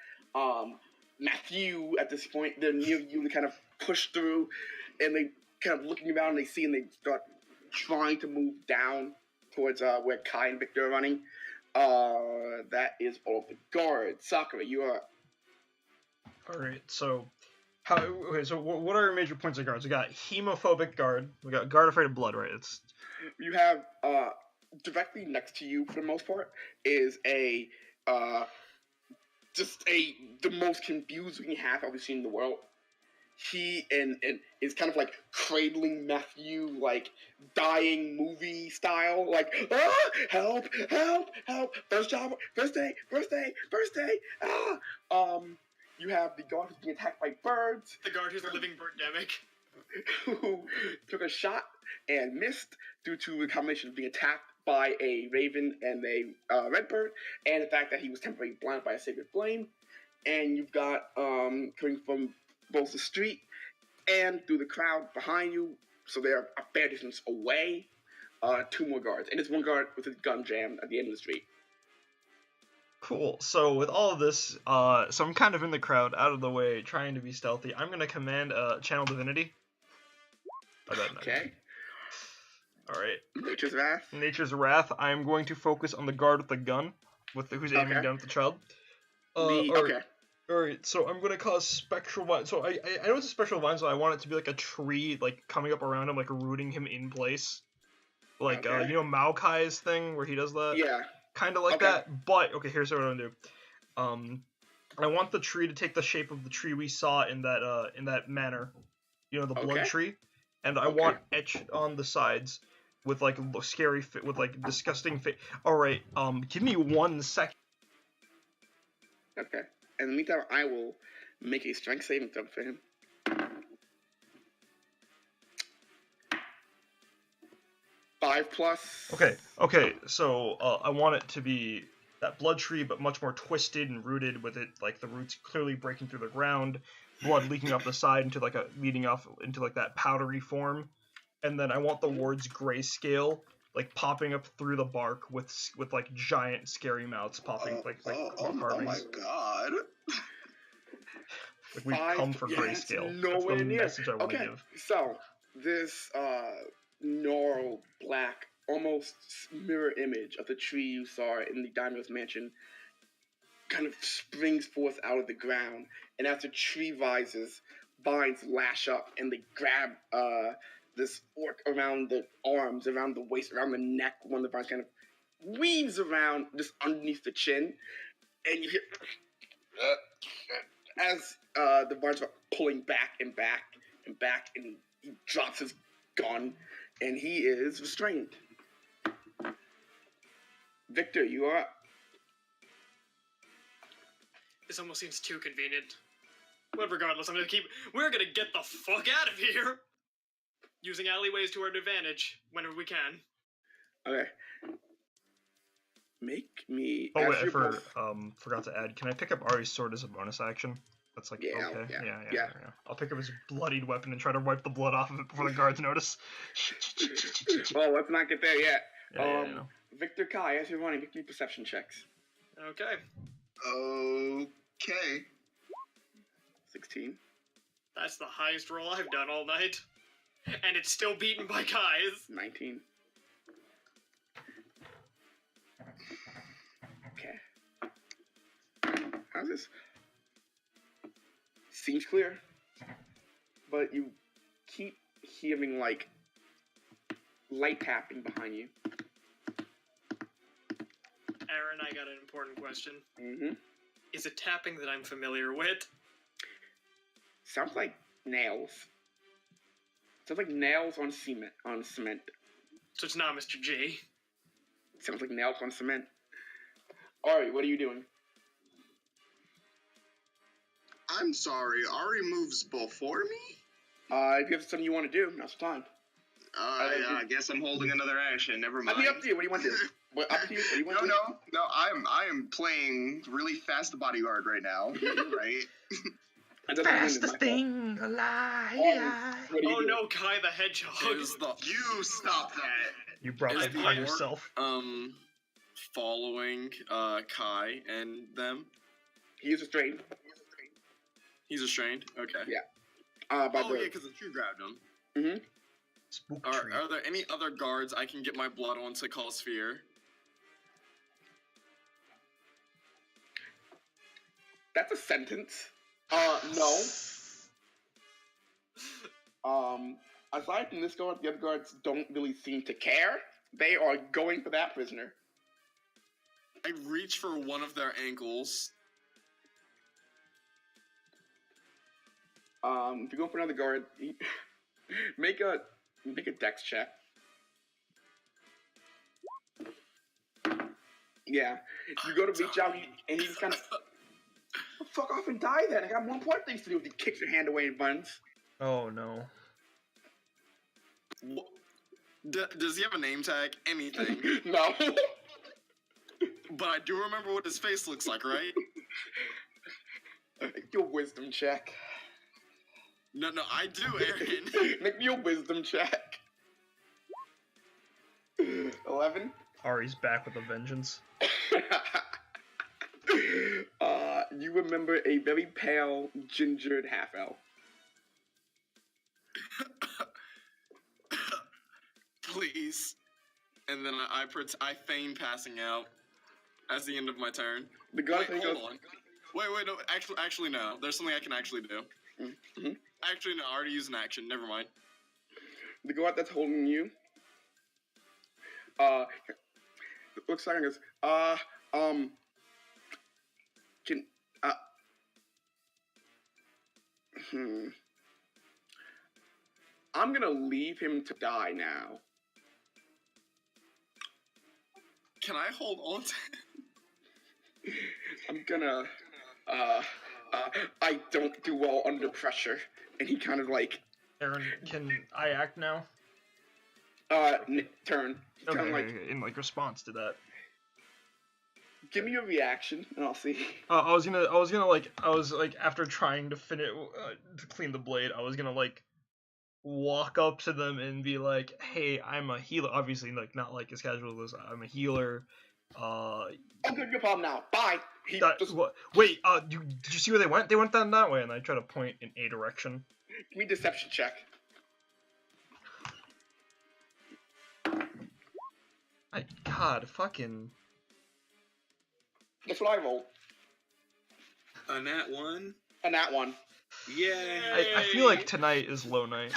Matthew, at this point, they're near you. They kind of push through, and they kind of looking around, and they see, and they start trying to move down towards where Kai and Victor are running. That is all of the guards. Sakura, you are. All right. So, what are our major points of guards? We got hemophobic guard. We got guard afraid of blood. Right. You have directly next to you, for the most part, is a the most confusing half I've ever seen in the world. He and is kind of like cradling Matthew, like dying movie style, like help, first day. You have the guard who's being attacked by birds. The guard who's a living birdemic. Who took a shot and missed due to a combination of being attacked by a raven and a redbird, and the fact that he was temporarily blinded by a sacred flame. And you've got coming from both the street and through the crowd behind you, so they're a fair distance away, 2 more guards, and it's 1 guard with his gun jammed at the end of the street. Cool. So with all of this, so I'm kind of in the crowd, out of the way, trying to be stealthy. I'm gonna command Channel Divinity. Okay. All right. Nature's Wrath. Nature's Wrath. I'm going to focus on the guard with the gun, who's aiming down at the child. Okay. Alright, so I'm gonna cause spectral vines. So I know it's a spectral vine, so I want it to be like a tree, like coming up around him, like rooting him in place. Like, Okay. you know Maokai's thing where he does that? Yeah. Kind of like that, but, okay, here's what I'm gonna do. I want the tree to take the shape of the tree we saw in that manner. You know, the blood tree. And I want etched on the sides with, like, scary, with, like, disgusting Alright, give me 1 second. Okay. In the meantime, I will make a strength saving throw for him. Five plus. Okay. So I want it to be that blood tree, but much more twisted and rooted, with it like the roots clearly breaking through the ground, blood leaking off the side into like leading off into like that powdery form, and then I want the words grayscale like popping up through the bark with like giant scary mouths popping oh my god. Like we come for grayscale. Nowhere That's the near. message I want to give. So this gnarled black, almost mirror image of the tree you saw in the Daimyo's mansion kind of springs forth out of the ground, and as the tree rises, vines lash up and they grab this orc around the arms, around the waist, around the neck. One of the vines kind of weaves around just underneath the chin, and you hear as the vines are pulling back and back and back, and he drops his gun, and he is restrained. Victor, you are up. This almost seems too convenient. But regardless, we're gonna get the fuck out of here! Using alleyways to our advantage, whenever we can. Okay. Make me... Oh, wait, I forgot to add, can I pick up Ari's sword as a bonus action? That's like, okay. Yeah. I'll pick up his bloodied weapon and try to wipe the blood off of it before the guards notice. Well, let's not get there yet. Yeah. Victor, Kai, as you're running, make me perception checks. Okay. Okay. 16. That's the highest roll I've done all night. And it's still beaten by Kai's. 19. Okay. How's this? Seems clear. But you keep hearing, like, light tapping behind you. Aaron, I got an important question. Mm-hmm. Is it tapping that I'm familiar with? Sounds like nails. Sounds like nails on cement. So it's not Mr. G. Sounds like nails on cement. Ari, what are you doing? I'm sorry, Ari moves before me? If you have something you want to do, now's the time. Yeah, I guess I'm holding another action. Never mind. I'll be up to you. What do you want to do? Up to you. What do you want to do? No. I am playing really fast bodyguard right now. You're right. Fastest thing alive. Oh no, Kai the Hedgehog. You stop that. You brought that upon yourself. Following Kai and them. He's restrained. He's restrained. Okay. Yeah. Because the tree grabbed him. Mm-hmm. Are there any other guards I can get my blood on to cause fear? That's a sentence. No. Aside from this guard, the other guards don't really seem to care. They are going for that prisoner. I reach for one of their ankles. If you go for another guard, make a dex check. Yeah. You go to reach out, and he just kind of fuck off and die then. I got more important things to do. If he kicks your hand away and runs. Oh no. Does he have a name tag? Anything? No. But I do remember what his face looks like, right? Your wisdom check. No, I do, Aaron. Make me a wisdom check. 11. Ari's back with a vengeance. You remember a very pale, gingered half-elf. Please. And then I feign passing out as the end of my turn. The guard Wait, hold on. Wait, no. Actually, no. There's something I can actually do. Mm-hmm. Actually, no. I already used an action. Never mind. The guard that's holding you. Looks like I goes, I'm gonna leave him to die now. Can I hold on to him? I'm gonna, I don't do well under pressure. And he kind of like... Aaron, can I act now? Turn. Okay, Turn, like, in like response to that. Give me a reaction, and I'll see. I was like after trying to finish to clean the blade, I was gonna like walk up to them and be like, "Hey, I'm a healer." Obviously, like not like as casual as I'm a healer. I'm good. Your problem now. Bye. Wait. Did you see where they went? They went down that way, and I try to point in a direction. Give me a deception check. God, fucking. That's what I rolled. A nat 1. A nat 1. Yay! I feel like tonight is low night.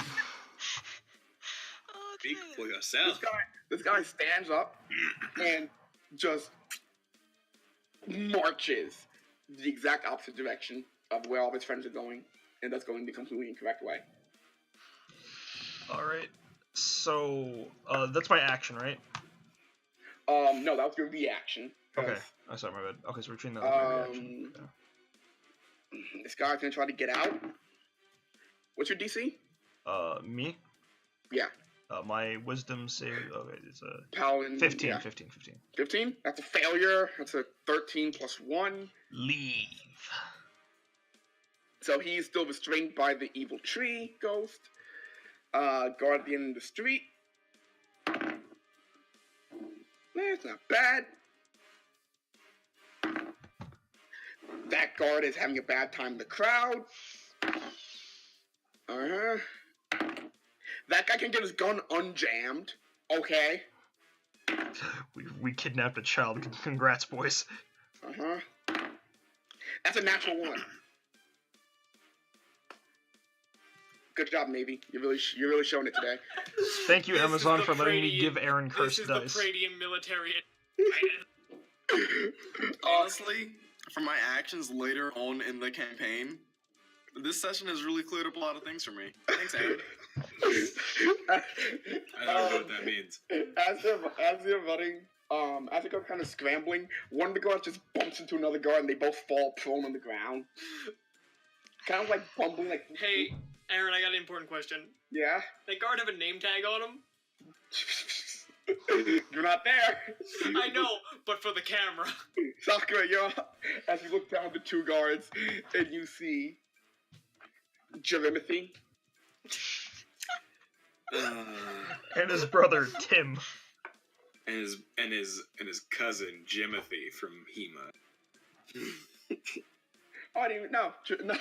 Speak for yourself. This guy stands up and just marches the exact opposite direction of where all his friends are going, and that's going the completely incorrect way. Alright. So, that's my action, right? No, that was your reaction. Okay. Oh, sorry, my bad. Okay, so we're treating that as my reaction. Yeah. This guy's gonna try to get out. What's your DC? Me? Yeah. My wisdom save. Okay, it's a Paladin. 15. Yeah. 15. 15? That's a failure. That's a 13 plus 1. Leave. So he's still restrained by the evil tree ghost. Guardian in the street. That's not bad. That guard is having a bad time in the crowd. Uh-huh. That guy can get his gun unjammed, okay? We kidnapped a child. Congrats, boys. Uh-huh. That's a natural one. Good job, Navy. You're really showing it today. Thank you, This is Amazon, the for letting me Pradian- give Aaron This cursed is dice. the Pradian military. Honestly, for my actions later on in the campaign, this session has really cleared up a lot of things for me. Thanks, Aaron. I don't know what that means. As they're running, as they go kind of scrambling, one of the guards just bumps into another guard and they both fall prone on the ground. Kind of like bumbling, like. Hey, Aaron, I got an important question. Yeah? That guard have a name tag on him? You're not there. I know, but for the camera. Sakura, you're as you look down the two guards and you see Jerimothy. And his brother, Tim. And his cousin Jimothy from Hema. Oh, I didn't even know. No.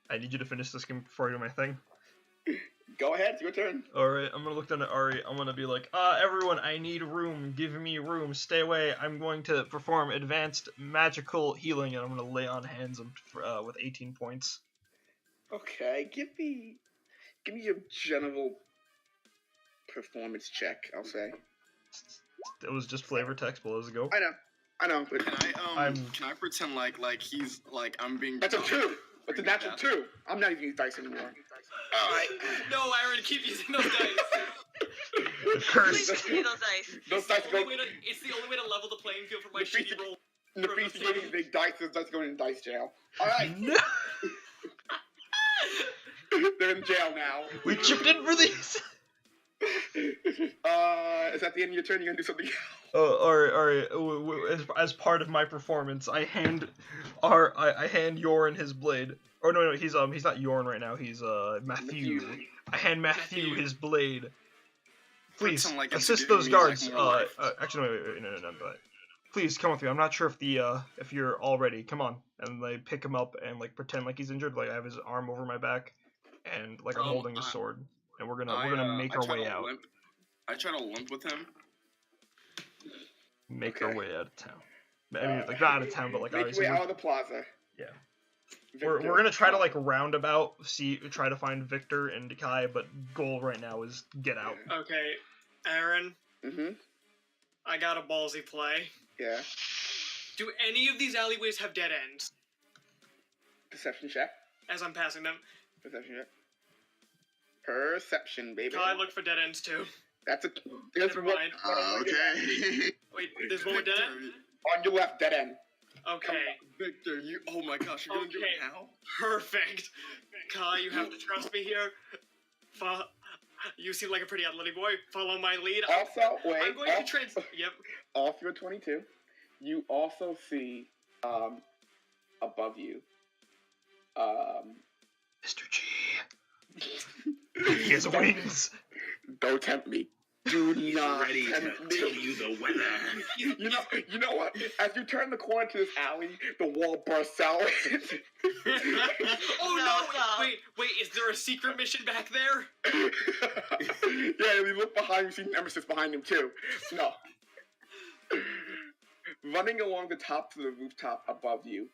I need you to finish this game before I do my thing. Go ahead, it's your turn. Alright, I'm gonna look down at Ari. I'm gonna be like, everyone, I need room. Give me room. Stay away. I'm going to perform advanced magical healing, and I'm gonna lay on hands with 18 points. Okay, give me a general performance check, I'll say. It was just flavor text, but let's go. I know. But Can I pretend like he's like I'm being? That's a 2. It's a natural 2. I'm not even using dice anymore. Alright. No, Aaron, keep using those dice. Cursed. Please give me those dice. Those dice go. It's the only way to level the playing field for my The shitty feast- roll. Nefisi gave me big dice, those dice going in dice jail. Alright. No. They're in jail now. We chipped in for these. Is that the end of your turn? You're gonna do something else? Alright. As part of my performance, I hand Yorn his blade. Or no, he's not Yorn right now. He's Matthew. I hand Matthew his blade. Please Pretend like assist it's giving those me, guards. like, more life. Actually, wait, no. But please come with me. I'm not sure if you're all ready. Come on. And they pick him up and like pretend like he's injured. Like I have his arm over my back, and like I'm holding his sword. And we're gonna make our way out. I try to limp with him. Make our way out of town. I mean, like not out of town, but like Make your obviously. way out of the plaza. Yeah. Victor. We're gonna try to like roundabout try to find Victor and Kai, but goal right now is get out. Okay, Aaron. Mm-hmm. I got a ballsy play. Yeah. Do any of these alleyways have dead ends? Perception check. As I'm passing them. Perception check. Perception, baby. Kai, look for dead ends too. That's Never mind. Okay. Wait, there's one with dead end? On your left, dead end. Okay. Victor, oh my gosh, you're gonna do it Okay. now? Perfect. Kai, you have to trust me here. You seem like a pretty athletic boy. Follow my lead. Also, wait. I'm going to Yep. Off your 22, you also see, above you, Mr. G. He has wings. Don't tempt me. Do not Ready to tempt me. tell you the weather. You know what? As you turn the corner to this alley, the wall bursts out. Oh no! Wait, is there a secret mission back there? Yeah, if you look behind, you see Nemesis behind him too. No. Running along the top to the rooftop above you,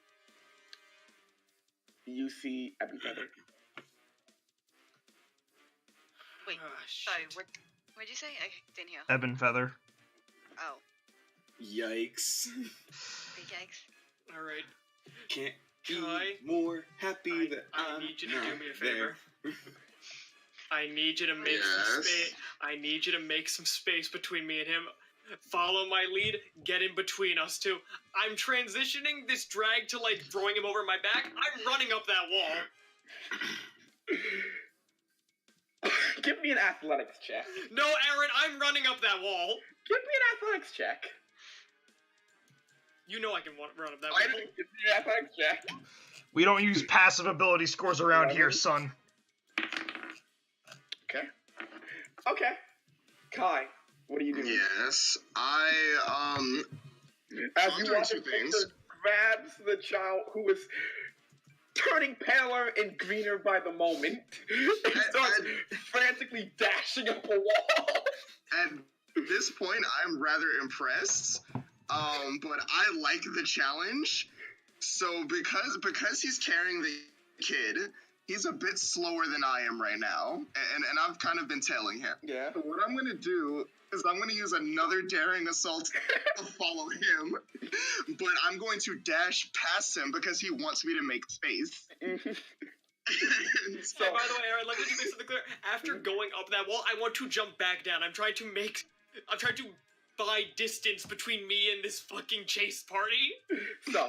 you see Ebony Feather. Wait, Oh, sorry, shit. what'd you say? I didn't hear. Ebon Feather. Oh, Yikes. big eggs. Alright. Can't Kai, be more happy that I I'm need you to not do me a favor. there. I need you to make some space. I need you to make some space between me and him. Follow my lead. Get in between us two. I'm transitioning this drag to like throwing him over my back. I'm running up that wall. Give me an athletics check. No, Aaron, I'm running up that wall. Give me an athletics check. You know I can run up that Why wall. didn't you give me an athletics check? We don't use passive ability scores around here, son. Okay. Okay. Kai, what are you doing? Yes, As I'm you doing watch two Victor things. grabs the child who is turning paler and greener by the moment. He starts frantically dashing up a wall. At this point, I'm rather impressed, but I like the challenge. So because he's carrying the kid, he's a bit slower than I am right now, and I've kind of been tailing him. Yeah. So what I'm gonna do is I'm gonna use another daring assault to follow him, but I'm going to dash past him because he wants me to make space. So, by the way, Aaron, let me just make something clear. After going up that wall, I want to jump back down. I'm trying to buy distance between me and this fucking chase party. So,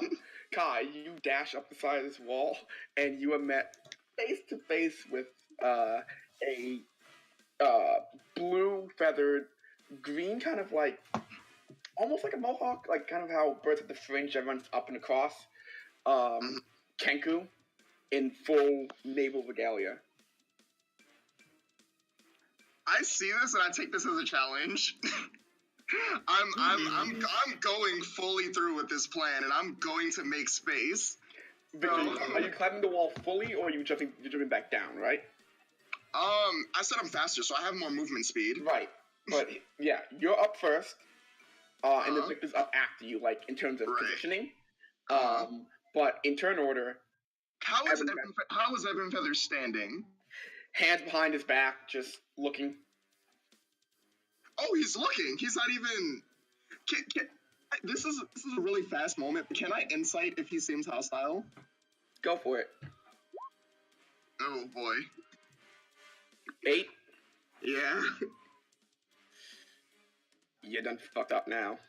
Kai, you dash up the side of this wall, and you are met face to face with a blue feathered, green kind of like, almost like a mohawk, like kind of how birds at the fringe that runs up and across. Kenku in full naval regalia. I see this and I take this as a challenge. I'm going fully through with this plan, and I'm going to make space. Victor, are you climbing the wall fully, or are you jumping back down? Right. I said I'm faster, so I have more movement speed. Right. But yeah, you're up first, and the Victor's up after you, like in terms of positioning. But in turn order. How is Evan Feather standing? Hands behind his back, just looking. Oh, he's looking. He's not even. This is a really fast moment. Can I insight if he seems hostile? Go for it. Oh boy. 8. Yeah. You done fucked up now.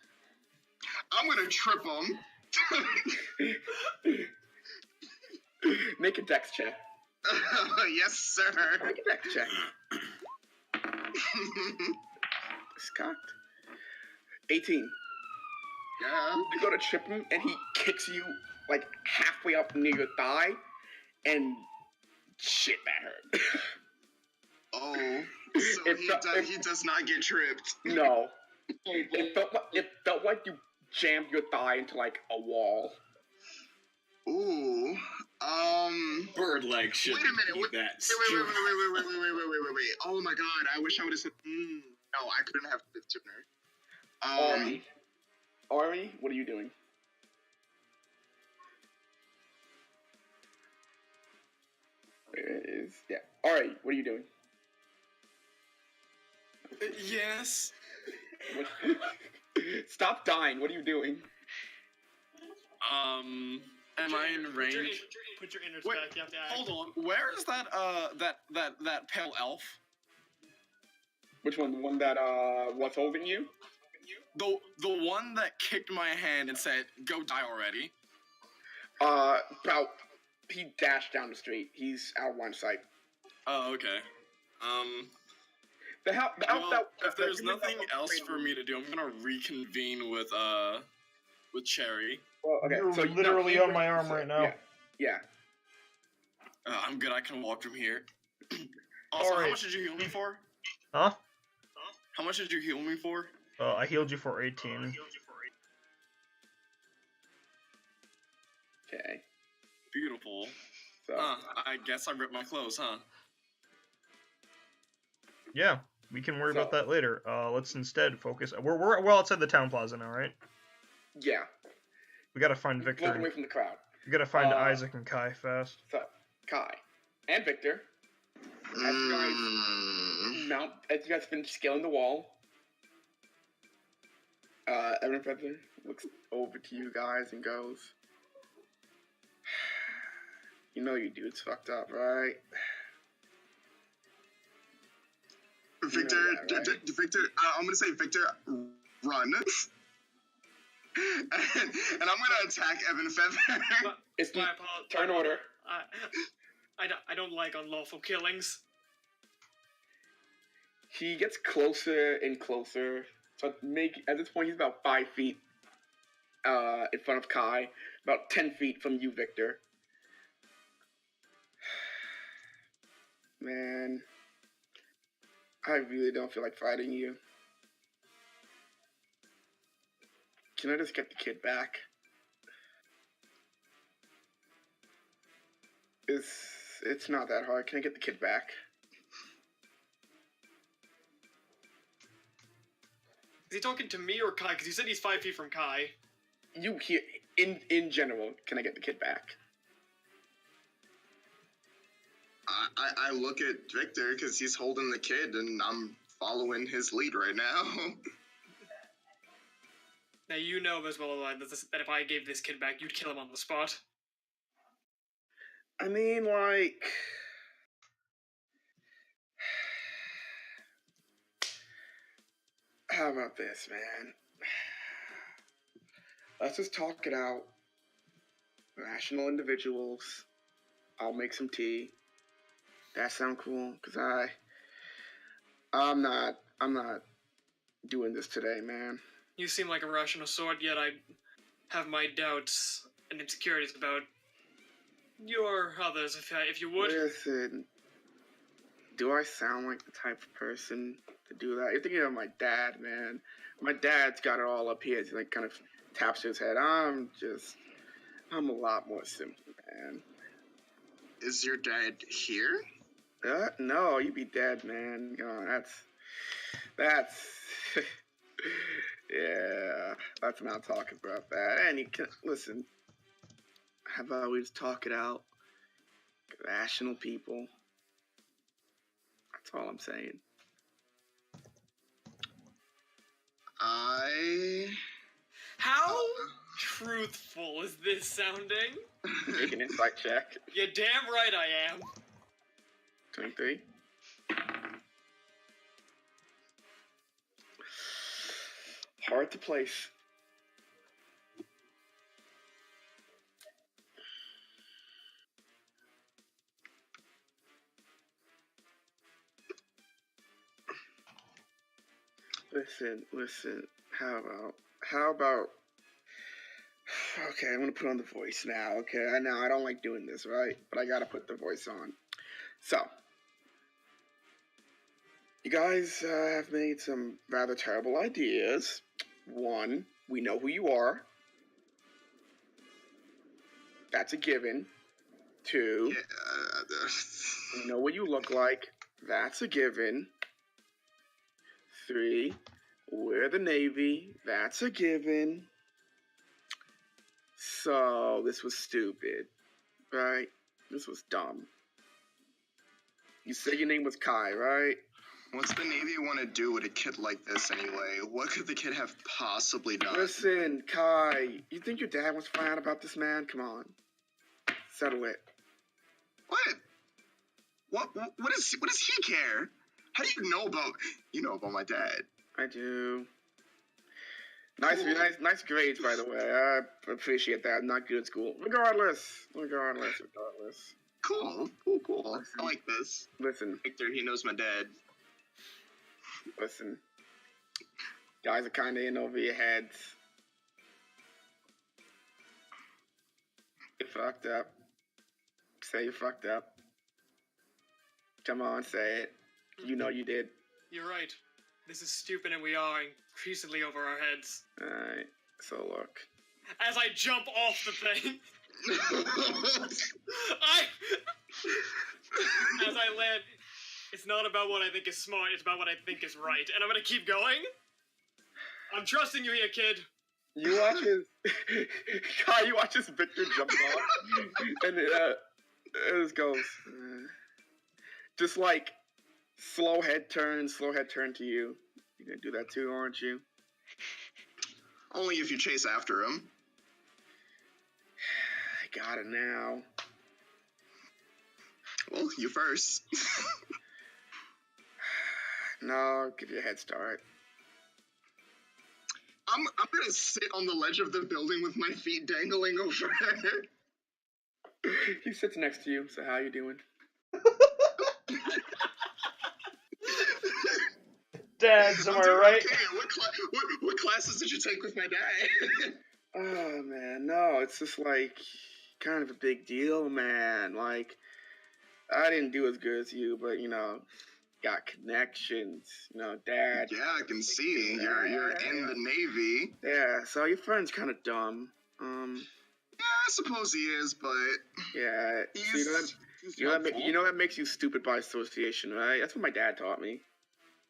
I'm gonna trip him. Make a dex check. Yes, sir. Make a dex check. It's cocked. 18. Yeah. You go to trip him, and he kicks you like halfway up near your thigh, and shit, that hurt. Oh, so he does not get tripped. No. It felt like you jammed your thigh into like a wall. Ooh. Bird leg should wait a minute. Wait. Oh my god, I wish I would have said. No, I couldn't have Tifner. Ari, what are you doing? There it is. Yeah. Ari, what are you doing? Yes. Stop dying. What are you doing? Am I in range? Put your innards Wait, back. You have to act. hold on. Where is that pale elf? Which one? The one that was holding you? The one that kicked my hand and said, "Go die already." He dashed down the street. He's out of line of sight. Oh, okay. If there's nothing else for me to do, I'm gonna reconvene with Cherry. Well, okay. You're So literally on my arm right now. Yeah. I'm good. I can walk from here. Also, Alright. how much did you heal me for? Huh? How much did you heal me for? I healed you for 18. Okay. Beautiful. So. I guess I ripped my clothes, huh? Yeah, we can worry about that later. Let's instead focus. We're well outside the town plaza now, right? Yeah. We gotta find Victor. Walk away from the crowd. We gotta find Isaac and Kai fast. So, Kai and Victor, as you guys finish scaling the wall, Evan Feather looks over to you guys and goes, "You know your dude's fucked up, right?" Victor, You know that, right? Victor, I'm gonna say Victor, run. and I'm gonna attack Evan Feather. It's My apologies. turn order. I don't like unlawful killings. He gets closer and closer. So at this point, he's about 5 feet in front of Kai, about 10 feet from you, Victor. Man, I really don't feel like fighting you. Can I just get the kid back? It's not that hard. Can I get the kid back? Is he talking to me or Kai? Because he said he's 5 feet from Kai. You here in general? Can I get the kid back? I look at Victor because he's holding the kid, and I'm following his lead right now. Now you know as well that if I gave this kid back, you'd kill him on the spot. I mean, like, how about this, man? Let's just talk it out. Rational individuals. I'll make some tea. That sound cool? Cause I'm not doing this today, man. You seem like a rational sort, yet I have my doubts and insecurities about your others, if you would. Listen, do I sound like the type of person to do that? You're thinking of my dad, man. My dad's got it all up here. He like kind of taps his head. I'm a lot more simple, man. Is your dad here? No, you be dead, man. That's yeah. Let's not talk about that. And you can listen. How about we just talk it out? Rational people. That's all I'm saying. How truthful is this sounding? Make an insight check. You're damn right I am. 23. Hard to place. Listen. How about? Okay, I'm gonna put on the voice now. Okay, I know I don't like doing this, right? But I gotta put the voice on. So, you guys have made some rather terrible ideas. One, we know who you are. That's a given. Two, we know what you look like. That's a given. Three, we're the Navy. That's a given. So, this was stupid, right? This was dumb. You said your name was Kai, right? What's the Navy want to do with a kid like this anyway? What could the kid have possibly done? Listen, Kai, you think your dad was fine about this, man? Come on. Settle it. What does he care? How do you know about my dad? I do. Nice grades, by the way. I appreciate that. I'm not good at school. Regardless. Cool. I like this. Listen. Victor, he knows my dad. Listen. Guys are kind of in over your heads. You fucked up. Say you fucked up. Come on, say it. You know you did. You're right. This is stupid and we are increasingly over our heads. Alright, so look. As I jump off the thing, as I land, it's not about what I think is smart, it's about what I think is right. And I'm gonna keep going. I'm trusting you here, kid. You watch this Victor jump off, and it just goes, just like, slow head turn to you. You're gonna do that too, aren't you? Only if you chase after him. I got it now. Well, you first. No, I'll give you a head start. I'm gonna sit on the ledge of the building with my feet dangling overhead. He sits next to you, so how you doing? Dads, am I right? Okay, what classes did you take with my dad? Oh, man, no, it's just, like, kind of a big deal, man. Like, I didn't do as good as you, but, you know, got connections, you know, dad. Yeah, I can see. You're in the Navy. Yeah, so your friend's kind of dumb. I suppose he is, but Yeah. he's, So he's you know, helpful. you know that makes you stupid by association, right? That's what my dad taught me.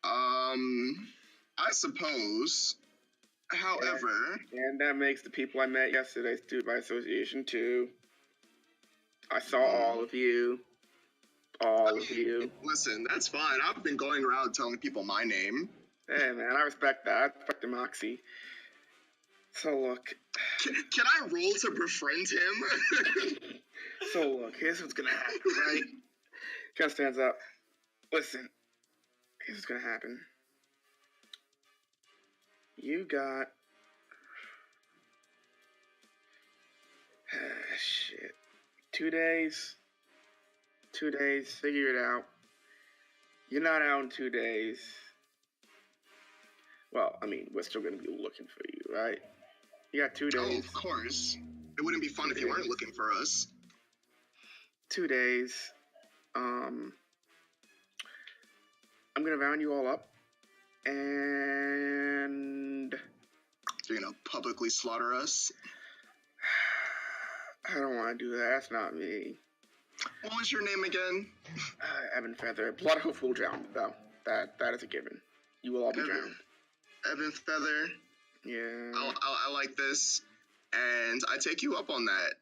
I suppose. However, And that makes the people I met yesterday stupid by association too. I saw all of you. All of you. Listen, that's fine. I've been going around telling people my name. Hey man, I respect that. I respect the moxie. So look. Can I roll to befriend him? So look, here's what's gonna happen, right? Kind of stands up. Listen, here's what's gonna happen. You got shit. 2 days. 2 days. Figure it out. You're not out in 2 days. Well, I mean, we're still gonna be looking for you, right? You got 2 days. Oh, of course. It wouldn't be fun if you weren't looking for us. 2 days. I'm gonna round you all up, and So you're gonna publicly slaughter us? I don't want to do that. That's not me. What was your name again? Evan Feather. Bloodhoof will drown, though. That is a given. You will all be drowned. Evan Feather. Yeah. I like this, and I take you up on that.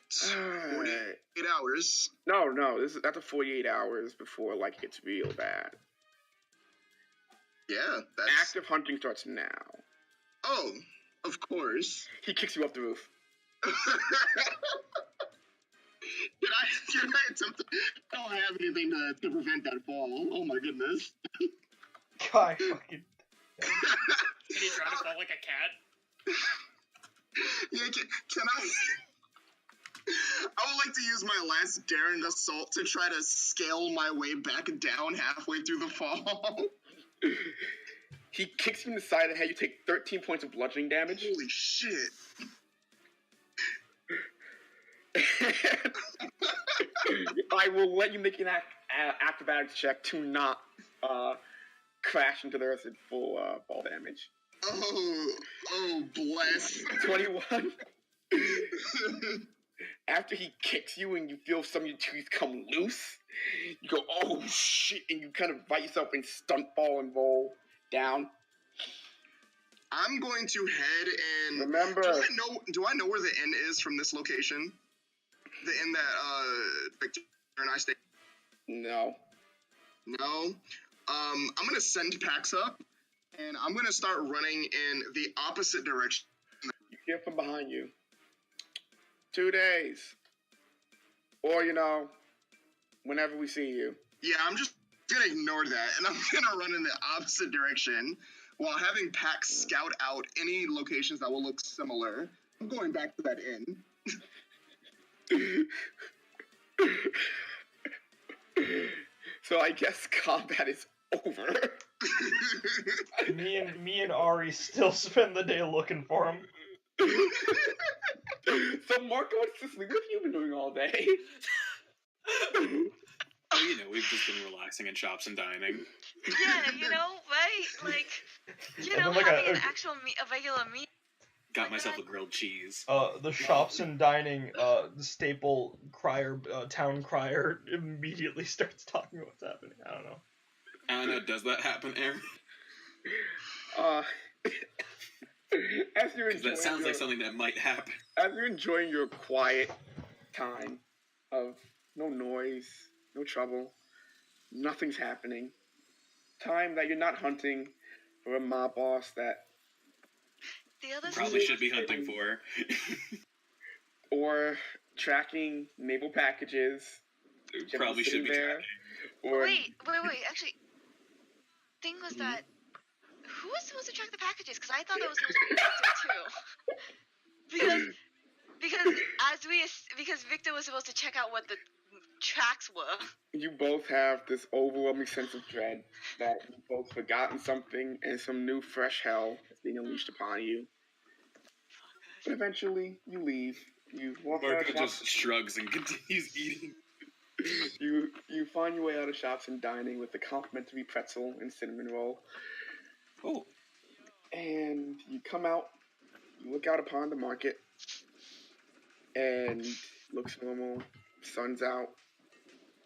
48 hours. No. That's a 48 hours before like it's real bad. Yeah, that's Active hunting starts now. Oh, of course. He kicks you off the roof. Can I attempt to... I don't have anything to prevent that fall. Oh my goodness. God, fucking. Can he try to fall like a cat? Yeah, can I... I would like to use my last daring assault to try to scale my way back down halfway through the fall. He kicks you in the side of the head. You take 13 points of bludgeoning damage. Holy shit. I will let you make an acrobatics check to not crash into the earth at full fall damage. Oh, bless. 21. After he kicks you and you feel some of your teeth come loose, you go, oh shit, and you kind of bite yourself and stunt fall and roll down. I'm going to head and... Remember... Do I know where the inn is from this location? The inn that, Victor and I stay... No. No? I'm gonna send Pax up, and I'm gonna start running in the opposite direction. You hear from behind you. 2 days. Or, whenever we see you. Yeah, I'm just gonna ignore that, and I'm gonna run in the opposite direction while having Pax scout out any locations that will look similar. I'm going back to that inn. So I guess combat is over. Me and Ari still spend the day looking for him. So Marco and Cicely, what have you been doing all day? Oh, we've just been relaxing in shops and dining. Yeah, right? Like, like having a regular meal. Got myself a grilled cheese. The shops and dining, the staple town crier immediately starts talking about what's happening. I don't know. Anna, does that happen, Aaron? As you're enjoying that sounds like something that might happen. As you're enjoying your quiet time of no noise, no trouble, nothing's happening. Time that you're not hunting for a mob boss that probably should be hunting for. Or tracking naval packages. Probably should be tracking. Or... Wait. Actually, thing was that who was supposed to track the packages? Because I thought that was supposed to be Victor too. Because Victor was supposed to check out what the tracks were. You both have this overwhelming sense of dread that you've both forgotten something and some new fresh hell is being unleashed upon you. But eventually, you leave. You walk out of shops. Just shrugs and continues eating. You find your way out of shops and dining with the complimentary pretzel and cinnamon roll. Oh. And you come out, you look out upon the market, and looks normal. Sun's out.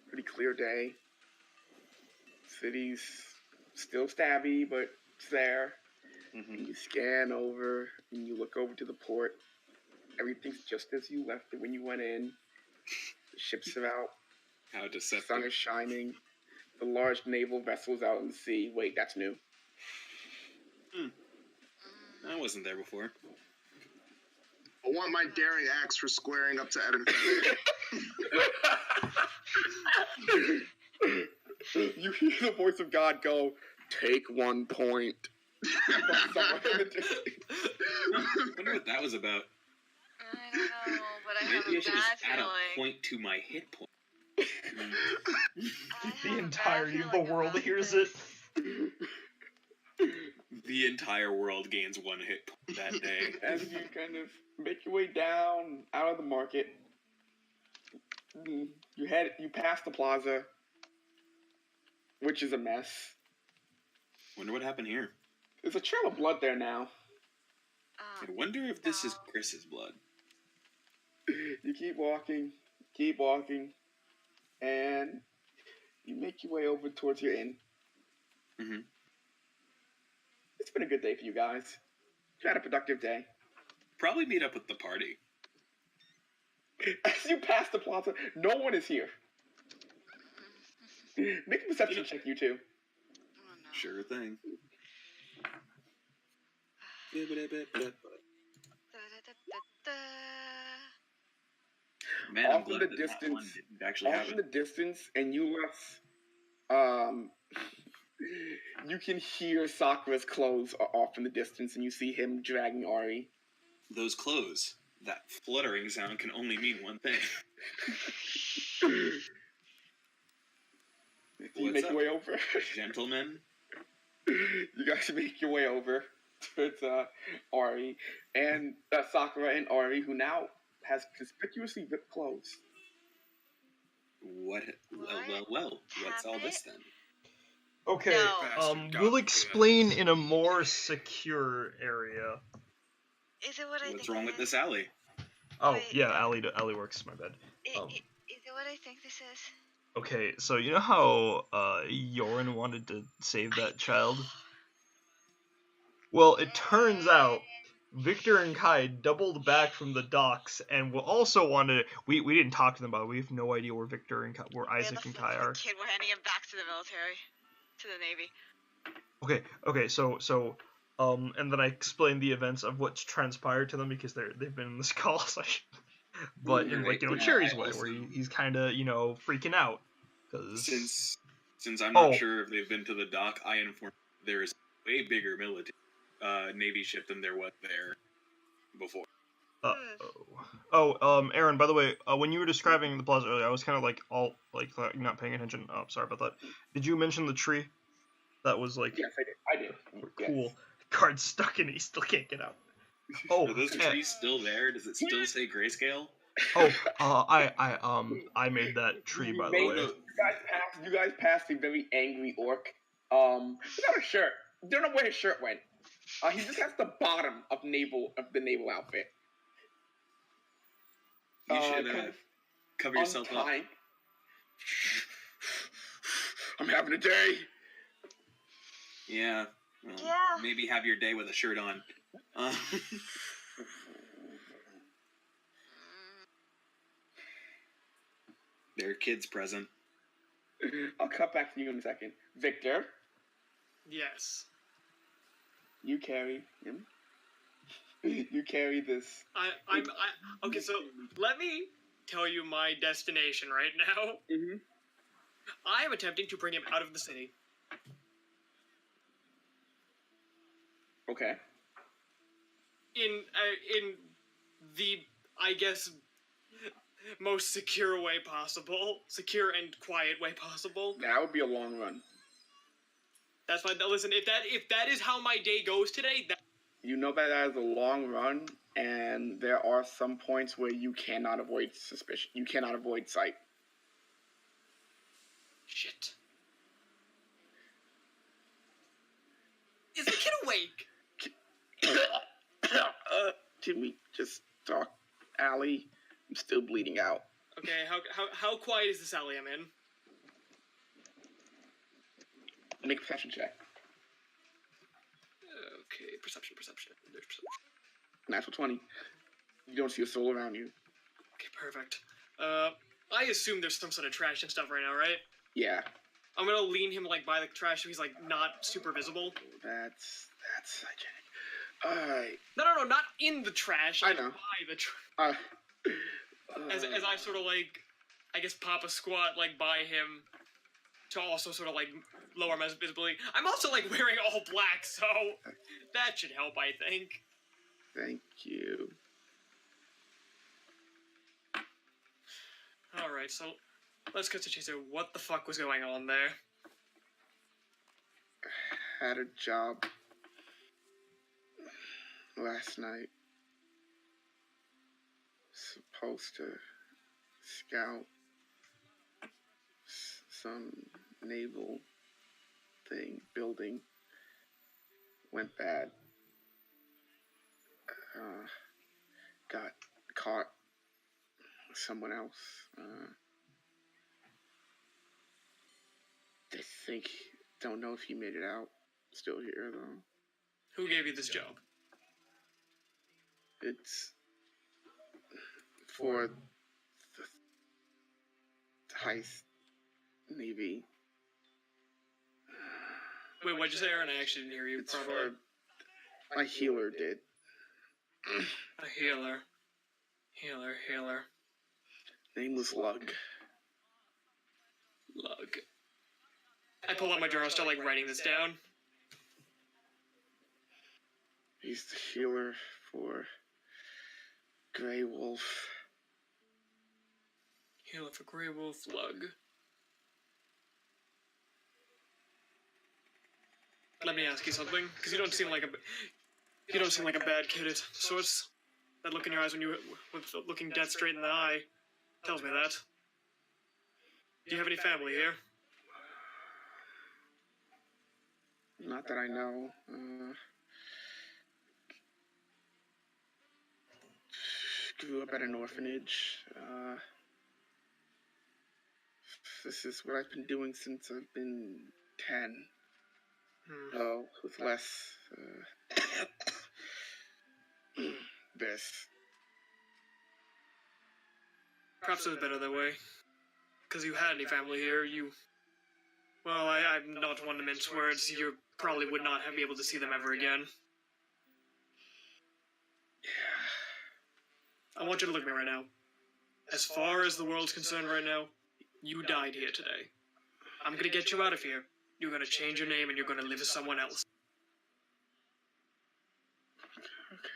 Pretty clear day. City's still stabby, but it's there. And you scan over, and you look over to the port. Everything's just as you left it when you went in. The ships are out. How The deceptive. sun is shining. The large naval vessels out in the sea. Wait, that's new. I wasn't there before. I want my daring axe for squaring up to Ed and Feather. You hear the voice of God go, "Take 1 point." Somewhere in the distance. I wonder what that was about. I don't know, but I have Maybe I a should bad just add a feeling. point to my hit point. I have The a bad entirety of the feeling world about hears this. it. The entire world gains 1 hit point that day. As you kind of make your way down out of the market, you pass the plaza, which is a mess. Wonder what happened here. There's a trail of blood there now. I wonder if this is Chris's blood. You keep walking, and you make your way over towards your inn. Mm-hmm. It's been a good day for you guys. You had a productive day. Probably meet up with the party. As you pass the plaza, no one is here. Make a perception check, you two. Oh, no. Sure thing. Man, I'm Off in glad the that that one distance, didn't actually off happen. in the distance, and you you can hear Sakura's clothes are off in the distance, and you see him dragging Ari. Those clothes. That fluttering sound can only mean one thing. You What's make up? your way over. Gentlemen? You guys make your way over towards Ari and Sakura and Ari, who now has conspicuously ripped clothes. What? Well. What's all this then? Okay, No. Bastard we'll dog. explain in a more secure area. Is it what I What's think wrong it with is? this alley? Oh, Wait. yeah, alley works, my bad. Is it what I think this is? Okay, so you know how Yorin wanted to save that child? Well, it turns out Victor and Kai doubled back from the docks and will also wanted. We didn't talk to them about it. We have no idea where Victor and where Isaac and Kai are. The kid, we're handing him back to the military, to the Navy. Okay, so and then I explained the events of what's transpired to them because they've been in this call session, but in like Cherry's way, where he's kind of freaking out because Since I'm not sure if they've been to the dock, I informed there is a way bigger military Navy ship than there was there before. Aaron, by the way, when you were describing the plaza earlier, I was kind of like not paying attention. Oh, sorry about that. Did you mention the tree? That was like Yes, I did. cool. Yes. Card's stuck in it. He still can't get out. Oh, Are those trees still there? Does it still say grayscale? I made that tree, by the way. You guys passed a very angry orc. Without a shirt. Don't know where his shirt went. He just has the bottom of the naval outfit. You should cover yourself up. I'm having a day. Yeah. Well, Yeah. Maybe have your day with a shirt on. There are kids present. I'll cut back to you in a second. Victor, Yes. you carry him. You carry this. Okay, so let me tell you my destination right now. Mm-hmm. I am attempting to bring him out of the city. Okay. In the, I guess, most secure way possible. Secure and quiet way possible. That would be a long run. That's fine. Now, listen, if that is how my day goes today, You know that is a long run, and there are some points where you cannot avoid suspicion. You cannot avoid sight. shit. Is the kid awake? Can we just talk, Allie? I'm still bleeding out. Okay, how quiet is this alley I'm in? Make a perception check. Okay, perception. There's perception. Natural 20. You don't see a soul around you. Okay, perfect. I assume there's some sort of trash and stuff right now, right? Yeah. I'm gonna lean him like by the trash so he's like not super visible. That's hygienic. Alright. No, not in the trash. I Like, know. by the trash. As I sort of like, I guess pop a squat like by him to also sort of like lower my visibility. I'm also like wearing all black, so that should help, I think. Thank you. Alright, so let's cut to chase here. What the fuck was going on there? Had a job last night. Supposed to scout some naval thing, building. Went bad. Got caught. Someone else. They don't know if he made it out. Still here though. Who gave you this job? It's for the heist Navy. Wait, what'd you say, Aaron? I actually didn't hear you It's properly. for my healer did. A healer. Healer. Name was Lug. I pull out my journal, start like writing this down. He's the healer for Grey Wolf. Healer for Grey Wolf, Lug. Let me ask you something, because you don't seem like a bad kid at sorts. That look in your eyes when you with looking death straight in the eye tells me that. Do you have any family here? Not that I know. Grew up at an orphanage. This is what I've been doing since I've been 10. Oh, with less this. Perhaps it was better that way. Because you had any family here, well, I'm not one to mince words. You probably would not be able to see them ever again. I want you to look at me right now. As far as the world's concerned right now, you died here today. I'm gonna get you out of here. You're gonna change your name and you're gonna live as someone else.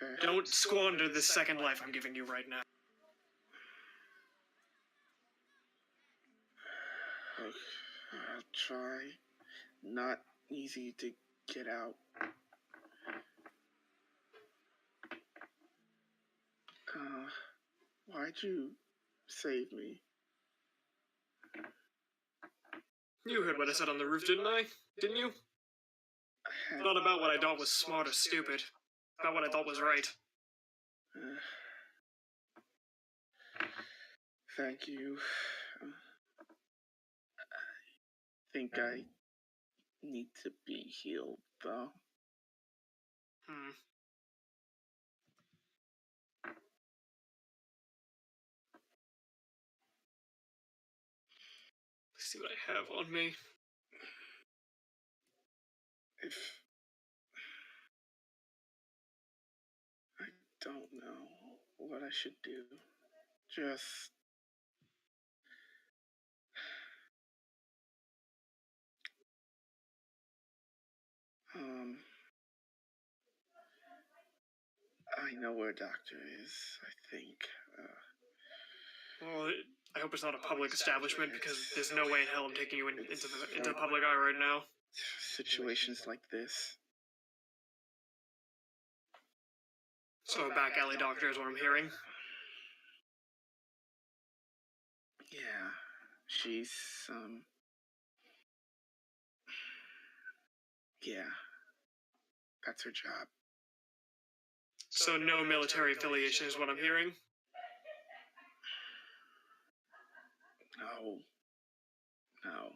Okay. Don't squander this second life I'm giving you right now. Okay, I'll try. Not easy to get out. Why'd you save me? You heard what I said on the roof, didn't I? Didn't you? Not about what I thought was smart or stupid. About what I thought was right. Thank you. I think I need to be healed, though. Let's see what I have on me. I don't know what I should do. Just... I know where a doctor is, I think. Well, I hope it's not a public establishment, because there's no way in hell I'm taking you into the public eye right now. Situations like this. So a back alley doctor is what I'm hearing. Yeah, she's, yeah, that's her job. So no military affiliation is what I'm hearing? No. No.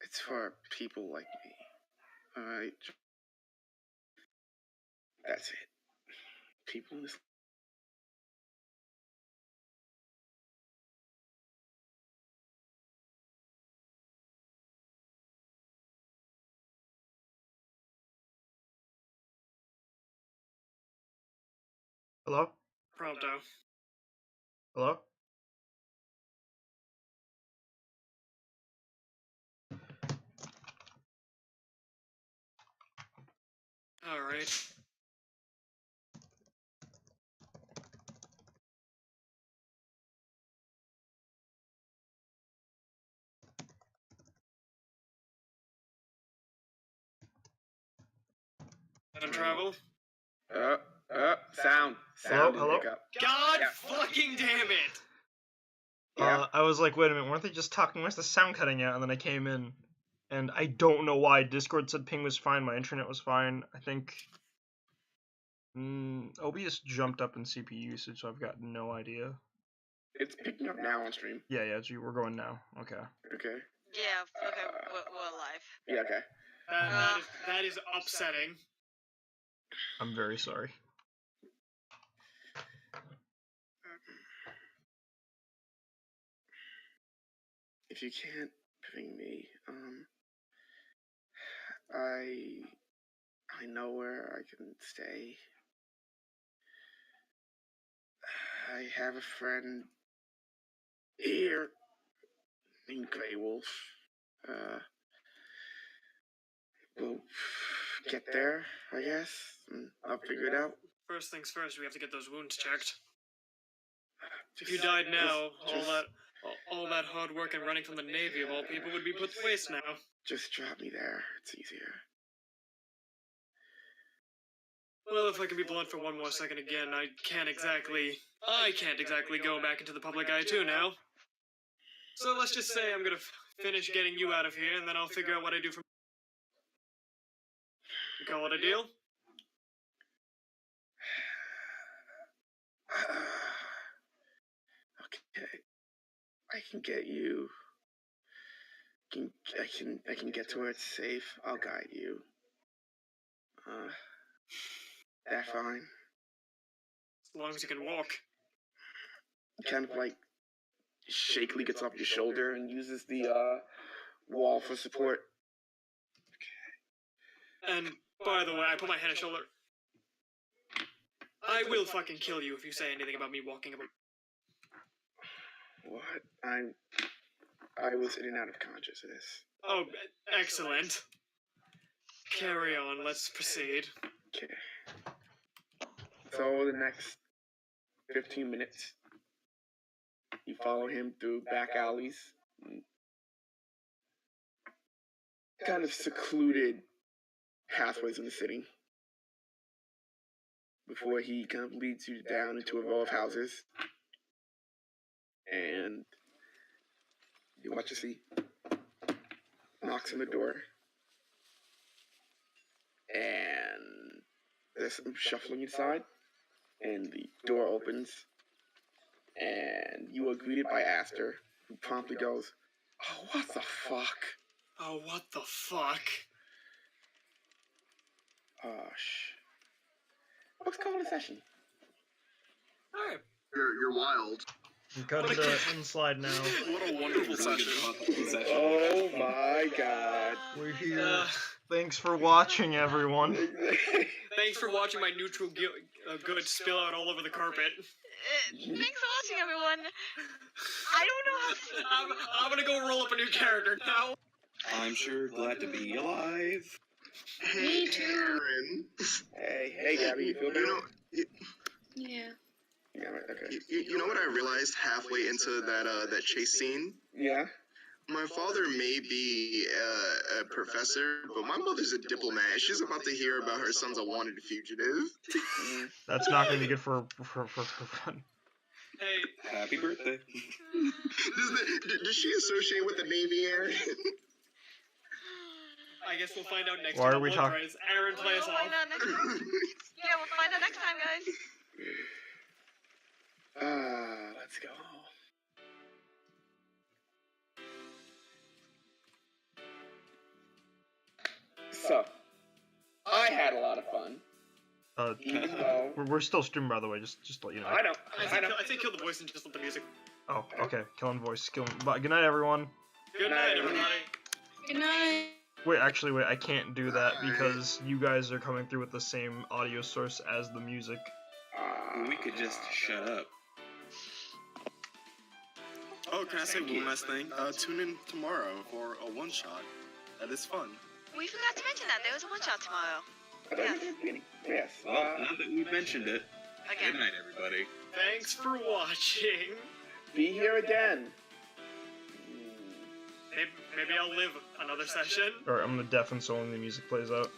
It's for people like me. Alright? That's it. People in this. Hello? Pronto. Hello? Alright. And travel? Sound. Hello? Sound Hello? pickup. God Yeah. fucking damn it! Yeah. I was like, wait a minute, weren't they just talking? Where's the sound cutting out? And then I came in, and I don't know why. Discord said ping was fine, my internet was fine. I think OBS jumped up in CPU usage, so I've got no idea. It's picking up now on stream. Yeah, we're going now. Okay. Okay. Yeah, okay, we're live. Yeah, okay. That is upsetting. I'm very sorry. If you can't ping me, I know where I can stay. I have a friend here named Grey Wolf. We'll get there, I guess, and I'll figure it out. First things first, we have to get those wounds checked. If you died now, all that hard work and running from the Navy of all people would be put to waste now. Just drop me there. It's easier. Well, if I can be blunt for one more second again, I can't exactly go back into the public eye too now. So let's just say I'm gonna finish getting you out of here, and then I'll figure out what I do from. You call it a deal? Okay. I can get you. I can get to where it's safe. I'll guide you. That fine. As long as you can walk. Kind of like shakily gets off your shoulder and uses the wall for support. And by the way, I put my hand on his shoulder. I will fucking kill you if you say anything about me walking about. What? I was in and out of consciousness. Oh, excellent. Carry on, let's proceed. Okay. So the next 15 minutes, you follow him through back alleys, kind of secluded pathways in the city, before he kind of leads you down into a row of houses, and you watch as he knocks on the door, and there's some shuffling inside, and the door opens, and you are greeted by Aster, who promptly goes, "Oh, what the fuck?" Oh, what the fuck? Oh, Let's call it a session. Alright. You're wild. I'm cutting the slide now. What a wonderful session. Oh my god. We're here. Thanks for watching, everyone. Thanks for watching my neutral good spill out all over the carpet. Thanks for watching, everyone. I don't know how. I'm gonna go roll up a new character now. I'm sure glad to be alive. Hey, Aaron. Hey, Gabby, you feel better? Yeah. Yeah, okay. You know what I realized halfway into that chase scene? Yeah? My father may be a professor, but my mother's a diplomat. She's about to hear about her son's a wanted fugitive. That's not going to be good for fun. Hey. Happy birthday. Does she associate with the Navy, Aaron? I guess we'll find out next Why time. are we talking? Aaron, play us We'll off. find out next time. Yeah, we'll find out next time, guys. Let's go. So, I had a lot of fun. Even though We're still streaming, by the way. Just to let you know. I know. I think kill the voice and just let the music. Oh, okay. Killing voice. But good night, everyone. Good night, everybody. Good night. Wait, actually, wait. I can't do that because you guys are coming through with the same audio source as the music. We could just shut up. Oh, can I say one last thing? Tune in tomorrow for a one-shot. That is fun. We forgot to mention that there was a one shot tomorrow. Yes. Well, now that we've mentioned it, Again. good night, everybody. Thanks for watching. Be here again. Maybe I'll live another session. Alright, I'm gonna deafen so only the music plays out.